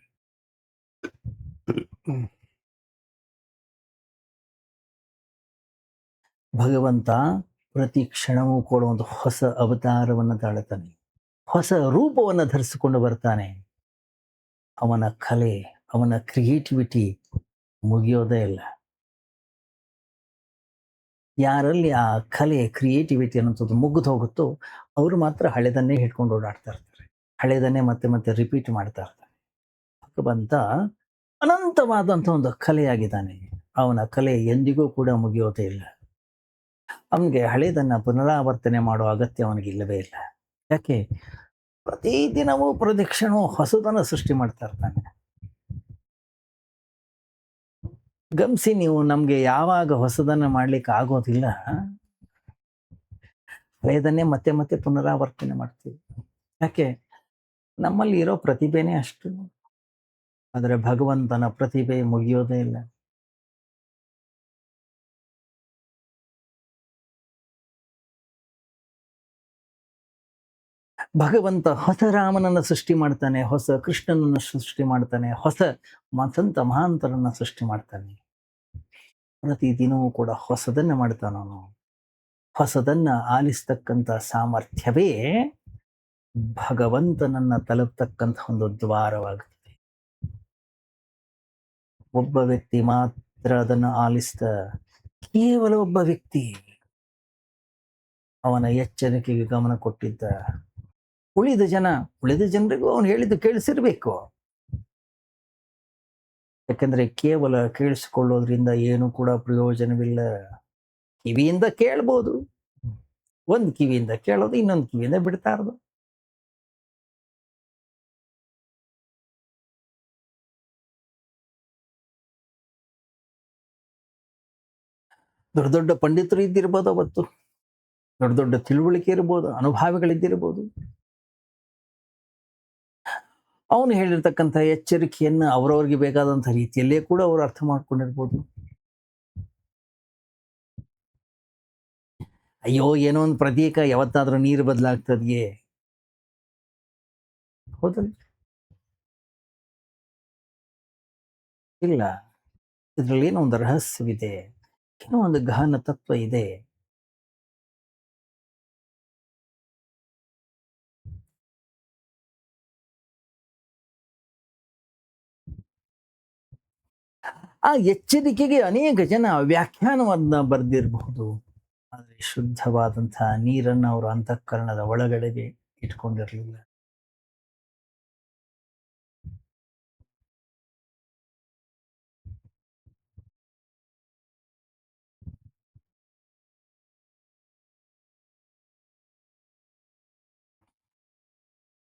ಭಗವಂತ ಪ್ರತಿ ಕ್ಷಣವೂ ಕೂಡ ಒಂದು ಹೊಸ ಅವತಾರವನ್ನು ತಾಳುತ್ತಾನೆ, ಹೊಸ ರೂಪವನ್ನು ಧರಿಸಿಕೊಂಡು ಬರ್ತಾನೆ. ಅವನ ಕಲೆ, ಅವನ ಕ್ರಿಯೇಟಿವಿಟಿ ಮುಗಿಯೋದೇ ಇಲ್ಲ. ಯಾರಲ್ಲಿ ಆ ಕಲೆ, ಕ್ರಿಯೇಟಿವಿಟಿ ಅನ್ನೋದು ಮುಗಿದು ಹೋಗುತ್ತೋ ಅವರು ಮಾತ್ರ ಹಳೆದನ್ನೇ ಹಿಡ್ಕೊಂಡು ಓಡಾಡ್ತಾ ಇರ್ತಾರೆ, ಹಳೆದನ್ನೇ ಮತ್ತೆ ಮತ್ತೆ ರಿಪೀಟ್ ಮಾಡ್ತಾ ಇರ್ತಾರೆ. ಭಗವಂತ ಅನಂತವಾದಂಥ ಒಂದು ಕಲೆಯಾಗಿದ್ದಾನೆ. ಅವನ ಕಲೆ ಎಂದಿಗೂ ಕೂಡ ಮುಗಿಯೋದೇ ಇಲ್ಲ. ಅವನಿಗೆ ಹಳೆದನ್ನ ಪುನರಾವರ್ತನೆ ಮಾಡೋ ಅಗತ್ಯ ಅವನಿಗಿಲ್ಲವೇ ಇಲ್ಲ. ಯಾಕೆ? ಪ್ರತಿದಿನವೂ ಪ್ರತಿಕ್ಷಣವೂ ಹೊಸದನ್ನು ಸೃಷ್ಟಿ ಮಾಡ್ತಾ ಇರ್ತಾನೆ. ಗಮನಿಸಿ ನೀವು, ನಮ್ಗೆ ಯಾವಾಗ ಹೊಸದನ್ನ ಮಾಡ್ಲಿಕ್ಕೆ ಆಗೋದಿಲ್ಲ, ಹಳೆಯದನ್ನೇ ಮತ್ತೆ ಮತ್ತೆ ಪುನರಾವರ್ತನೆ ಮಾಡ್ತೀವಿ. ಯಾಕೆ? ನಮ್ಮಲ್ಲಿ ಇರೋ ಪ್ರತಿಭೆನೇ ಅಷ್ಟು. ಆದರೆ ಭಗವಂತನ ಪ್ರತಿಭೆ ಮುಗಿಯೋದೇ ಇಲ್ಲ. ಭಗವಂತ ಹೊಸ ರಾಮನನ್ನ ಸೃಷ್ಟಿ ಮಾಡ್ತಾನೆ, ಹೊಸ ಕೃಷ್ಣನನ್ನ ಸೃಷ್ಟಿ ಮಾಡ್ತಾನೆ, ಹೊಸ ಸಂತ ಮಹಾಂತರನ್ನ ಸೃಷ್ಟಿ ಮಾಡ್ತಾನೆ. ಪ್ರತಿದಿನವೂ ಕೂಡ ಹೊಸದನ್ನ ಮಾಡ್ತಾನವನು. ಹೊಸದನ್ನ ಆಲಿಸ್ತಕ್ಕಂಥ ಸಾಮರ್ಥ್ಯವೇ ಭಗವಂತನನ್ನ ತಲುಪತಕ್ಕಂಥ ಒಂದು ದ್ವಾರವಾಗುತ್ತದೆ. ಒಬ್ಬ ವ್ಯಕ್ತಿ ಮಾತ್ರ ಅದನ್ನ ಆಲಿಸ್ತ, ಕೇವಲ ಒಬ್ಬ ವ್ಯಕ್ತಿ ಅವನ ಎಚ್ಚರಿಕೆಗೆ ಗಮನ ಕೊಟ್ಟಿದ್ದ. ಉಳಿದ ಜನರಿಗೂ ಅವನು ಹೇಳಿದ್ದು ಕೇಳಿಸಿರ್ಬೇಕು. ಯಾಕಂದ್ರೆ ಕೇವಲ ಕೇಳಿಸಿಕೊಳ್ಳೋದ್ರಿಂದ ಏನು ಕೂಡ ಪ್ರಯೋಜನವಿಲ್ಲ. ಕಿವಿಯಿಂದ ಕೇಳ್ಬೋದು, ಒಂದು ಕಿವಿಯಿಂದ ಕೇಳೋದು, ಇನ್ನೊಂದು ಕಿವಿಯಿಂದ ಬಿಡ್ತಾ ಇರೋದು. ದೊಡ್ಡ ದೊಡ್ಡ ಪಂಡಿತರು ಇದ್ದಿರ್ಬೋದು, ಅವತ್ತು ದೊಡ್ಡ ದೊಡ್ಡ ತಿಳುವಳಿಕೆ ಇರ್ಬೋದು, ಅನುಭಾವಿಗಳಿದ್ದಿರ್ಬೋದು. ಅವನು ಹೇಳಿರ್ತಕ್ಕಂಥ ಎಚ್ಚರಿಕೆಯನ್ನ ಅವರವ್ರಿಗೆ ಬೇಕಾದಂಥ ರೀತಿಯಲ್ಲೇ ಕೂಡ ಅವರು ಅರ್ಥ ಮಾಡ್ಕೊಂಡಿರ್ಬೋದು. ಅಯ್ಯೋ, ಏನೋ ಒಂದು ಪ್ರತೀಕ, ಯಾವತ್ತಾದ್ರೂ ನೀರು ಬದಲಾಗ್ತದೆಯೇ? ಹೌದಲ್ಲ? ಇಲ್ಲ. ಇದ್ರಲ್ಲಿ ಏನೋ ಒಂದು ರಹಸ್ಯವಿದೆ, ಏನೋ ಒಂದು ಗಹನ ತತ್ವ ಇದೆ. ಆ ಎಚ್ಚರಿಕೆಗೆ ಅನೇಕ ಜನ ವ್ಯಾಖ್ಯಾನವನ್ನ ಬರೆದಿರಬಹುದು, ಆದರೆ ಶುದ್ಧವಾದಂತಹ ನೀರನ್ನು ಅವರು ಅಂತಃಕರಣದ ಒಳಗಡೆಗೆ ಇಟ್ಕೊಂಡಿರಲಿಲ್ಲ.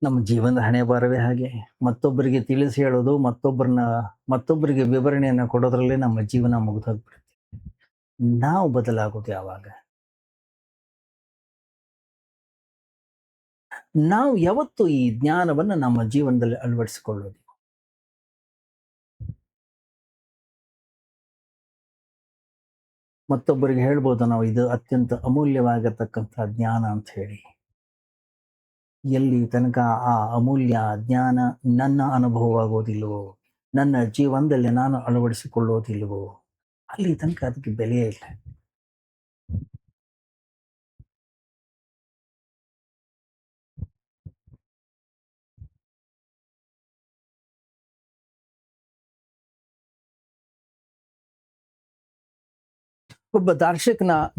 ನಮ್ಮ ಜೀವನದ ಹಣೆಬರಹವೇ ಹಾಗೆ. ಮತ್ತೊಬ್ಬರಿಗೆ ತಿಳಿಸಿ ಹೇಳೋದು, ಮತ್ತೊಬ್ಬರಿಗೆ ವಿವರಣೆಯನ್ನ ಕೊಡೋದ್ರಲ್ಲೇ ನಮ್ಮ ಜೀವನ ಮುಗಿದೋಗ್ಬಿಡುತ್ತೆ. ನಾವು ಬದಲಾಗೋದು ಯಾವಾಗ? ನಾವು ಯಾವತ್ತು ಈ ಜ್ಞಾನವನ್ನ ನಮ್ಮ ಜೀವನದಲ್ಲಿ ಅಳವಡಿಸಿಕೊಳ್ಳೋದು? ಮತ್ತೊಬ್ಬರಿಗೆ ಹೇಳ್ಬೋದು ನಾವು, ಇದು ಅತ್ಯಂತ ಅಮೂಲ್ಯವಾಗಿರ್ತಕ್ಕಂಥ ಜ್ಞಾನ ಅಂತ ಹೇಳಿ. ಎಲ್ಲಿ ತನಕ ಆ ಅಮೂಲ್ಯ ಜ್ಞಾನ ನನ್ನ ಅನುಭವವಾಗೋದಿಲ್ವೋ, ನನ್ನ ಜೀವನದಲ್ಲಿ ನಾನು ಅಳವಡಿಸಿಕೊಳ್ಳೋದಿಲ್ವೋ, ಅಲ್ಲಿ ತನಕ ಅದಕ್ಕೆ ಬೆಲೆಯೇ ಇಲ್ಲ. ಒಬ್ಬ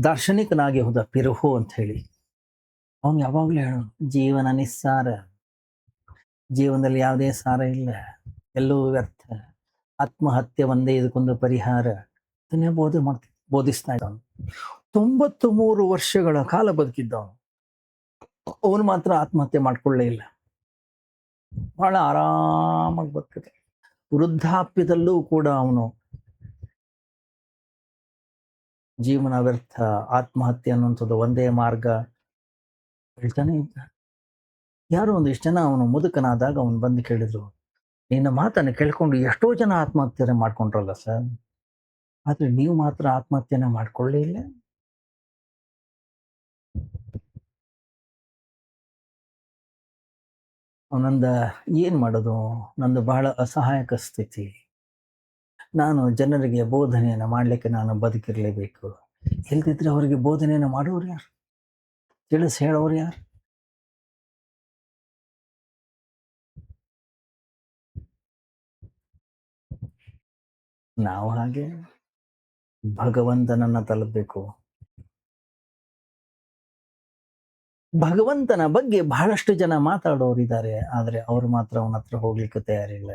ದಾರ್ಶನಿಕನಾಗಿ ಹೋದ ಪಿರುಹು ಅಂತ ಹೇಳಿ, ಅವನು ಯಾವಾಗ್ಲೂ ಹೇಳೋನು, ಜೀವನ ನಿಸ್ಸಾರ, ಜೀವನದಲ್ಲಿ ಯಾವುದೇ ಸಾರ ಇಲ್ಲ, ಎಲ್ಲವೂ ವ್ಯರ್ಥ, ಆತ್ಮಹತ್ಯೆ ಒಂದೇ ಇದಕ್ಕೊಂದು ಪರಿಹಾರ. ಅದನ್ನೇ ಬೋಧಿಸ್ತಾ ಇದ್ದವನು. 93 ವರ್ಷಗಳ ಕಾಲ ಬದುಕಿದ್ದವನು. ಅವನು ಮಾತ್ರ ಆತ್ಮಹತ್ಯೆ ಮಾಡ್ಕೊಳ್ಳೇ ಇಲ್ಲ, ಬಹಳ ಆರಾಮಾಗಿ ಬದುಕಿದ. ವೃದ್ಧಾಪ್ಯದಲ್ಲೂ ಕೂಡ ಅವನು ಜೀವನ ವ್ಯರ್ಥ, ಆತ್ಮಹತ್ಯೆ ಅನ್ನುವಂಥದ್ದು ಒಂದೇ ಮಾರ್ಗ ಹೇಳ್ತಾನೆ ಇದ್ದ. ಯಾರೋ ಒಂದಿಷ್ಟು ಜನ ಅವನು ಮುದುಕನಾದಾಗ ಅವನು ಬಂದು ಕೇಳಿದ್ರು, ನಿನ್ನ ಮಾತನ್ನು ಕೇಳ್ಕೊಂಡು ಎಷ್ಟೋ ಜನ ಆತ್ಮಹತ್ಯೆ ಮಾಡ್ಕೊಂಡ್ರಲ್ಲ ಸರ್, ಆದ್ರೆ ನೀವು ಮಾತ್ರ ಆತ್ಮಹತ್ಯೆನ ಮಾಡ್ಕೊಳ್ಳೇ ಇಲ್ಲ. ಅವನಂದ, ಏನ್ ಮಾಡೋದು, ನಂದು ಬಹಳ ಅಸಹಾಯಕ ಸ್ಥಿತಿ, ನಾನು ಜನರಿಗೆ ಬೋಧನೆಯನ್ನು ಮಾಡಲಿಕ್ಕೆ ನಾನು ಬದುಕಿರಲೇಬೇಕು, ಇಲ್ದಿದ್ರೆ ಅವರಿಗೆ ಬೋಧನೆಯನ್ನು ಮಾಡೋರು ಯಾರು, ತಿಳಿಸಿ ಹೇಳೋರು ಯಾರು? ನಾವು ಹಾಗೆ ಭಗವಂತನನ್ನ ತಲುಪಬೇಕು. ಭಗವಂತನ ಬಗ್ಗೆ ಬಹಳಷ್ಟು ಜನ ಮಾತಾಡೋರಿದ್ದಾರೆ, ಆದ್ರೆ ಅವ್ರು ಮಾತ್ರ ಅವನ ಹತ್ರ ಹೋಗ್ಲಿಕ್ಕೆ ತಯಾರಿಲ್ಲ.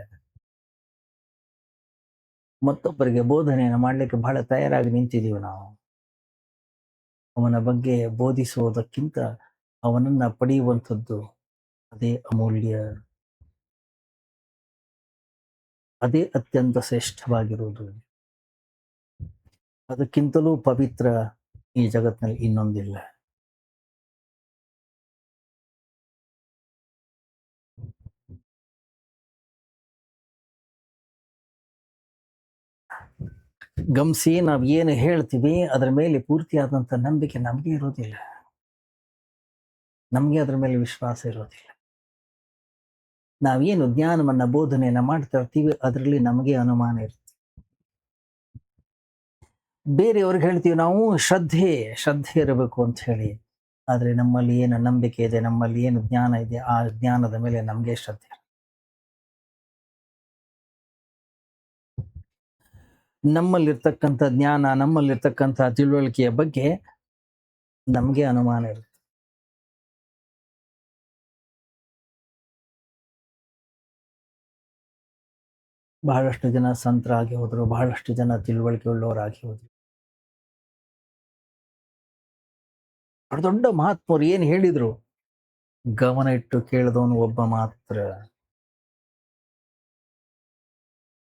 ಮತ್ತೊಬ್ಬರಿಗೆ ಬೋಧನೆಯನ್ನು ಮಾಡ್ಲಿಕ್ಕೆ ಬಹಳ ತಯಾರಾಗಿ ನಿಂತಿದ್ದೀವಿ ನಾವು. ಅವನ ಬಗ್ಗೆ ಬೋಧಿಸುವುದಕ್ಕಿಂತ ಅವನನ್ನ ಪಡೆಯುವಂಥದ್ದು ಅದೇ ಅಮೂಲ್ಯ, ಅದೇ ಅತ್ಯಂತ ಶ್ರೇಷ್ಠವಾಗಿರುವುದು. ಅದಕ್ಕಿಂತಲೂ ಪವಿತ್ರ ಈ ಜಗತ್ತಿನಲ್ಲಿ ಇನ್ನೊಂದಿಲ್ಲ. ಗಮನಿಸಿ, ನಾವು ಏನು ಹೇಳ್ತೀವಿ ಅದರ ಮೇಲೆ ಪೂರ್ತಿಯಾದಂಥ ನಂಬಿಕೆ ನಮಗೆ ಇರೋದಿಲ್ಲ, ನಮಗೆ ಅದರ ಮೇಲೆ ವಿಶ್ವಾಸ ಇರೋದಿಲ್ಲ. ನಾವೇನು ಜ್ಞಾನವನ್ನ ಬೋಧನೆಯನ್ನ ಮಾಡ್ತಾ ಇರ್ತೀವಿ ಅದರಲ್ಲಿ ನಮಗೆ ಅನುಮಾನ ಇರುತ್ತೆ. ಬೇರೆಯವ್ರಿಗೆ ಹೇಳ್ತೀವಿ ನಾವು ಶ್ರದ್ಧೆ ಇರಬೇಕು ಅಂತ ಹೇಳಿ, ಆದ್ರೆ ನಮ್ಮಲ್ಲಿ ಏನು ನಂಬಿಕೆ ಇದೆ, ನಮ್ಮಲ್ಲಿ ಏನು ಜ್ಞಾನ ಇದೆ, ಆ ಜ್ಞಾನದ ಮೇಲೆ ನಮಗೆ ಶ್ರದ್ಧೆ. ನಮ್ಮಲ್ಲಿರ್ತಕ್ಕಂಥ ಜ್ಞಾನ, ನಮ್ಮಲ್ಲಿರ್ತಕ್ಕಂಥ ತಿಳುವಳಿಕೆಯ ಬಗ್ಗೆ ನಮಗೆ ಅನುಮಾನ ಇರುತ್ತೆ. ಬಹಳಷ್ಟು ಜನ ಸಂತರಾಗಿ ಹೋದ್ರು, ಬಹಳಷ್ಟು ಜನ ತಿಳುವಳಿಕೆ ಉಳ್ಳವರಾಗಿ ಹೋದ್ರು. ದೊಡ್ಡ ಮಹಾತ್ಮರು ಏನ್ ಹೇಳಿದ್ರು, ಗಮನ ಇಟ್ಟು ಕೇಳಿದವನು ಒಬ್ಬ ಮಾತ್ರ.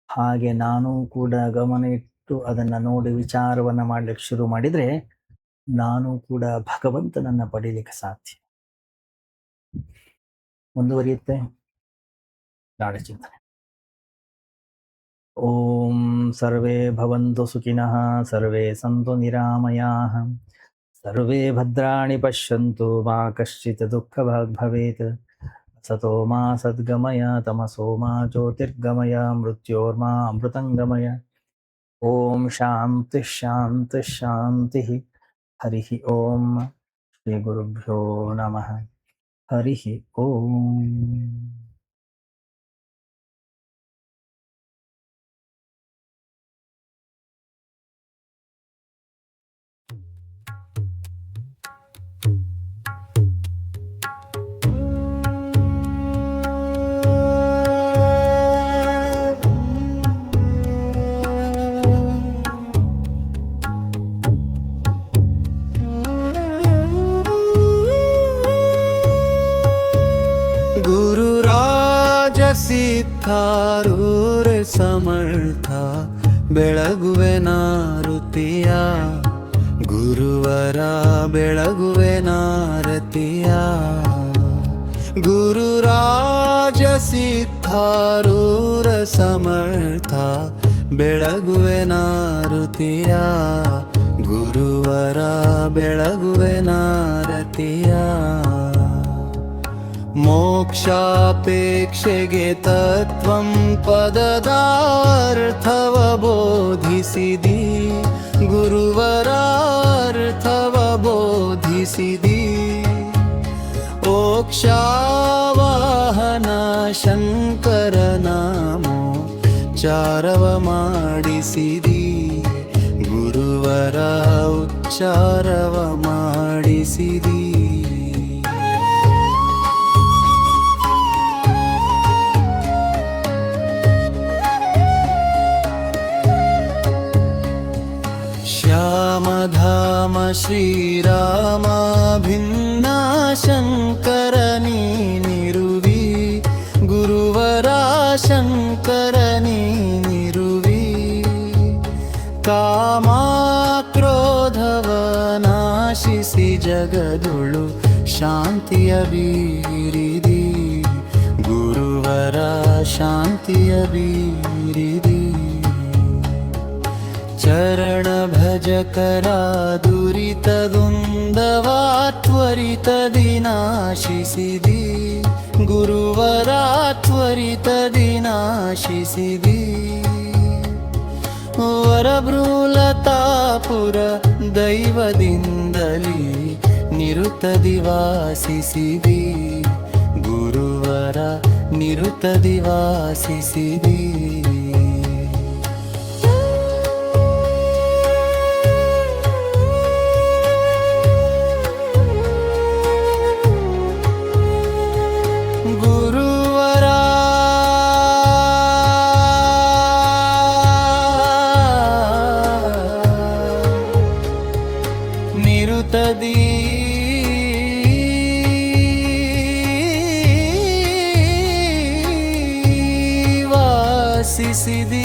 ಹಾಗೆ ನಾನು ಕೂಡ ಗಮನ ಇಟ್ಟು ಅದನ್ನ ನೋಡಿ ವಿಚಾರವನ್ನ ಮಾಡ್ಲಿಕ್ಕೆ ಶುರು ಮಾಡಿದ್ರೆ ನಾನು ಕೂಡ ಭಗವಂತನನ್ನ ಪಡೀಲಿಕ್ಕೆ ಸಾಧ್ಯ. ಮುಂದುವರಿಯುತ್ತೆ ನಾಳೆ ಚಿಂತನೆ. ಓಂ ಸರ್ವೇ ಭವಂತು ಸುಖಿನಃ, ಸರ್ವೇ ಸಂತು ನಿರಾಮಯಾಃ, ಸರ್ವೇ ಭದ್ರಾಣಿ ಪಶ್ಯಂತು, ಮಾ ಕಶ್ಚಿತ್ ದುಃಖಭಾಗ್ ಭವೇತ್. ಸತೋ ಮಾ ಸದ್ಗಮಯ, ತಮಸೋ ಮಾ ಜ್ಯೋತಿರ್ಗಮಯ, ಮೃತ್ಯೋರ್ಮಾ ಅಮೃತಂಗಮಯ. ಓಂ ಶಾಂತಿ ಶಾಂತಿ ಶಾಂತಿ. ಹರಿ ಓಂ. ಶ್ರೀ ಗುರುಭ್ಯೋ ನಮಃ. ಹರಿ ಓಂ. ಸಿದ್ಧಾರೂರ ಸಮರ್ಥ ಬೆಳಗುವೆ ನಾರುತಿಯ, ಗುರುವರ ಬೆಳಗುವೆ ನಾರತಿಯ. ಗುರುರಾಜ ಸಿದ್ಧಾರೂರ ಸಮರ್ಥ ಬೆಳಗುವೆ ನಾರುತಿಯ, ಗುರುವರ ಬೆಳಗುವೆ ನಾರತಿಯ. ಮೋಕ್ಷಾಪೇಕ್ಷೆಗೆ ತತ್ವಂ ಪದದಾರ್ಥವ ಬೋಧಿಸಿದಿ, ಗುರುವರಾರ್ಥವ ಬೋಧಿಸಿದಿ. ಮೋಕ್ಷಾವಾಹನ ಶಂಕರ ನಾಮೋ ಚಾರವ ಮಾಡಿಸಿದಿ, ಗುರುವರ ಉಚ್ಚಾರವ ಮಾಡಿಸಿದಿ. ಶ್ಯಾಮಧಾಮ ಶ್ರೀರಾಮ ಭಿನ್ನ ಶಂಕರ ನೀನಿರುವಿ, ಗುರುವರ ಶಂಕರ ನೀನಿರುವಿ. ಕಾಮ ಕ್ರೋಧ ಜಗದೊಳು ಶಾಂತಿಯ ಬೀರಿದಿ ಗುರುವರ ಶಾಂತಿಯ ಬೀರಿದಿ ಚರಣ ಭಜಕರ ದುರಿತದೊಂದವ ತ್ವರಿತದಿ ನಾಶಿಸಿದಿ ಗುರುವರ ತ್ವರಿತದಿ ನಾಶಿಸಿದಿ ವರಭೃಲತಾಪುರ ದೈವದಿಂದಲೇ ನಿರುತದಿ ವಾಸಿಸಿದಿ ಗುರುವರ ನಿರುತದಿ ವಾಸಿಸಿದಿ ಗುರುವರ ನಿರುತದಿ ವಾಸಿಸಿದಿ